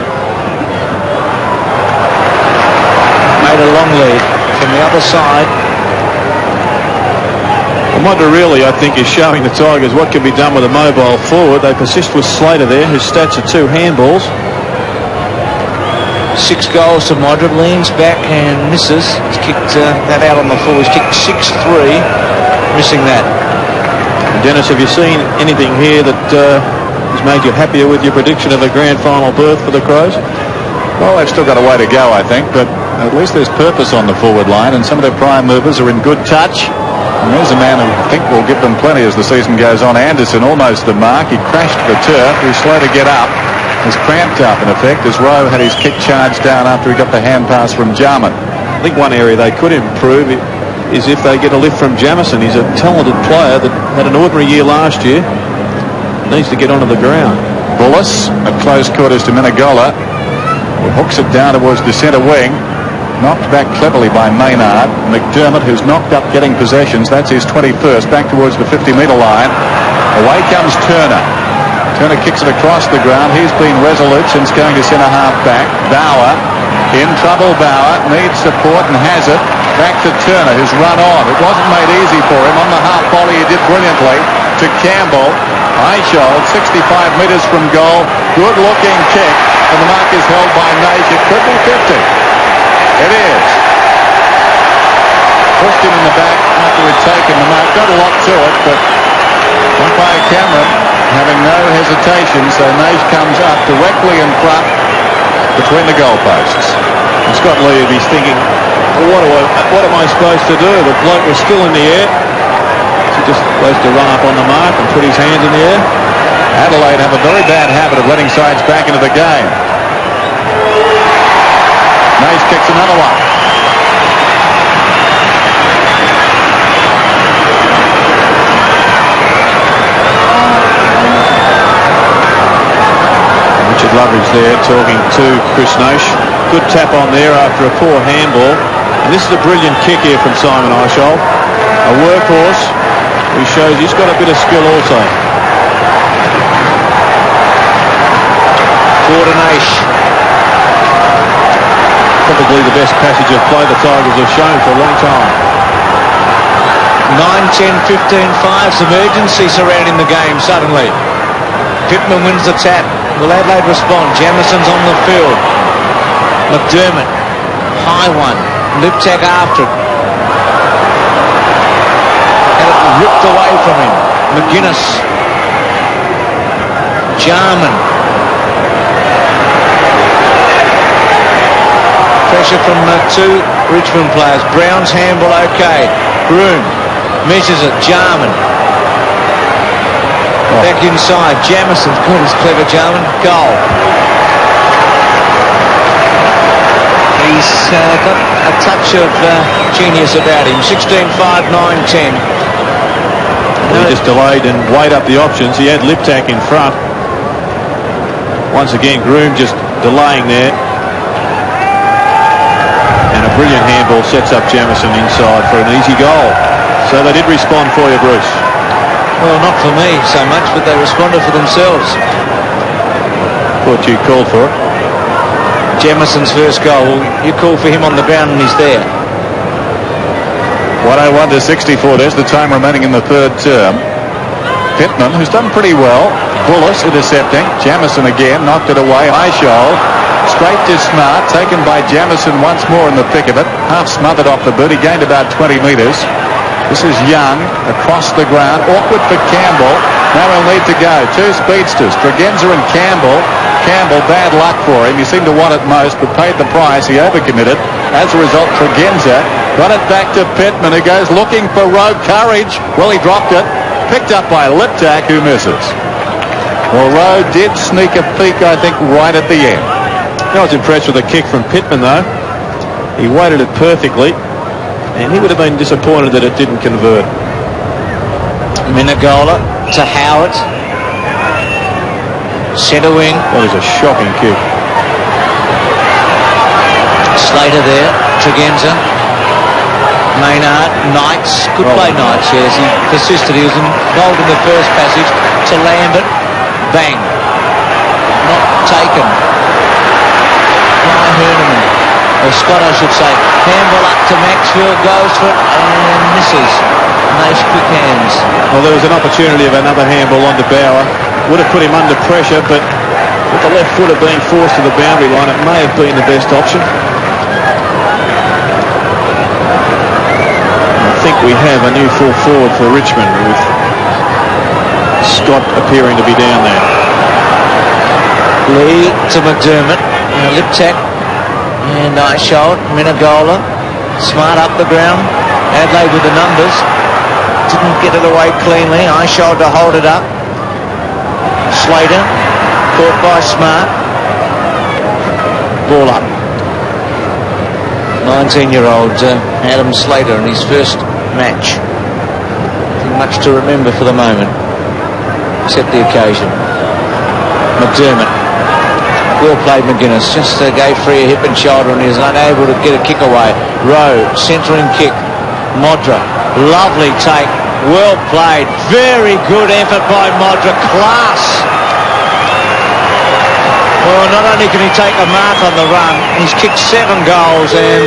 Made a long lead from the other side. Well, Modra really, I think, is showing the Tigers what can be done with a mobile forward. They persist with Slater there, whose stats are 2 handballs. 6 goals to Modra. Leans back and misses. He's kicked that out on the full. He's kicked 6-3, missing that. And Dennis, have you seen anything here that has made you happier with your prediction of a grand final berth for the Crows? Well, they've still got a way to go, I think, but at least there's purpose on the forward line, and some of their prime movers are in good touch. And there's a man who I think will give them plenty as the season goes on. Anderson, almost the mark. He crashed the turf. He was slow to get up. Was cramped up, in effect, as Rowe had his kick charged down after he got the hand pass from Jarman. I think one area they could improve is if they get a lift from Jamison. He's a talented player that had an ordinary year last year. Needs to get onto the ground. Bullis at close quarters to Menegola. He hooks it down towards the centre wing. Knocked back cleverly by Maynard. McDermott, who's knocked up getting possessions. That's his 21st. Back towards the 50-metre line. Away comes Turner. Turner kicks it across the ground. He's been resolute since going to centre-half back. Bauer. In trouble, Bauer. Needs support and has it. Back to Turner, who's run on. It wasn't made easy for him. On the half volley, he did brilliantly. To Campbell. Eichhold, 65 metres from goal. Good-looking kick. And the mark is held by Naish. It could be 50. It is. Pushed him in the back after he'd taken the mark. Got a lot to it, but umpire Cameron having no hesitation, so Naish comes up directly in front between the goalposts. And Scott Lee, if he's thinking, well, what am I supposed to do? The bloke was still in the air. He's just supposed to run up on the mark and put his hands in the air. Adelaide have a very bad habit of letting sides back into the game. Naish kicks another one. Richard Loveridge there talking to Chris Naish. Good tap on there after a poor handball. And this is a brilliant kick here from Simon Eichhold. A workhorse who shows he's got a bit of skill also. Forward to Naish. Probably the best passage of play the Tigers have shown for a long time. 9-10-15-5. Some urgency surrounding the game suddenly. Pittman wins the tap. Will Adelaide respond? Jamison's on the field. McDermott. High one. Liptak after it. And it ripped away from him. McGuinness. Jarman. Pressure from 2 Richmond players. Brown's handball okay. Groom misses it. Jarman. Back inside. Jamison's good. He's clever, Jarman. Goal. He's got a touch of genius about him. 16-5, 9-10. He just delayed and weighed up the options. He had Liptak in front. Once again, Groom just delaying there. Brilliant handball sets up Jamison inside for an easy goal. So they did respond for you, Bruce. Well, not for me so much, but they responded for themselves. Thought you called for it. Jamison's first goal. You call for him on the ground and he's there. 101-64. There's the time remaining in the third term. Pittman, who's done pretty well. Bullis intercepting. Jamison again, knocked it away. Eichhold. Straight to Smart, taken by Jamison once more in the thick of it. Half smothered off the boot. He gained about 20 metres. This is Young across the ground. Awkward for Campbell. Now he'll need to go. 2 speedsters, Tregenza and Campbell. Campbell, bad luck for him. He seemed to want it most, but paid the price. He overcommitted. As a result, Tregenza got it back to Pittman, who goes looking for Rowe. Courage. Well, he dropped it. Picked up by Liptak, who misses. Well, Rowe did sneak a peek, I think, right at the end. I was impressed with the kick from Pittman, though. He weighted it perfectly, and he would have been disappointed that it didn't convert. Menegola to Howard. Centre wing. That is a shocking kick. Slater there. Tregenza. Maynard, Knights, good play Knights, yes, he persisted, he was involved in the first passage, to Lambert, bang, not taken by Herneman, or Scott I should say, handball up to Maxfield, goes for it and misses. Nice quick hands. Well, there was an opportunity of another handball onto Bauer, would have put him under pressure, but with the left footer being forced to the boundary line, it may have been the best option. I think we have a new full forward for Richmond, with Scott appearing to be down there. Lee to McDermott, Liptak and Eichholt, Menegola, Smart up the ground, Adelaide with the numbers, didn't get it away cleanly, Eichholt to hold it up, Slater, caught by Smart, ball up. 19-year-old Adam Slater in his first match. Nothing much to remember for the moment, except the occasion. McDermott, well played McGuinness, just gave free a hip and shoulder and he was unable to get a kick away. Rowe, centering kick, Modra, lovely take, well played, very good effort by Modra, class. Well, not only can he take a mark on the run, he's kicked 7 goals, and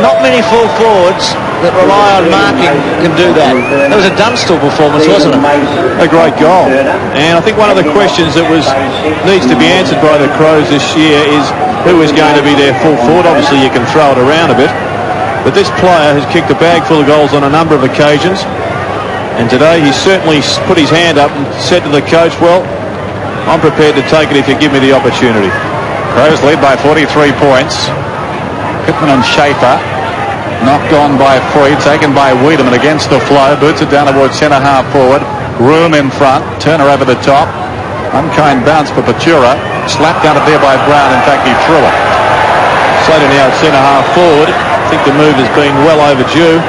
not many full forwards that rely on marking can do that. That was a Dunstall performance, wasn't it? A great goal. And I think one of the questions that needs to be answered by the Crows this year is who is going to be their full forward. Obviously, you can throw it around a bit, but this player has kicked a bag full of goals on a number of occasions, and today he certainly put his hand up and said to the coach, well, I'm prepared to take it if you give me the opportunity. Crows lead by 43 points. Pittman and Schaefer knocked on by Free, taken by Wiedemann against the flow, boots it down towards centre half forward. Room in front, Turner over the top. Unkind bounce for Patura, slapped down it there by Brown, in fact he threw it. Slater now at centre half forward. I think the move has been well overdue.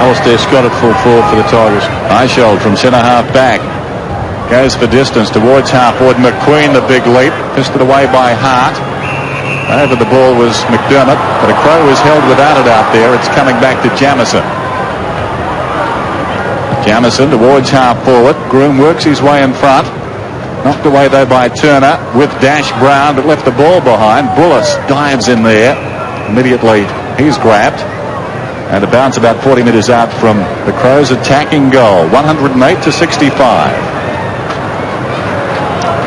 Alistair Scott at full forward for the Tigers. Eichholt from centre half back. Goes for distance towards half forward. McQueen, the big leap, fisted away by Hart. Over the ball was McDermott, but a Crow was held without it out there. It's coming back to Jamison. Jamison towards half forward. Groom works his way in front. Knocked away though by Turner with Dash Brown, but left the ball behind. Bullis dives in there. Immediately he's grabbed. And a bounce about 40 metres out from the Crows' attacking goal. 108-65.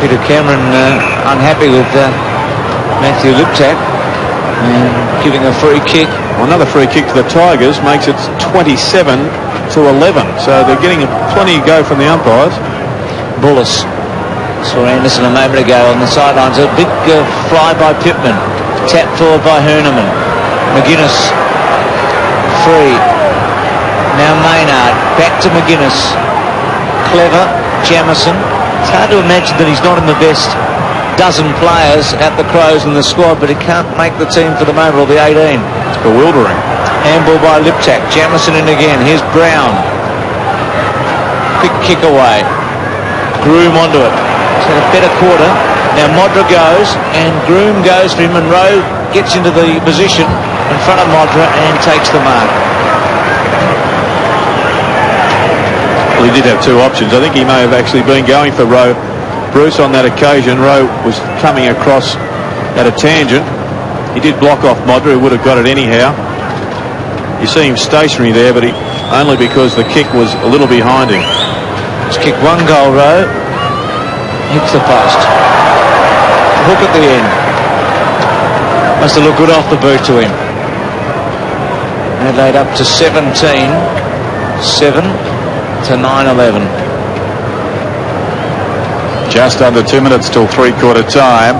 Peter Cameron unhappy with Matthew Liptak and giving a free kick. Well, another free kick to the Tigers makes it 27-11. So they're getting plenty of go from the umpires. Bullis. Saw Anderson a moment ago on the sidelines. A big fly by Pittman. Tap forward by Herneman. McGuinness. Free. Now Maynard. Back to McGuinness. Clever. Jamison. It's hard to imagine that he's not in the best dozen players at the Crows in the squad, but he can't make the team for the moment, or the 18. It's bewildering. Handball by Liptak. Jamison in again. Here's Brown. Quick kick away. Groom onto it. He's had a better quarter. Now Modra goes, and Groom goes for him, and Rowe gets into the position in front of Modra and takes the mark. Well, he did have two options. I think he may have actually been going for Rowe. Bruce on that occasion, Rowe was coming across at a tangent. He did block off Modra, who would have got it anyhow. You see him stationary there, but only because the kick was a little behind him. He's kicked 1 goal, Rowe. Hits the post. Hook at the end. Must have looked good off the boot to him. Adelaide up to 17. 7-9-11. Just under 2 minutes till three-quarter time.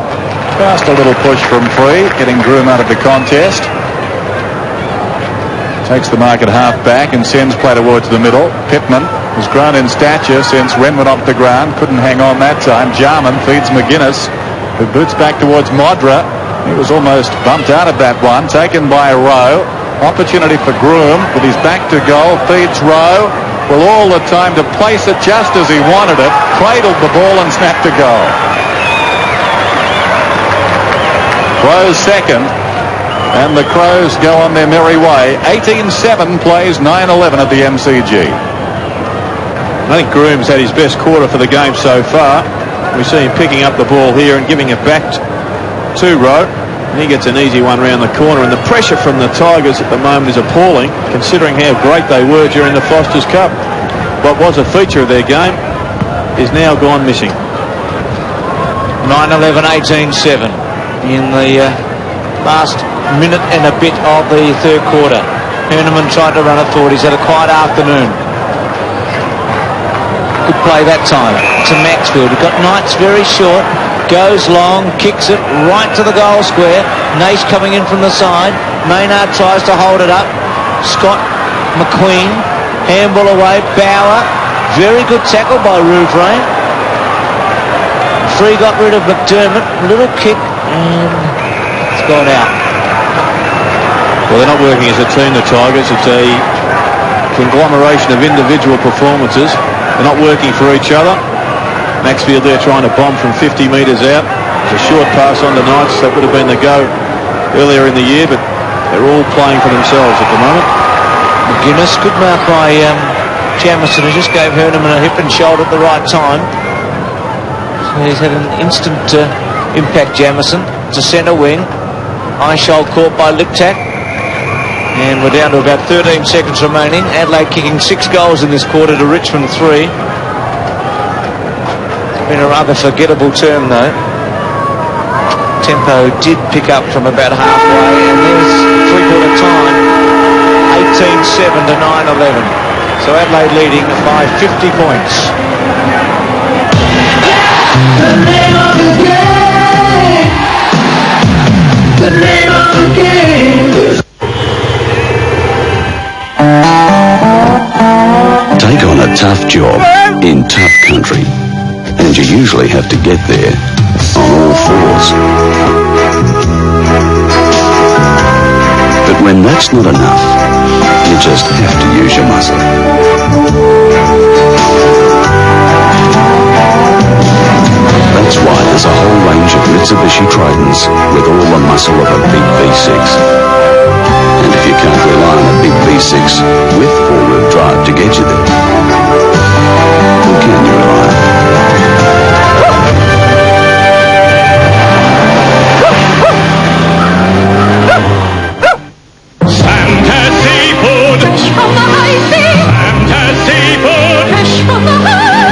Just a little push from Free, getting Groom out of the contest. Takes the mark at half-back and sends play towards the middle. Pittman has grown in stature since Wren went off the ground. Couldn't hang on that time. Jarman feeds McGuinness, who boots back towards Modra. He was almost bumped out of that one. Taken by Rowe. Opportunity for Groom with his back to goal. Feeds Rowe. Well, all the time to place it just as he wanted it. Cradled the ball and snapped a goal. Rowe's second. And the Crows go on their merry way. 18-7 plays 9-11 at the MCG. I think Groom's had his best quarter for the game so far. We see him picking up the ball here and giving it back to Rowe. He gets an easy one round the corner, and the pressure from the Tigers at the moment is appalling, considering how great they were during the Foster's Cup. What was a feature of their game is now gone missing. 9-11, 18-7 in the last minute and a bit of the third quarter. Herneman tried to run it forward. He's had a quiet afternoon. Good play that time to Maxfield. He got Knights very short. Goes long, kicks it right to the goal square. Nace coming in from the side. Maynard tries to hold it up. Scott McQueen, handball away. Bauer, very good tackle by Rouvray. Free got rid of McDermott. Little kick, and it's gone out. Well, they're not working as a team, the Tigers. It's a conglomeration of individual performances. They're not working for each other. Maxfield there trying to bomb from 50 metres out. It's a short pass on the Knights. That would have been the go earlier in the year, but they're all playing for themselves at the moment. McGuinness, good mark by Jamison, who just gave Herneman a hip and shoulder at the right time. So he's had an instant impact, Jamison. It's a centre wing. Eichel caught by Liptak. And we're down to about 13 seconds remaining. Adelaide kicking 6 goals in this quarter to Richmond 3. Been a rather forgettable term though. Tempo did pick up from about halfway, and there's three-quarter time. 18-7 to 9-11. So Adelaide leading by 50 points. The name of the game. The name of the game. Take on a tough job in tough country, and you usually have to get there on all fours. But when that's not enough, you just have to use your muscle. That's why there's a whole range of Mitsubishi Tritons with all the muscle of a big V6. And if you can't rely on a big V6 with four-wheel drive to get you there, who can you rely on? Santa Seafood. Fresh from the high sea. Santa Seafood. Fresh from the high sea.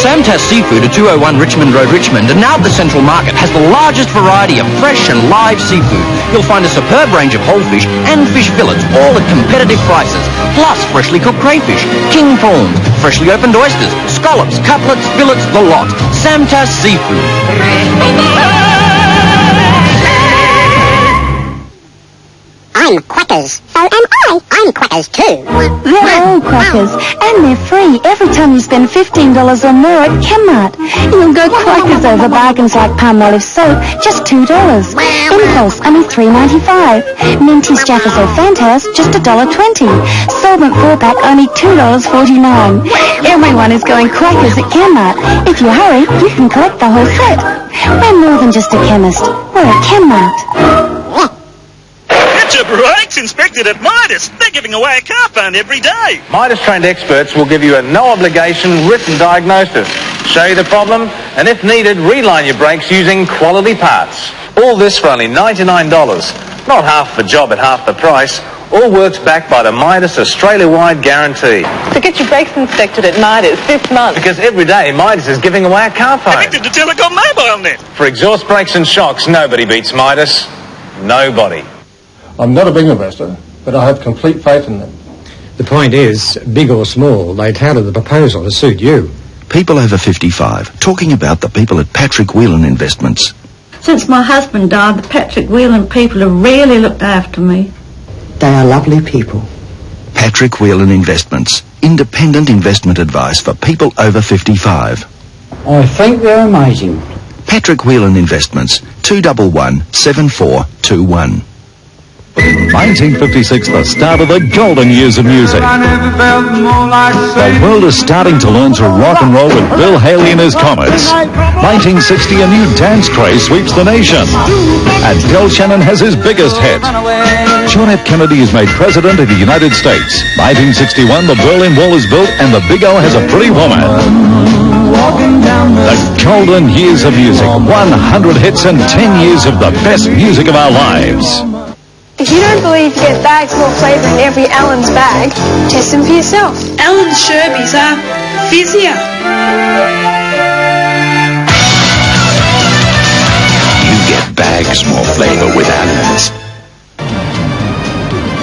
Samtas Seafood at 201 Richmond Road, Richmond, and now the Central Market has the largest variety of fresh and live seafood. You'll find a superb range of whole fish and fish fillets, all at competitive prices, plus freshly cooked crayfish, king prawns, freshly opened oysters, scallops, cutlets, fillets, the lot. Samtas Seafood. I'm Quackers. So am I. I'm Quackers too. They're all Quackers, and they're free every time you spend $15 or more at Chemmart. You'll go Quackers over bargains like Palmolive soap, just $2. Impulse, only $3.95. Minty Staffers or Fantas, just $1.20. Solvent 4-pack, only $2.49. Everyone is going Quackers at Chemmart. If you hurry, you can collect the whole set. We're more than just a chemist. We're at Chemmart. Get your brakes inspected at Midas. They're giving away a car phone every day. Midas trained experts will give you a no-obligation written diagnosis, show you the problem, and if needed, reline your brakes using quality parts. All this for only $99. Not half the job at half the price. All works backed by the Midas Australia-wide guarantee. To get your brakes inspected at Midas this month. Because every day Midas is giving away a car phone. Connected to Telecom Mobile Net. For exhaust brakes and shocks, nobody beats Midas. Nobody. I'm not a big investor, but I have complete faith in them. The point is, big or small, they tailor the proposal to suit you. People over 55, talking about the people at Patrick Whelan Investments. Since my husband died, the Patrick Whelan people have really looked after me. They are lovely people. Patrick Whelan Investments. Independent investment advice for people over 55. I think they're amazing. Patrick Whelan Investments. 211 7421. 1956, the start of the golden years of music. The world is starting to learn to rock and roll with Bill Haley and his Comets. 1960, a new dance craze sweeps the nation. And Del Shannon has his biggest hit. John F. Kennedy is made President of the United States. 1961, the Berlin Wall is built and the Big O has a pretty woman. The golden years of music, 100 hits and 10 years of the best music of our lives. If you don't believe you get bags more flavour in every Allen's bag, test them for yourself. Allen's Sherbies are fizzier. You get bags more flavour with Allen's.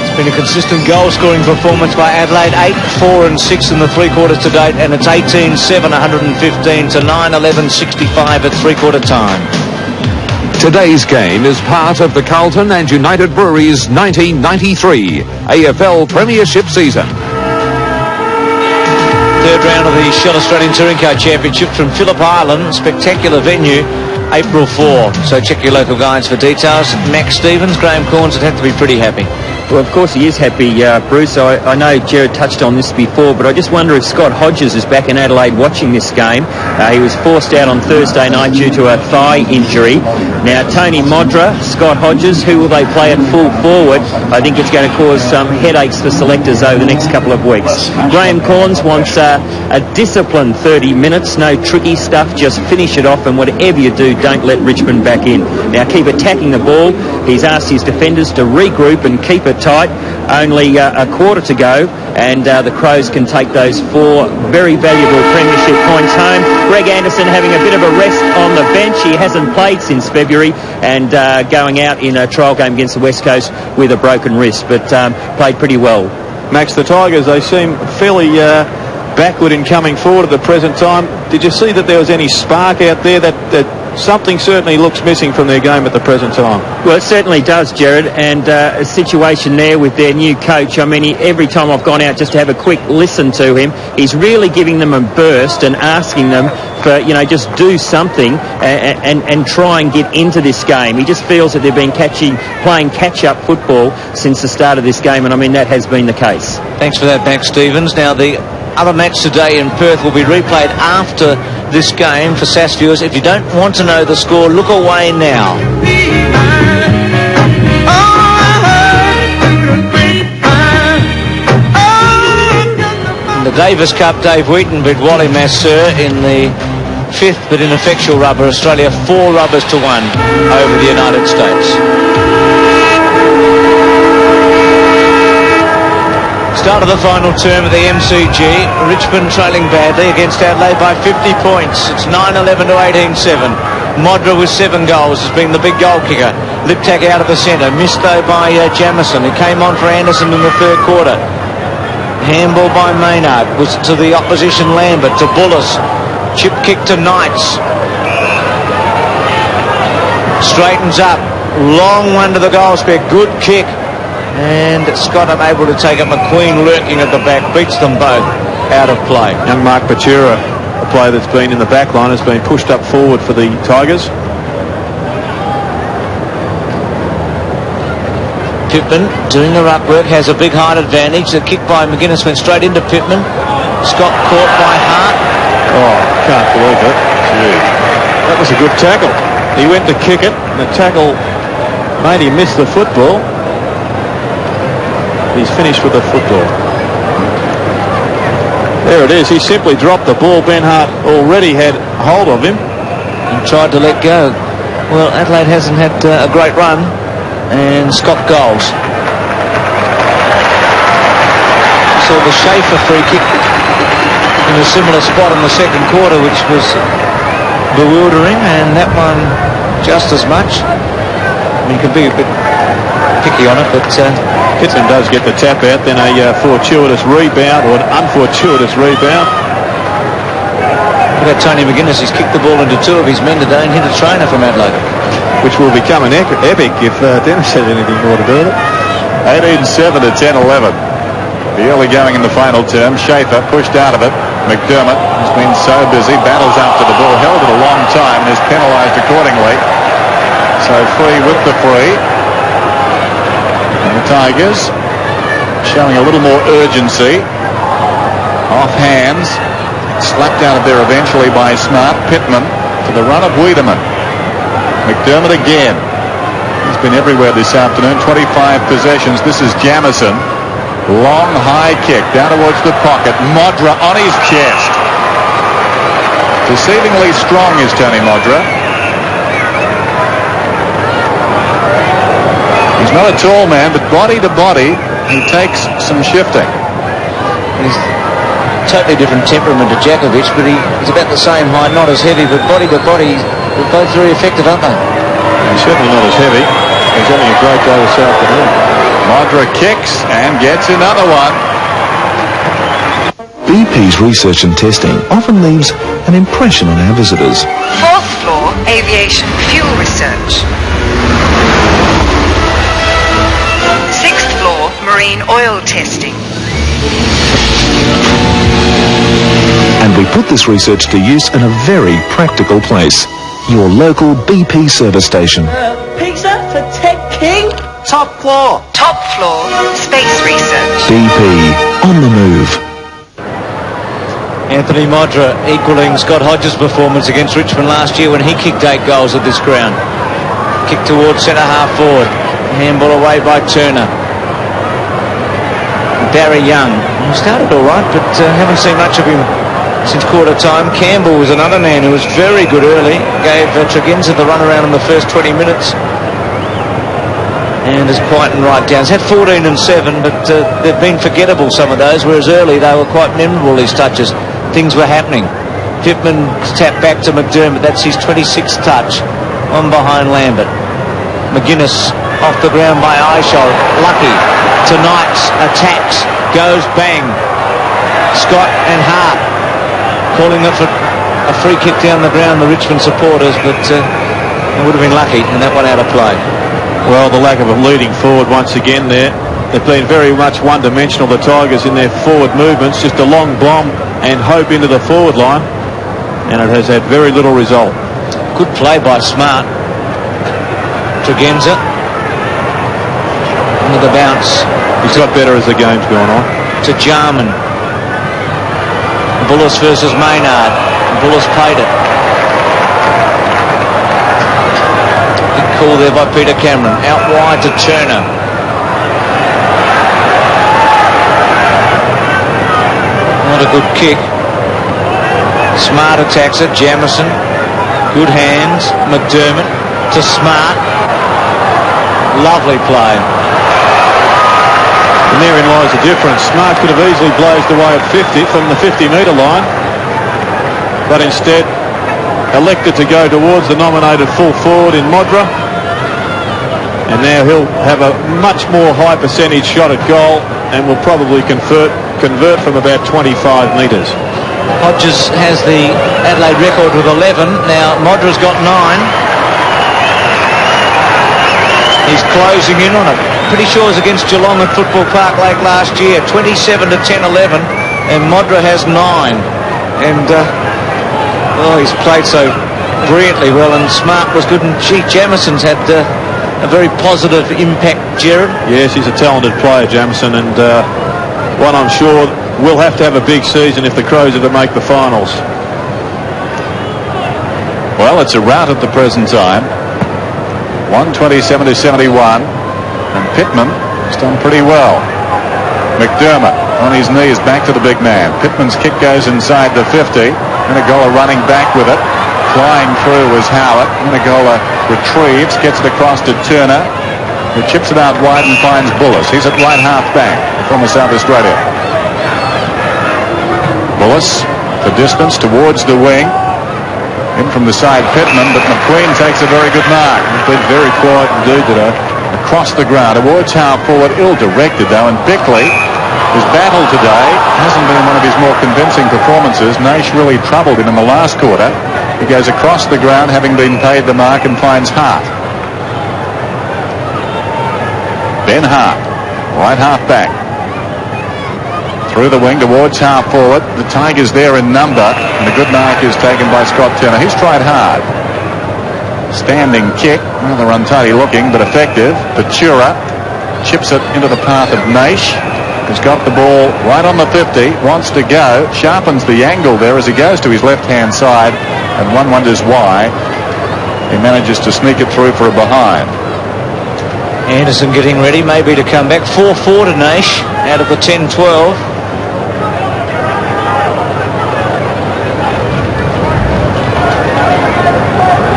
It's been a consistent goal-scoring performance by Adelaide. 8, 4 and 6 in the three-quarters to date, and it's 18-7, 115 to 9-11, 65 at three-quarter time. Today's game is part of the Carlton and United Breweries 1993 AFL Premiership season. Third round of the Shell Australian Touring Car Championship from Phillip Island. Spectacular venue, April 4. So check your local guides for details. Max Stevens, Graham Corns would have to be pretty happy. Well, of course he is happy, Bruce. I know Gerard touched on this before, but I just wonder if Scott Hodges is back in Adelaide watching this game. He was forced out on Thursday night due to a thigh injury. Now, Tony Modra, Scott Hodges, who will they play at full forward? I think it's going to cause some headaches for selectors over the next couple of weeks. Graham Corns wants a disciplined 30 minutes, no tricky stuff, just finish it off, and whatever you do, don't let Richmond back in. Now, keep attacking the ball. He's asked his defenders to regroup and keep it tight. Only a quarter to go, and the Crows can take those 4 very valuable premiership points home. Greg Anderson having a bit of a rest on the bench. He hasn't played since February, and going out in a trial game against the West Coast with a broken wrist, but played pretty well. Max, the Tigers, they seem fairly backward in coming forward at the present time. Did you see that there was any spark out there that something certainly looks missing from their game at the present time? Well, it certainly does, Jared, and a situation there with their new coach. I mean, every time I've gone out just to have a quick listen to him, he's really giving them a burst and asking them for, just do something and try and get into this game. He just feels that they've been playing catch-up football since the start of this game, and I mean, that has been the case. Thanks for that, Max Stevens. Now, the other match today in Perth will be replayed after this game for SAS viewers. If you don't want to know the score, look away now. In the Davis Cup, Dave Wheaton beat Wally Masseur in the 5th but ineffectual rubber. Australia 4 rubbers to 1 over the United States. Start of the final term of the MCG. Richmond trailing badly against Adelaide by 50 points. It's 9-11 to 18-7. Modra with 7 goals has been the big goal kicker. Liptak out of the centre. Missed though by Jamison. He came on for Anderson in the third quarter. Handball by Maynard. Was to the opposition Lambert. To Bullis. Chip kick to Knights. Straightens up. Long one to the goal square. Good kick. And Scott unable to take it. McQueen lurking at the back, beats them both out of play. Young Mark Pachura, a player that's been in the back line, has been pushed up forward for the Tigers. Pittman doing the ruck work, has a big height advantage. The kick by McGuinness went straight into Pittman. Scott caught by Hart. Oh, can't believe it. Jeez. That was a good tackle. He went to kick it, and the tackle made him miss the football. He's finished with the football. There it is. He simply dropped the ball. Ben Hart already had hold of him and tried to let go. Well, Adelaide hasn't had a great run, and Scott goals. Saw the Schaefer free kick in a similar spot in the second quarter, which was bewildering, and that one just as much. I mean, you can be a bit picky on it, but Pittman does get the tap out, then a fortuitous rebound, or an unfortuitous rebound. Look at Tony McGuinness. He's kicked the ball into 2 of his men today and hit a trainer from Adelaide. Which will become an epic if Dennis has anything more to do with it. 18-7 to 10-11. The early going in the final term. Schaefer pushed out of it. McDermott has been so busy, battles after the ball, held it a long time and is penalised accordingly. So free with the free. the Tigers, showing a little more urgency. Off hands, slapped out of there eventually by Smart. Pittman to the run of Wiedemann. McDermott again. He's been everywhere this afternoon. 25 possessions. This is Jamison. Long high kick down towards the pocket. Modra on his chest. Deceivingly strong is Tony Modra. He's not a tall man, but body to body, he takes some shifting. He's totally different temperament to Djakovic, but he's about the same height, not as heavy, but body to body, they're both very effective, aren't they? He's certainly not as heavy. He's having a great day this afternoon. Modra kicks and gets another one. BP's research and testing often leaves an impression on our visitors. 4th floor, aviation fuel research. 6th floor, marine oil testing. And we put this research to use in a very practical place. Your local BP service station. Pizza for Tech King? Top floor. Top floor, space research. BP, on the move. Anthony Modra equalling Scott Hodges' performance against Richmond last year when he kicked 8 goals at this ground. Kick towards centre half forward. Handball away by Turner. Barry Young. He started all right, but haven't seen much of him since quarter time. Campbell was another man who was very good early. Gave Tregenza the run around in the first 20 minutes. And has quietened right down. He's had 14 and 7, but they've been forgettable, some of those, whereas early they were quite memorable, these touches. Things were happening. Pittman's tap back to McDermott. That's his 26th touch. On behind Lambert. McGuinness off the ground by Aisha. Lucky. Tonight's attacks. Goes bang. Scott and Hart calling it for a free kick down the ground, the Richmond supporters, but it would have been lucky, and that one out of play. Well, the lack of a leading forward once again there. They've been very much one-dimensional, the Tigers, in their forward movements. Just a long bomb and hope into the forward line, and it has had very little result. Good play by Smart. Tregenza with a bounce. He's got better as the game's gone on. To Jarman. Bullis versus Maynard. Bullis paid it. Good call there by Peter Cameron. Out wide to Turner. Not a good kick. Smart attacks it. Jamison. Good hands. McDermott to Smart. Lovely play. And therein lies the difference. Smart could have easily blazed away at 50 from the 50-metre line, but instead elected to go towards the nominated full forward in Modra. And now he'll have a much more high percentage shot at goal and will probably convert from about 25 metres. Hodges has the Adelaide record with 11. Now Modra's got 9. He's closing in on it. Pretty sure it was against Geelong at Football Park late last year. 27 to 10-11. And Modra has 9. And, he's played so brilliantly well. And Smart was good. And Jamison's had a very positive impact, Gerard. Yes, he's a talented player, Jamison. And one I'm sure will have to have a big season if the Crows are to make the finals. Well, it's a rout at the present time. 127 to 71. And Pittman has done pretty well. McDermott on his knees back to the big man. Pittman's kick goes inside the 50. Menegola running back with it. Flying through was Howard. Menegola retrieves, gets it across to Turner, who chips it out wide and finds Bullis. He's at right half back from South Australia. Bullis for distance towards the wing. In from the side, Pittman, but McQueen takes a very good mark. He's been very quiet indeed today. Across the ground, towards half forward, ill-directed though, and Bickley, his battle today hasn't been one of his more convincing performances. Nash really troubled him in the last quarter. He goes across the ground, having been paid the mark, and finds Hart. Ben Hart, right half back. Through the wing towards half forward. The Tigers there in number, and a good mark is taken by Scott Turner. He's tried hard. Standing kick, rather untidy looking, but effective. Patura chips it into the path of Naish, who's got the ball right on the 50, wants to go, sharpens the angle there as he goes to his left-hand side, and one wonders why he manages to sneak it through for a behind. Anderson getting ready maybe to come back. 4-4 to Naish out of the 10-12.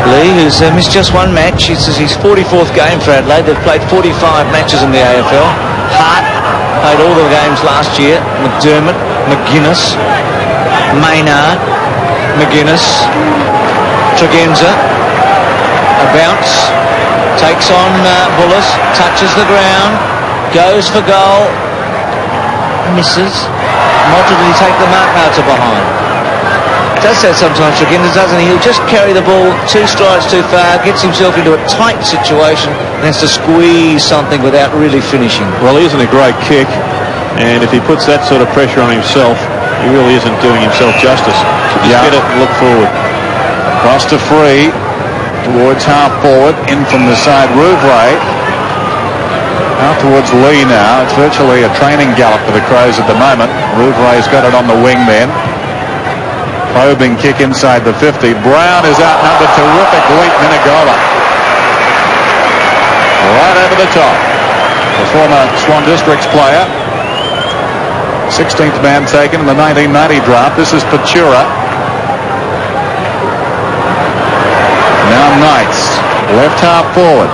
Lee, who's missed just one match. This is his 44th game for Adelaide. They've played 45 matches in the AFL. Hart played all the games last year. McDermott, McGuinness, Maynard, McGuinness, Tregenza. A bounce, takes on Bullis, touches the ground, goes for goal, misses. Not did he take the mark? No, to behind. Does that sometimes, Tregenza, doesn't he? He'll just carry the ball 2 strides too far, gets himself into a tight situation, and has to squeeze something without really finishing. Well, he isn't a great kick, and if he puts that sort of pressure on himself, he really isn't doing himself justice. So just get it and look forward. Cross to free towards half forward, in from the side, Rouvray. Out towards Lee now. It's virtually a training gallop for the Crows at the moment. Rouvray's got it on the wing then. Probing kick inside the 50. Brown is outnumbered. Terrific leap, Menegola. Right over the top. The former Swan Districts player. 16th man taken in the 1990 draft. This is Patura. Now Knights. Left half forward.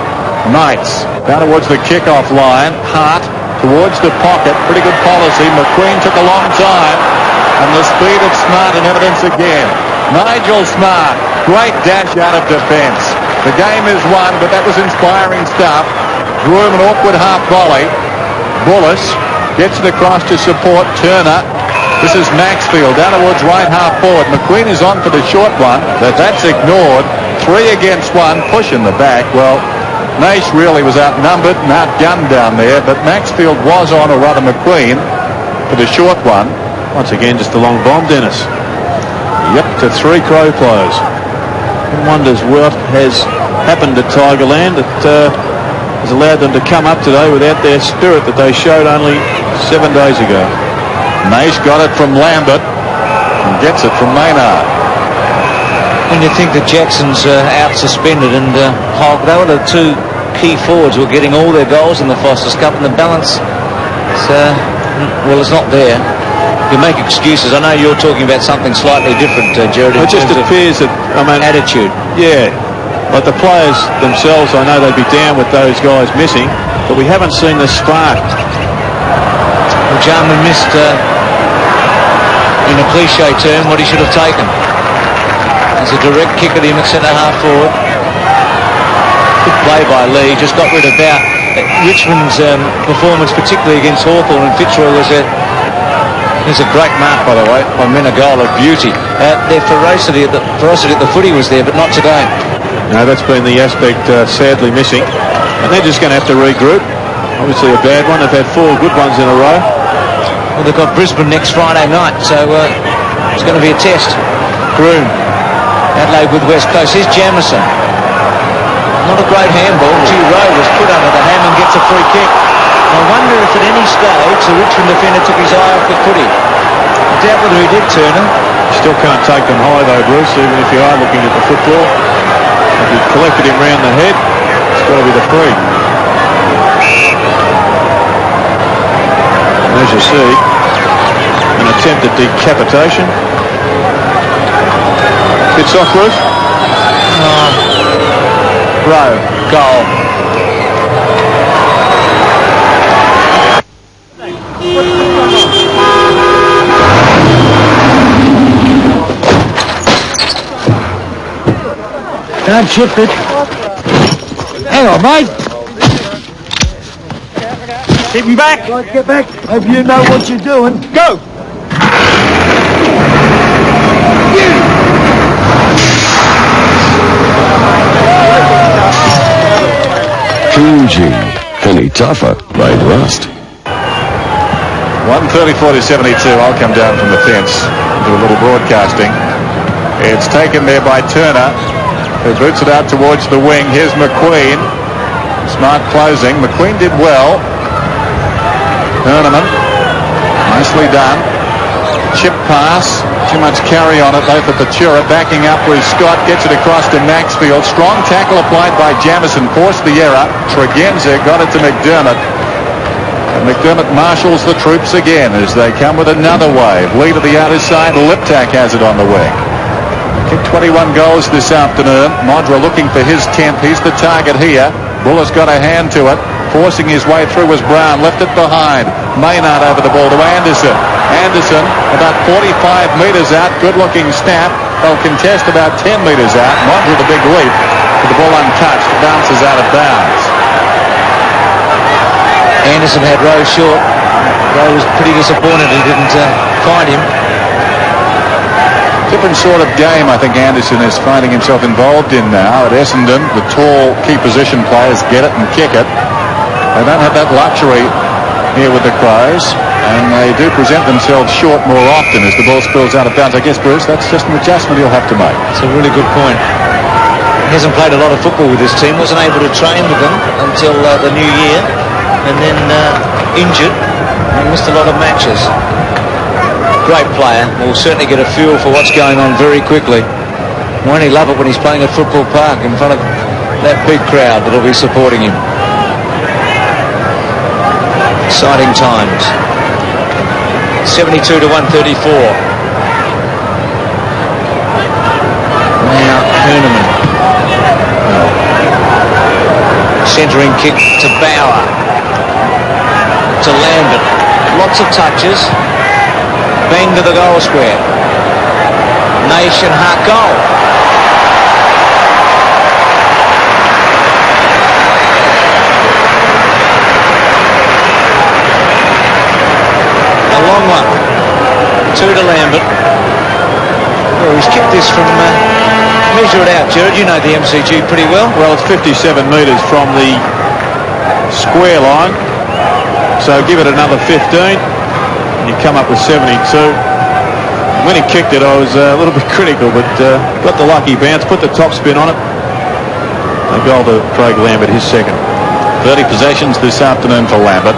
Knights. Down towards the kickoff line. Hart towards the pocket. Pretty good policy. McQueen took a long time. And the speed of Smart in evidence again. Nigel Smart, great dash out of defence. The game is won, but that was inspiring stuff. Drew him an awkward half volley. Bullis gets it across to support Turner. This is Maxfield down towards right half forward. McQueen is on for the short one. That's ignored. 3 against 1, push in the back. Well, Naish really was outnumbered and outgunned down there, but Maxfield was on, or rather McQueen, for the short one. Once again, just a long bomb, Dennis. Yep, to 3 Crow players. One wonders what has happened at Tigerland that has allowed them to come up today without their spirit that they showed only 7 days ago. Naish got it from Lambert and gets it from Maynard. When you think that Jackson's out suspended and Hogg, they were the 2 key forwards who were getting all their goals in the Foster's Cup, and the balance, it's not there. You make excuses. I know you're talking about something slightly different, Jared. It just appears that, attitude. Yeah, like the players themselves, I know they'd be down with those guys missing, but we haven't seen the spark. Well, Jarman missed, in a cliche term, what he should have taken. It's a direct kick at him at centre half forward. Good play by Lee. Just got rid of that. Richmond's performance, particularly against Hawthorn and Fitzroy, was there's a great mark, by the way, by Menegola. Beauty. Their ferocity at the footy was there, but not today. No, that's been the aspect sadly missing. And they're just going to have to regroup. Obviously a bad one. They've had 4 good ones in a row. Well, they've got Brisbane next Friday night, so it's going to be a test. Groom. Adelaide with West Coast. Here's Jamison. Not a great handball. Rowe was put under the ham and gets a free kick. I wonder if at any stage the Richmond defender took his eye off the footy. I doubt whether he did, Turner. You still can't take them high though, Bruce, even if you are looking at the football. If you've collected him round the head, it's got to be the free. And as you see, an attempt at decapitation. Bit soft, Bruce? Rowe, goal. Don't shift it. Hang on, mate. Keep him back. Right, get back. Hope you know what you're doing. Go. 2G. Any tougher, they'd rust. 134 to 72. I'll come down from the fence and do a little broadcasting. It's taken there by Turner, who boots it out towards the wing. Here's McQueen. Smart closing. McQueen did well. Herneman, nicely done. Chip pass, too much carry on it, though, for Patura. Backing up with Scott, gets it across to Maxfield. Strong tackle applied by Jamison, forced the error. Tregenza got it to McDermott. And McDermott marshals the troops again as they come with another wave. Lee to the outer side, Liptak has it on the wing. Kicked 21 goals this afternoon. Modra looking for his 10th. He's the target here. Buller's got a hand to it. Forcing his way through was Brown. Left it behind. Maynard over the ball to Anderson. Anderson about 45 metres out. Good-looking snap. They'll contest about 10 metres out. Modra the big leap. With the ball untouched. Bounces out of bounds. Anderson had Rowe short. Rowe was pretty disappointed he didn't find him. Different sort of game I think Anderson is finding himself involved in now. At Essendon, the tall key position players get it and kick it. They don't have that luxury here with the Crows, and they do present themselves short more often as the ball spills out of bounds. I guess, Bruce, that's just an adjustment he'll have to make. It's a really good point. He hasn't played a lot of football with this team, wasn't able to train with them until the new year, and then injured and missed a lot of matches. Great player. We'll certainly get a feel for what's going on very quickly. Won't he love it when he's playing at Football Park in front of that big crowd that'll be supporting him. Exciting times. 72 to 134. Now Herneman. Centering kick to Bauer. To Lambert. Lots of touches. Bang to the goal square. Nation Hart goal. A long one. 2 to Lambert. Well, he's kicked this from... measure it out, Jared. You know the MCG pretty well. Well, it's 57 metres from the square line. So give it another 15. You come up with 72. When he kicked it, I was a little bit critical, but got the lucky bounce, put the top spin on it. A goal to Craig Lambert, his second. 30 possessions this afternoon for Lambert.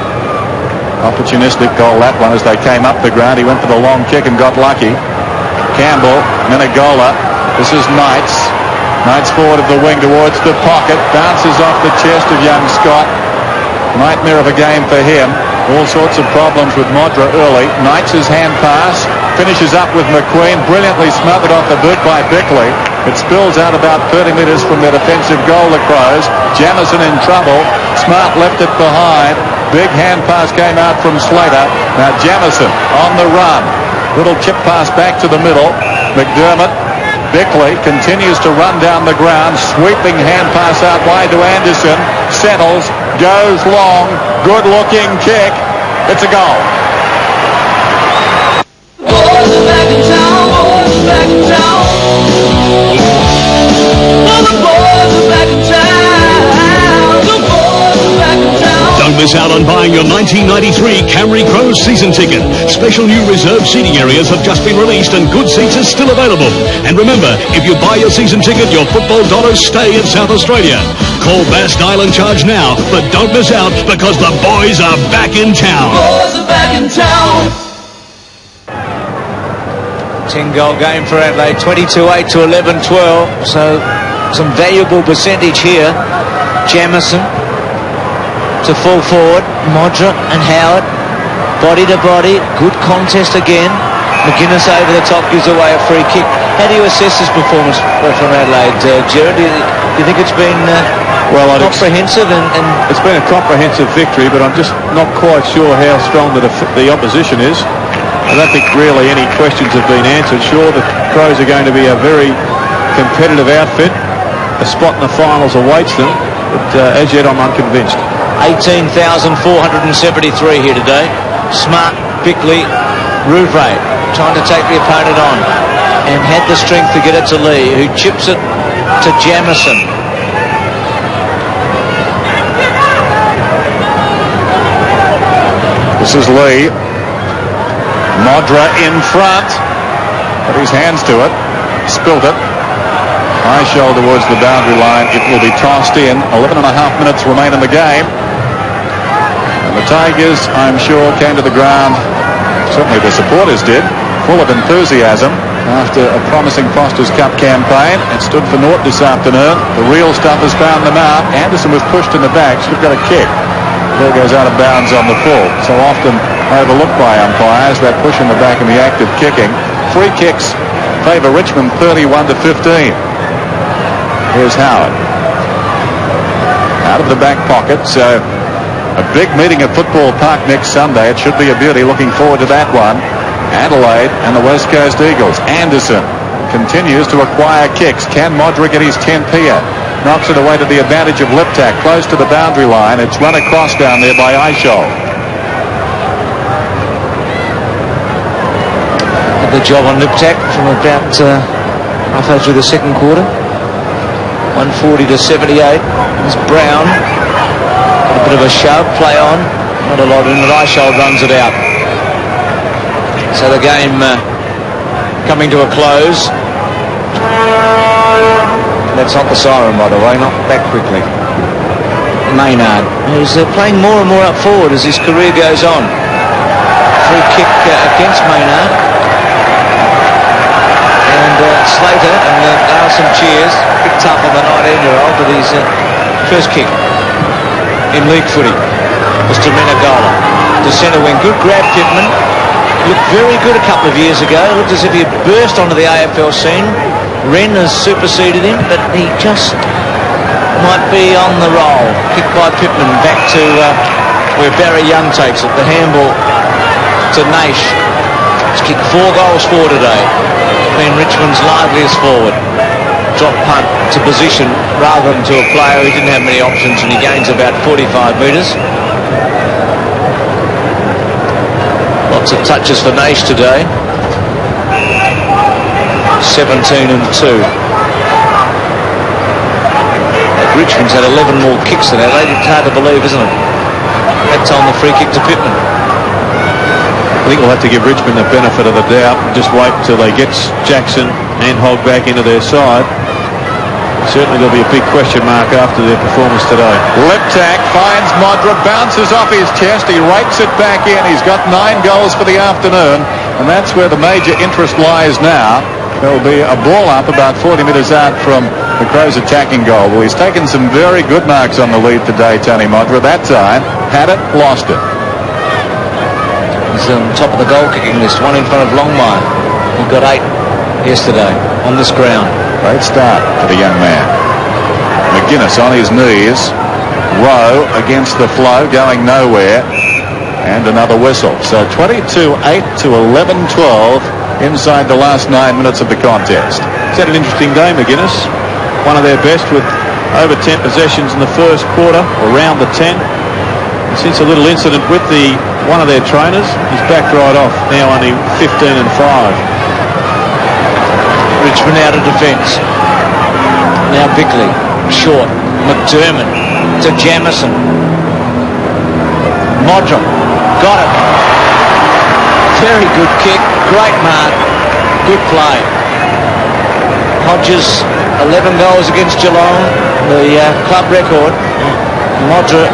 Opportunistic goal, that one, as they came up the ground. He went for the long kick and got lucky. Campbell, Menegola. This is Knights. Knights forward of the wing towards the pocket. Bounces off the chest of young Scott. Nightmare of a game for him. All sorts of problems with Modra early. Knights' hand pass. Finishes up with McQueen. Brilliantly smothered off the boot by Bickley. It spills out about 30 metres from their defensive goal, the Crows. Jamison in trouble. Smart left it behind. Big hand pass came out from Slater. Now Jamison on the run. Little chip pass back to the middle. McDermott. Bickley continues to run down the ground. Sweeping hand pass out wide to Anderson. Settles. Goes long. Good looking kick. It's a goal. Boys are back in town. Boys are back in town. Oh, the boys are back in town. The boys are back in town. Don't miss out on buying your 1993 Camry Crows season ticket. Special new reserved seating areas have just been released and good seats are still available. And remember, if you buy your season ticket, your football dollars stay in South Australia. Call Bass Dial and Charge now, but don't miss out because the boys are back in town. Boys are back in town. 10-goal game for Adelaide, 22-8 to 11-12, so some valuable percentage here. Jamison to full forward, Modra and Howard, body to body, good contest again. McGuinness over the top gives away a free kick. How do you assess this performance from Adelaide, Gerard? Do you think it's been comprehensive? And it's been a comprehensive victory, but I'm just not quite sure how strong the opposition is. I don't think really any questions have been answered. Sure, the Crows are going to be a very competitive outfit. A spot in the finals awaits them, but as yet I'm unconvinced. 18,473 here today. Smart, Bickley, Rouvray trying to take the opponent on and had the strength to get it to Lee, who chips it to Jamison. This is Lee. Modra in front. Put his hands to it. Spilt it. High shoulder towards the boundary line. It will be tossed in. 11 and a half minutes remain in the game. And the Tigers, I'm sure, came to the ground, certainly the supporters did, full of enthusiasm after a promising Foster's Cup campaign. It stood for naught this afternoon. The real stuff has found them out. Anderson was pushed in the back. Should have got a kick. Ball goes out of bounds on the full. So often overlooked by umpires, that push in the back and the active kicking. Free kicks favour Richmond 31-15. Here's Howard. Out of the back pocket. So a big meeting at Football Park next Sunday. It should be a beauty. Looking forward to that one. Adelaide and the West Coast Eagles. Anderson continues to acquire kicks. Can Modric get his 10th here? Knocks it away to the advantage of Liptak, close to the boundary line. It's run across down there by Eichel. Did the job on Liptak from about halfway through the second quarter. 140-78. It's Brown. Got a bit of a shove, play on. Not a lot in it. Eichel runs it out. So the game coming to a close. That's not the siren, by the way, not back quickly. Maynard, who's playing more and more up forward as his career goes on. Free kick against Maynard. And Slater, and there are some cheers. Bit tough on the 19-year-old, but his first kick in league footy was to Menegola. To centre wing, good grab, Pittman. Looked very good a couple of years ago. Looked as if he had burst onto the AFL scene. Wren has superseded him, but he just might be on the roll. Kick by Pittman back to where Barry Young takes it. The handball to Naish. He's kicked 4 goals for today. Been Richmond's liveliest forward. Drop punt to position rather than to a player who didn't have many options, and he gains about 45 metres. Lots of touches for Naish today. 17-2. Richmond's had 11 more kicks than Adelaide. It's hard to believe, isn't it? That time the free kick to Pittman. I think we'll have to give Richmond the benefit of the doubt. Just wait till they get Jackson and Hogg back into their side. Certainly there'll be a big question mark after their performance today. Liptak finds Modric, bounces off his chest, he rakes it back in. He's got 9 goals for the afternoon, and that's where the major interest lies now. There will be a ball up about 40 metres out from the Crows' attacking goal. Well, he's taken some very good marks on the lead today, Tony Modric. That time, had it, lost it. He's on top of the goal kicking list, one in front of Longmire. He got 8 yesterday on this ground. Great start for the young man. McGuinness on his knees. Rowe against the flow, going nowhere. And another whistle. So 22-8 to 11-12 inside the last 9 minutes of the contest. It's had an interesting day, McGuinness. One of their best with over 10 possessions in the first quarter, around the 10. And since a little incident with one of their trainers, he's backed right off. Now only 15-5. Richmond out of defence. Now Bickley, short. McDermott to Jamison. Modric, got it. Very good kick, great mark, good play. Hodges, 11 goals against Geelong, the club record. Modric,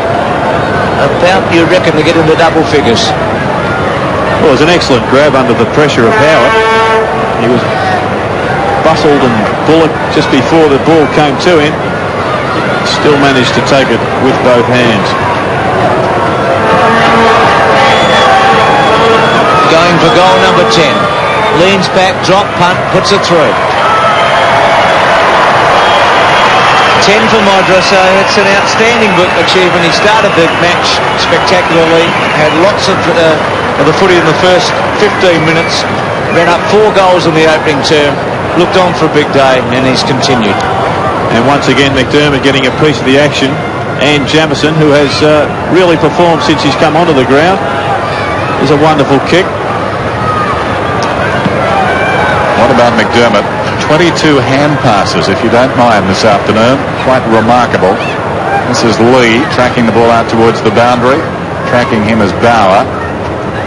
about, you reckon, to get into double figures. Well, it was an excellent grab under the pressure of Howard. He was bustled and bullocked just before the ball came to him. Still managed to take it with both hands. Going for goal number 10. Leans back, drop, punt, puts it through. 10 for Modric, so it's an outstanding achievement. He started the match spectacularly, had lots of the footy in the first 15 minutes, ran up 4 goals in the opening term, looked on for a big day, and he's continued. And once again, McDermott getting a piece of the action, and Jamison, who has really performed since he's come onto the ground. Is a wonderful kick. What about McDermott? 22 hand passes, if you don't mind, this afternoon. Quite remarkable. This is Lee tracking the ball out towards the boundary. Tracking him as Bauer.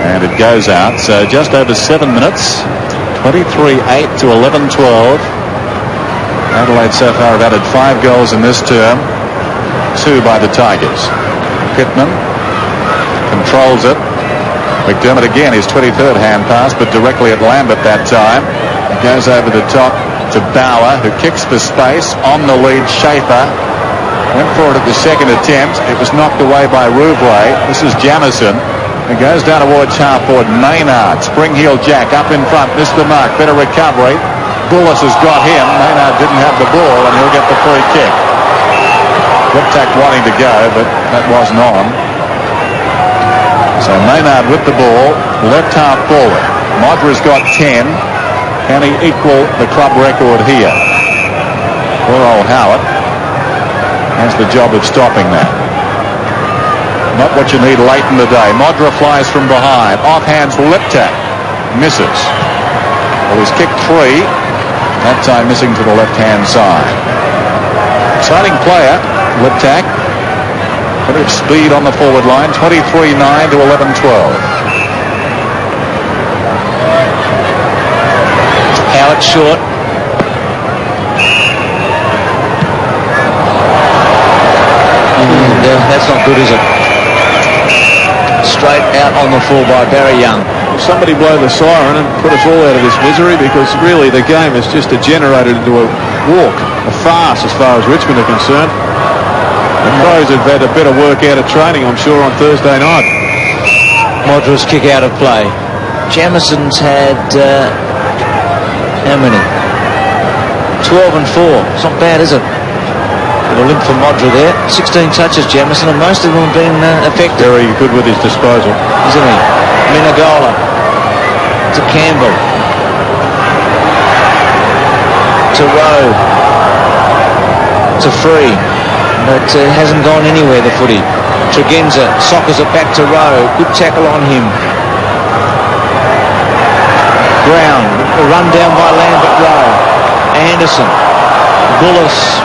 And it goes out. So just over 7 minutes. 23-8 to 11-12. Adelaide so far have added 5 goals in this term. 2 by the Tigers. Pittman controls it. McDermott again, his 23rd hand pass, but directly at Lambert that time. It goes over the top to Bauer, who kicks for space. On the lead, Schaefer. Went for it at the second attempt. It was knocked away by Rouvray. This is Jamison. It goes down towards half forward. Maynard, spring heel Jack up in front. Missed the mark. Better recovery. Bullis has got him. Maynard didn't have the ball, and he'll get the free kick. Liptak wanting to go, but that wasn't on. So Maynard with the ball, left half forward. Modra's got 10. Can he equal the club record here? Poor old Howard has the job of stopping that. Not what you need late in the day. Modra flies from behind. Offhands Liptak. Misses. Well, he's kicked 3. That time missing to the left-hand side. Exciting player, Liptak. Bit of speed on the forward line. 23-9 to 11-12. Howard short. That's not good, is it? Straight out on the full by Barry Young. Somebody blow the siren and put us all out of this misery, because really the game has just degenerated into a walk, a farce as far as Richmond are concerned. The Crows have had a better work out of training, I'm sure, on Thursday night. Modra's kick out of play. Jamison's had how many? 12 and 4. It's not bad, is it? A limp for Modra there. 16 touches, Jamison, and most of them have been effective. Very good with his disposal, isn't he? Minagola to Campbell to Rowe to Free, but hasn't gone anywhere, the footy. Tregenza soccers it back to Rowe. Good tackle on him. Brown, a run down by Lambert. Rowe, Anderson, Bullis,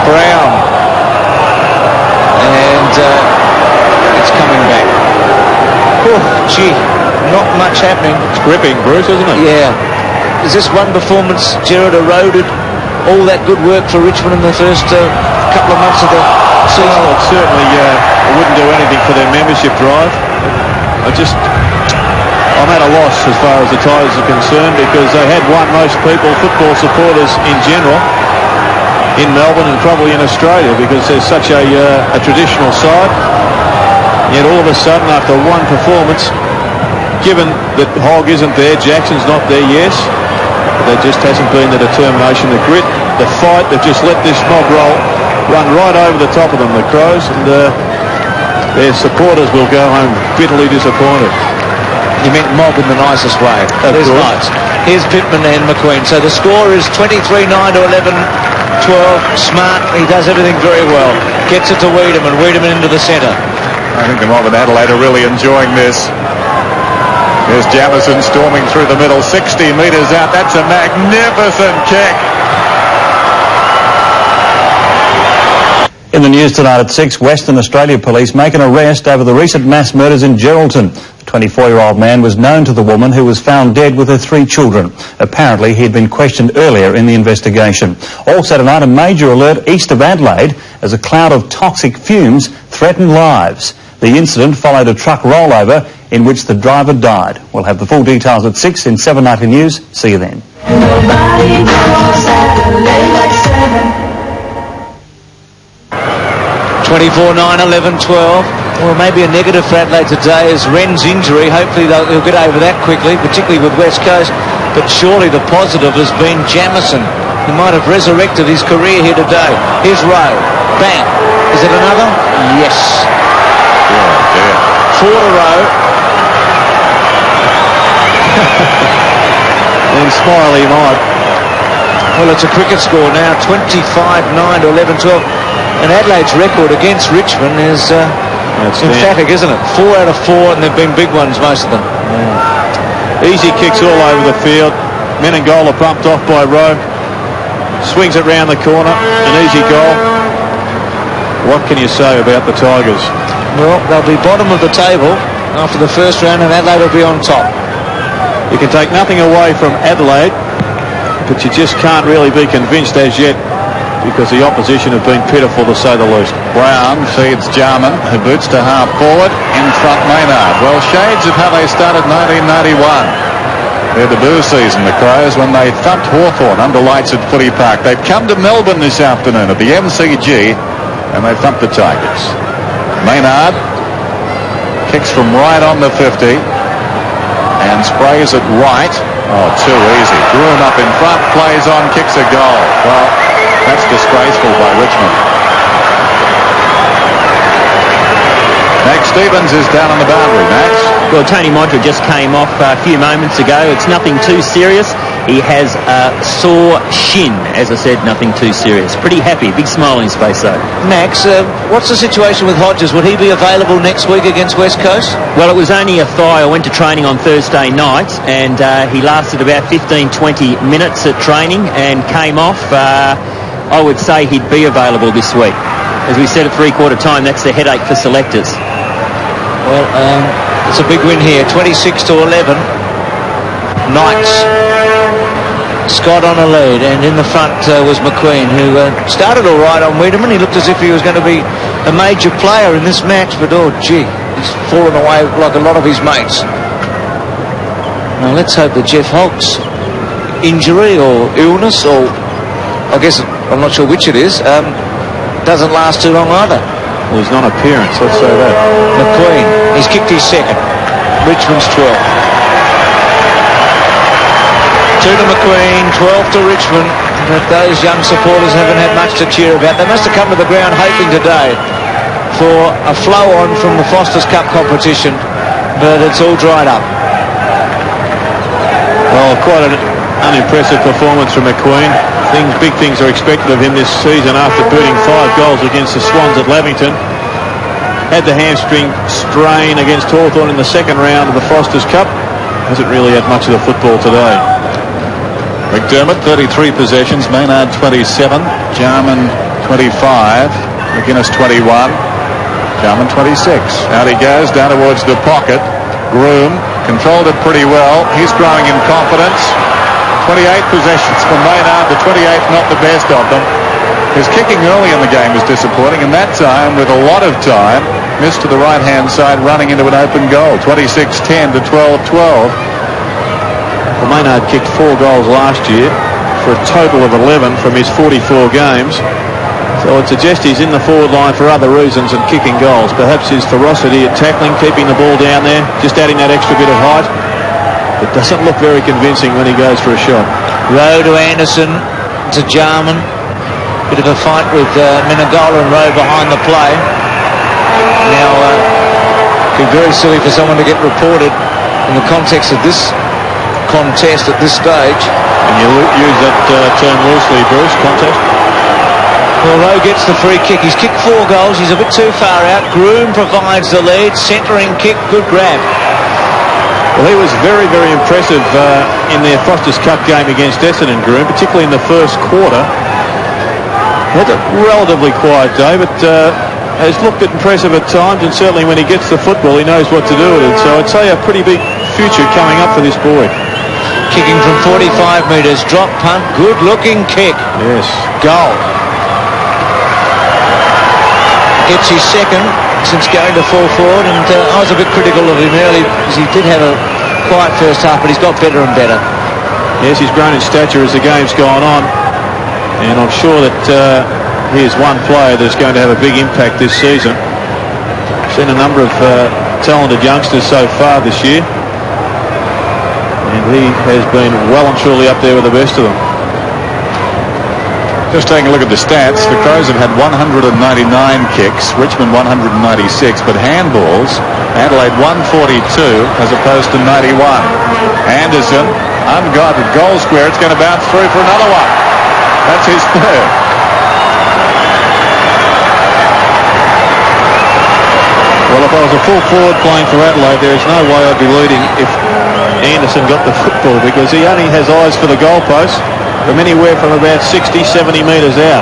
Brown, and it's coming back. Oh, gee, not much happening. It's gripping, Bruce, isn't it? Yeah. Is this one performance, Gerard, eroded all that good work for Richmond in the first couple of months of the season? Well, it certainly wouldn't do anything for their membership drive. I'm at a loss as far as the Tigers are concerned, because they had won most people, football supporters in general, in Melbourne and probably in Australia, because they're such a traditional side. Yet all of a sudden, after one performance, given that Hogg isn't there, Jackson's not there, yes, but there just hasn't been the determination, the grit, the fight. They've just let this mob roll run right over the top of them, the Crows, and their supporters will go home bitterly disappointed. You meant mob in the nicest way. There's Knights. Here's Pittman and McQueen. So the score is 23-9 to 11-12. Smart. He does everything very well. Gets it to Wiedemann. Wiedemann into the centre. I think the mob in Adelaide are really enjoying this. There's Jamison storming through the middle, 60 metres out. That's a magnificent kick. In the news tonight at 6, Western Australia police make an arrest over the recent mass murders in Geraldton. The 24-year-old man was known to the woman who was found dead with her 3 children. Apparently, he had been questioned earlier in the investigation. Also tonight, a major alert east of Adelaide as a cloud of toxic fumes threatened lives. The incident followed a truck rollover in which the driver died. We'll have the full details at 6 in 790 News. See you then. 24-9, 11-12. Well, maybe a negative for Adelaide today is Wren's injury. Hopefully they'll get over that quickly, particularly with West Coast. But surely the positive has been Jamison. He might have resurrected his career here today. Here's Rowe. Bang. Is it another? Yes. Oh, dear. 4 to Rowe. Then smile he might. Well, it's a cricket score now, 25-9 to 11-12. And Adelaide's record against Richmond is emphatic, isn't it? 4 out of 4, and they've been big ones, most of them. Yeah. Easy kicks all over the field. Menengola pumped off by Rowe. Swings it round the corner. An easy goal. What can you say about the Tigers? Well, they'll be bottom of the table after the first round, and Adelaide will be on top. You can take nothing away from Adelaide, but you just can't really be convinced as yet because the opposition have been pitiful, to say the least. Brown feeds Jarman, who boots to half forward. In front, Maynard. Well, shades of how they started 1991. Their debut season, the Crows, when they thumped Hawthorn under lights at Footy Park. They've come to Melbourne this afternoon at the MCG, and they thumped the Tigers. Maynard kicks from right on the 50 and sprays it right. Oh, too easy. Groom up in front, plays on, kicks a goal. Well, that's disgraceful by Richmond. Max Stevens is down on the boundary. Max? Well, Tony Montra just came off a few moments ago. It's nothing too serious. He has a sore shin. As I said, nothing too serious. Pretty happy. Big smile on his face, though. Max, what's the situation with Hodges? Would he be available next week against West Coast? Well, it was only a thigh. I went to training on Thursday night, and he lasted about 15-20 minutes at training and came off. I would say he'd be available this week. As we said at three-quarter time, that's the headache for selectors. Well, it's a big win here, 26-11. Knights. Scott on a lead, and in the front was McQueen, who started all right on Wiedemann. He looked as if he was going to be a major player in this match, but oh gee, he's fallen away like a lot of his mates. Now let's hope that Jeff Holt's injury or illness, or I guess I'm not sure which it is, doesn't last too long either. Well, his non-appearance, let's say that. McQueen, he's kicked his second. Richmond's 12. 2 to McQueen, 12 to Richmond. But those young supporters haven't had much to cheer about. They must have come to the ground hoping today for a flow-on from the Foster's Cup competition, but it's all dried up. Well, quite an unimpressive performance from McQueen. Big things are expected of him this season after booting 5 goals against the Swans at Lavington. Had the hamstring strain against Hawthorn in the second round of the Foster's Cup. Hasn't really had much of the football today. McDermott, 33 possessions. Maynard, 27. Jarman, 25. McGuinness, 21. Jarman, 26. Out he goes, down towards the pocket. Groom controlled it pretty well. He's growing in confidence. 28 possessions for Maynard, the 28th not the best of them. His kicking early in the game was disappointing, and that time, with a lot of time, missed to the right-hand side, running into an open goal. 26-10 to 12-12. Well, Maynard kicked 4 goals last year for a total of 11 from his 44 games. So I'd suggest he's in the forward line for other reasons than kicking goals. Perhaps his ferocity at tackling, keeping the ball down there, just adding that extra bit of height. It doesn't look very convincing when he goes for a shot. Rowe to Anderson, to Jarman. Bit of a fight with Menegola and Rowe behind the play. Now, it'd be very silly for someone to get reported in the context of this contest at this stage. And you use that term loosely, Bruce, contest. Well, Rowe gets the free kick. He's kicked 4 goals. He's a bit too far out. Groom provides the lead. Centering kick, good grab. Well, he was very, very impressive in their Foster's Cup game against Essendon, Groom, particularly in the first quarter. He had a relatively quiet day, but has looked impressive at times, and certainly when he gets the football, he knows what to do with it. So I'd say a pretty big future coming up for this boy. Kicking from 45 metres, drop punt, good-looking kick. Yes. Goal. Gets his second since going to full forward, and I was a bit critical of him early because he did have a quiet first half, but he's got better and better. Yes, he's grown in stature as the game's gone on, and I'm sure that he is one player that's going to have a big impact this season. Seen a number of talented youngsters so far this year, and he has been well and truly up there with the best of them. Just taking a look at the stats, the Crows have had 199 kicks, Richmond 196, but handballs, Adelaide 142 as opposed to 91. Anderson, unguarded goal square, it's going to bounce through for another one. That's his third. Well, if I was a full forward playing for Adelaide, there is no way I'd be leading if Anderson got the football, because he only has eyes for the goalpost from anywhere from about 60, 70 metres out.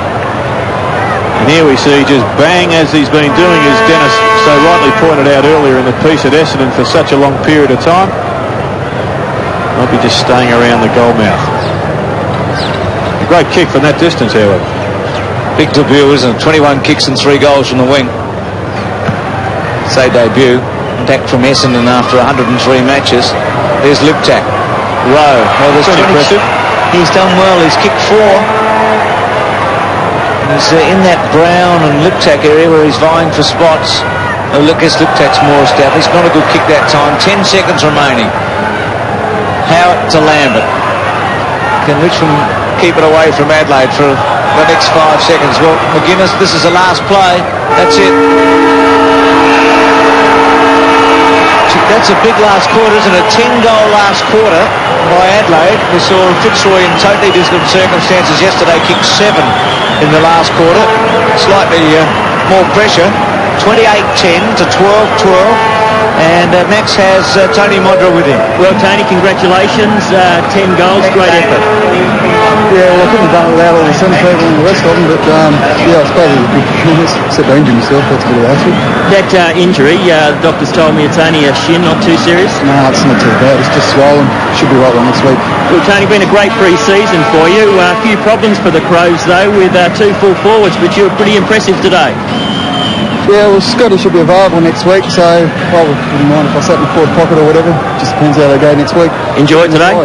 And here we see just bang, as he's been doing, as Dennis so rightly pointed out earlier in the piece at Essendon for such a long period of time. Might be just staying around the goal mouth. A great kick from that distance, however. Big debut, isn't it? 21 kicks and 3 goals from the wing. Say debut. Back from Essendon after 103 matches. There's Liptak. Rowe. Oh, there's 22. He's done well. He's kicked 4. He's in that Brown and Liptak area where he's vying for spots. Oh, look, as Liptak's more established. Not a good kick that time. 10 seconds remaining. Howard to Lambert. Can Richmond keep it away from Adelaide for the next 5 seconds? Well, McGuinness, this is the last play. That's it. That's a big last quarter, isn't it? 10-goal last quarter by Adelaide. We saw Fitzroy in totally different circumstances yesterday kick 7 in the last quarter. Slightly more pressure. 28-10 to 12-12. And Max has Tony Modra with him. Well, Tony, congratulations. 10 goals, great effort. Yeah, well, I couldn't have done it without all the centre people and the rest of them, but yeah, I suppose it was a good performance, except I injured myself, that's a bit of acid. That injury, the doctors told me it's only a shin, not too serious? No, it's not too bad, it's just swollen. Should be right by next week. Well, Tony, been a great pre-season for you. A few problems for the Crows, though, with 2 full forwards, but you were pretty impressive today. Yeah, well, Scotty should be available next week, so I wouldn't mind if I sat in the forward pocket or whatever. Just depends how they go next week. Enjoy it today?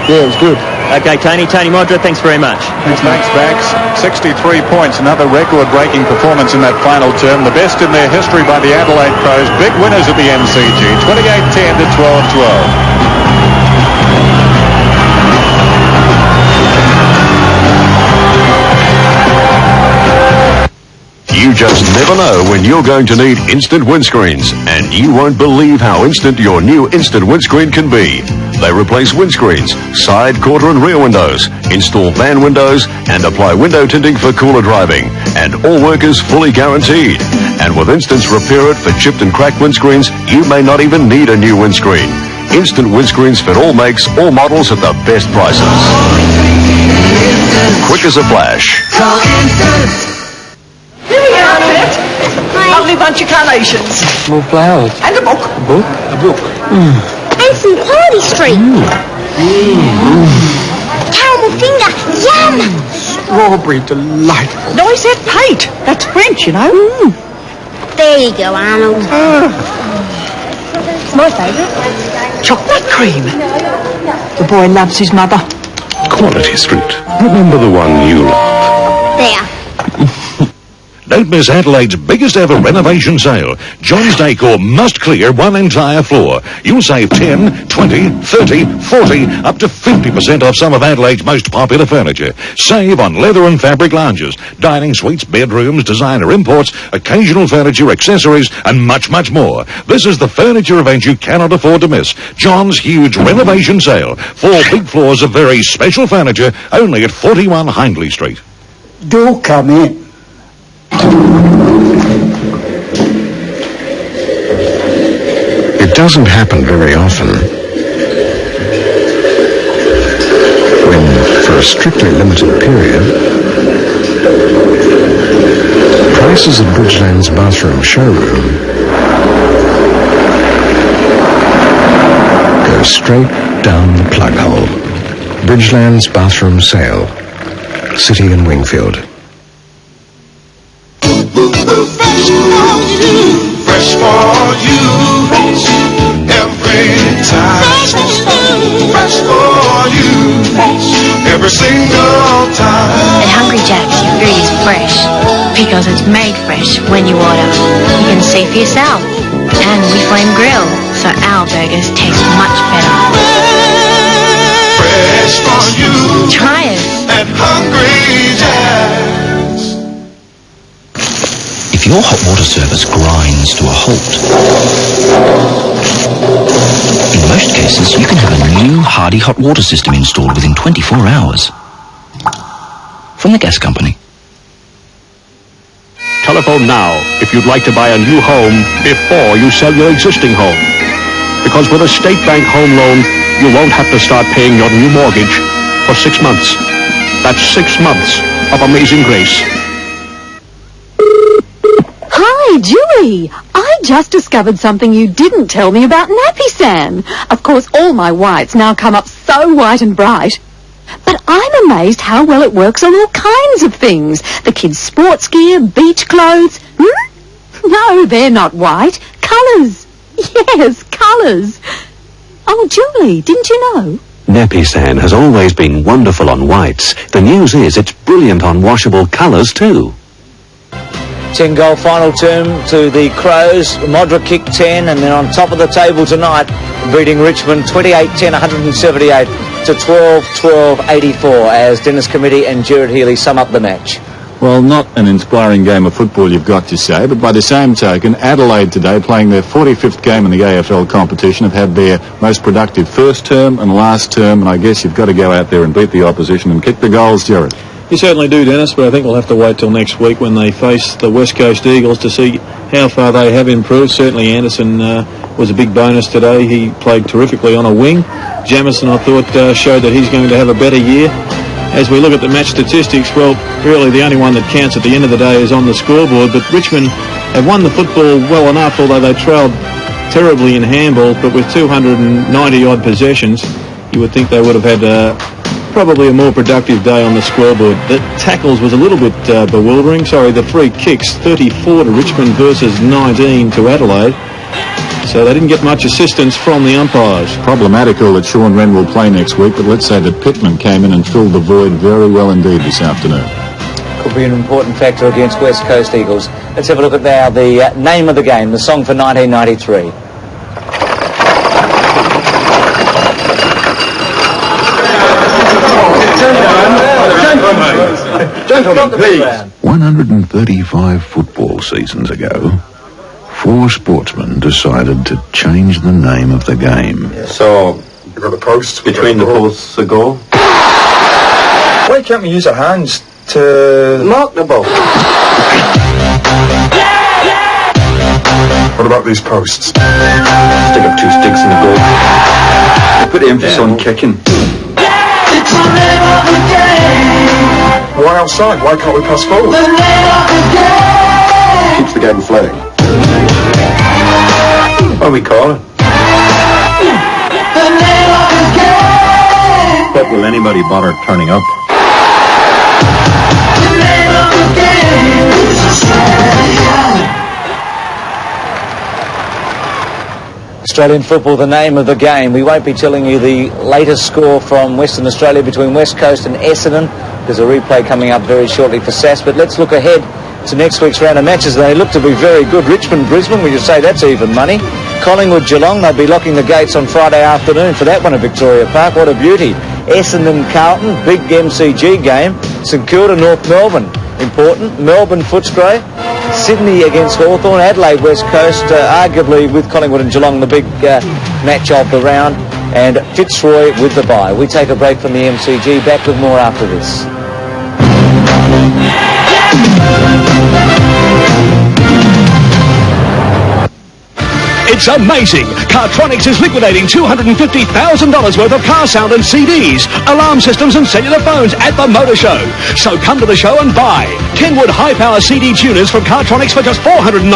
Yeah, it was good. Okay, Tony Modra, thanks very much. Thanks, Max. 63 points, another record-breaking performance in that final term. The best in their history by the Adelaide Crows. Big winners at the MCG, 28-10 to 12-12. You just never know when you're going to need instant windscreens, and you won't believe how instant your new instant windscreen can be. They replace windscreens, side, quarter and rear windows, install van windows and apply window tinting for cooler driving. And all work is fully guaranteed. And with Instant's Repair It for chipped and cracked windscreens, you may not even need a new windscreen. Instant windscreens fit all makes, all models at the best prices. Quick as a flash. Call Instant. Here we are, Pet. Lovely bunch of carnations. More flowers. And a book. A book? A book. And some Quality Street. Caramel finger. Yum. Strawberry delightful. No, I said pate. That's French, you know. There you go, Arnold. It's my favourite. Chocolate cream. The boy loves his mother. Quality Street. Remember the one you love. There. Don't miss Adelaide's biggest ever renovation sale. John's Decor must clear one entire floor. You'll save 10, 20, 30, 40, up to 50% off some of Adelaide's most popular furniture. Save on leather and fabric lounges, dining suites, bedrooms, designer imports, occasional furniture, accessories, and much, much more. This is the furniture event you cannot afford to miss. John's huge renovation sale. 4 big floors of very special furniture, only at 41 Hindley Street. Do come in. It doesn't happen very often. When, for a strictly limited period, prices at Bridgeland's bathroom showroom go straight down the plug hole. Bridgeland's bathroom sale, City and Wingfield. Fresh for you, every time. Fresh for you, every single time. At Hungry Jack's, your food is fresh because it's made fresh when you order. You can see for yourself. And we flame grill, so our burgers taste much better. Fresh for you. Try it. At Hungry Jack's. If your hot water service grinds to a halt, in most cases you can have a new Hardy hot water system installed within 24 hours from the gas company. Telephone now if you'd like to buy a new home before you sell your existing home. Because with a State Bank home loan, you won't have to start paying your new mortgage for 6 months. That's 6 months of amazing grace. Hi, Julie. I just discovered something you didn't tell me about Nappy San. Of course, all my whites now come up so white and bright. But I'm amazed how well it works on all kinds of things. The kids' sports gear, beach clothes. No, they're not white. Colours. Yes, colours. Oh, Julie, didn't you know? Napisan has always been wonderful on whites. The news is it's brilliant on washable colours too. 10-goal final term to the Crows. Modric kicked 10, and then on top of the table tonight, beating Richmond 28-10, 178 to 12-12, 84, as Dennis Committee and Gerard Healy sum up the match. Well, not an inspiring game of football, you've got to say, but by the same token, Adelaide today, playing their 45th game in the AFL competition, have had their most productive first term and last term, and I guess you've got to go out there and beat the opposition and kick the goals, Gerard. You certainly do, Dennis, but I think we'll have to wait till next week when they face the West Coast Eagles to see how far they have improved. Certainly Anderson was a big bonus today. He played terrifically on a wing. Jamison, I thought, showed that he's going to have a better year. As we look at the match statistics, well, really the only one that counts at the end of the day is on the scoreboard, but Richmond have won the football well enough, although they trailed terribly in handballs, but with 290-odd possessions, you would think they would have had probably a more productive day on the scoreboard. The tackles was a little bit bewildering. The free kicks, 34 to Richmond versus 19 to Adelaide. So they didn't get much assistance from the umpires. Problematical that Sean Wren will play next week, but let's say that Pittman came in and filled the void very well indeed this afternoon. Could be an important factor against West Coast Eagles. Let's have a look at now the name of the game, the song for 1993. Gentlemen, please. 135 football seasons ago, 4 sportsmen decided to change the name of the game. So, you've got the posts. Between the posts, a goal. Why can't we use our hands to mark the ball? What about these posts? Stick up 2 sticks in the goal. Put the emphasis on kicking. It's the name of the game. Why outside? Why can't we pass forward? The name of the game. Keeps the game flowing. What do we call it? The name of the game. What will anybody bother turning up? The name of the game is Australia. Australian football, the name of the game. We won't be telling you the latest score from Western Australia between West Coast and Essendon. There's a replay coming up very shortly for SAS, but let's look ahead to next week's round of matches. They look to be very good. Richmond-Brisbane, we just say that's even money. Collingwood-Geelong, they'll be locking the gates on Friday afternoon for that one at Victoria Park. What a beauty. Essendon-Carlton, big MCG game. St Kilda-North Melbourne, important. Melbourne-Footscray. Sydney against Hawthorn, Adelaide West Coast, arguably with Collingwood and Geelong the big match of the round, and Fitzroy with the bye. We take a break from the MCG, back with more after this. It's amazing! Cartronics is liquidating $250,000 worth of car sound and CDs, alarm systems and cellular phones at the Motor Show. So come to the show and buy. Kenwood high-power CD tuners from Cartronics for just $499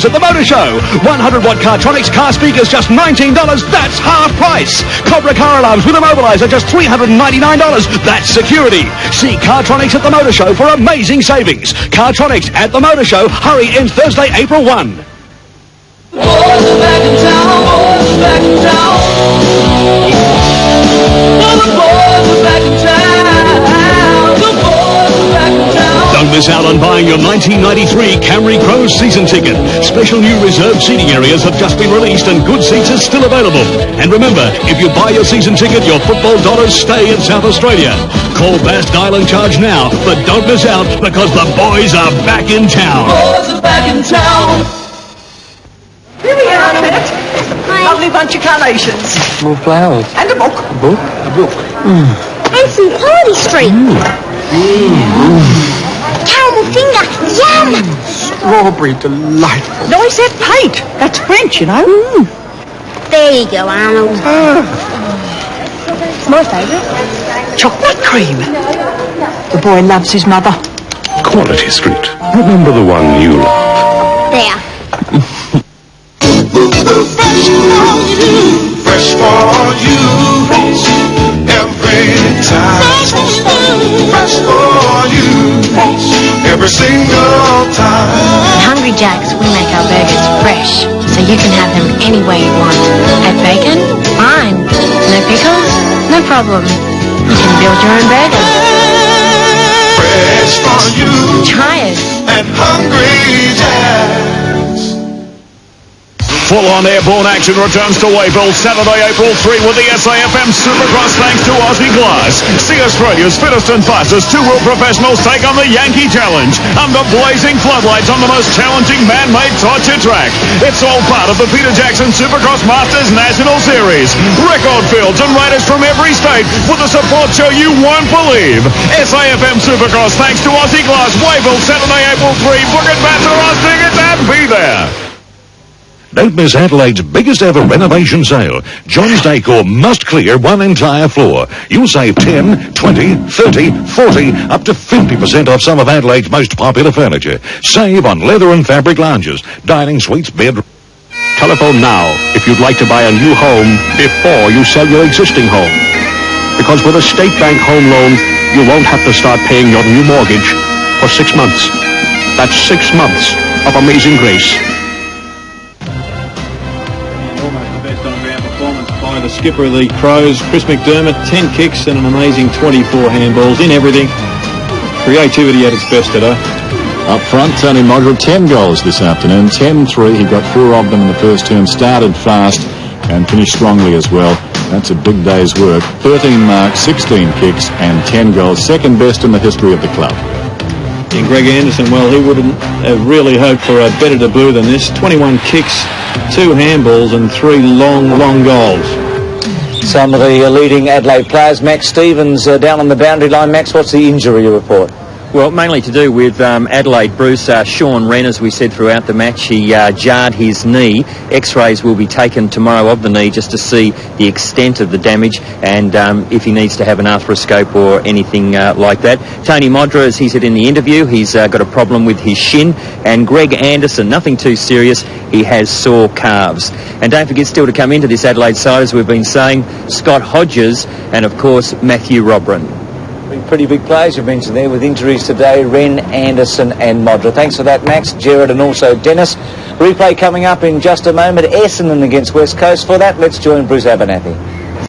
at the Motor Show. 100-watt Cartronics car speakers just $19. That's half price. Cobra car alarms with immobilizer just $399. That's security. See Cartronics at the Motor Show for amazing savings. Cartronics at the Motor Show. Hurry, ends Thursday, April 1. Boys are back in town, boys are back in town. Oh, the boys are back in town, the boys are back in town. Don't miss out on buying your 1993 Camry Crows season ticket. Special new reserved seating areas have just been released and good seats are still available. And remember, if you buy your season ticket, your football dollars stay in South Australia. Call Bast Dial and Charge now, but don't miss out because the boys are back in town. Boys are back in town. Here we are, Annette. Lovely bunch of carnations. More flowers. And a book. A book? A book. And some party street. Caramel finger. Yum. Strawberry delightful. No, he said paint. That's French, you know. There you go, Arnold. My favourite. Chocolate cream. The boy loves his mother. Quality Street. Remember the one you love. There. Fresh for you, every time. fresh, so you can have them any way you want. Add bacon? Fine. No pickles? No problem. You can build your own burger. Fresh for you. Try it. And Hungry Jack's. Full-on airborne action returns to Wayville Saturday, April 3 with the SAFM Supercross thanks to Aussie Glass. See Australia's fittest and fastest two-wheel professionals take on the Yankee Challenge under blazing floodlights on the most challenging man-made torture track. It's all part of the Peter Jackson Supercross Masters National Series. Record fields and riders from every state with a support show you won't believe. SAFM Supercross thanks to Aussie Glass. Wayville Saturday, April 3. Book Advance or Oz tickets and be there. Don't miss Adelaide's biggest ever renovation sale. John's Decor must clear one entire floor. You'll save 10, 20, 30, 40, up to 50% off some of Adelaide's most popular furniture. Save on leather and fabric lounges, dining suites, bedrooms. Telephone now if you'd like to buy a new home before you sell your existing home. Because with a State Bank home loan, you won't have to start paying your new mortgage for 6 months. That's 6 months of amazing grace. By the skipper of the Crows, Chris McDermott, 10 kicks and an amazing 24 handballs in everything. Creativity at its best today. Up front, Tony Modra, 10 goals this afternoon, 10-3. He got 4 of them in the first term, started fast and finished strongly as well. That's a big day's work. 13 marks, 16 kicks and 10 goals, second best in the history of the club. And Greg Anderson, well, he wouldn't have really hoped for a better debut than this. 21 kicks, 2 handballs and 3 long goals. Some of the leading Adelaide players. Max Stevens down on the boundary line. Max, what's the injury report? Well, mainly to do with Adelaide, Bruce. Sean Wren, as we said throughout the match, he jarred his knee. X-rays will be taken tomorrow of the knee just to see the extent of the damage and if he needs to have an arthroscope or anything like that. Tony Modra, as he said in the interview, he's got a problem with his shin. And Greg Anderson, nothing too serious. He has sore calves. And don't forget still to come into this Adelaide side, as we've been saying, Scott Hodges and, of course, Matthew Robran. Pretty big players you've mentioned there with injuries today. Wren, Anderson and Modra. Thanks for that, Max, Gerard and also Dennis. Replay coming up in just a moment. Essendon against West Coast. For that, let's join Bruce Abernathy.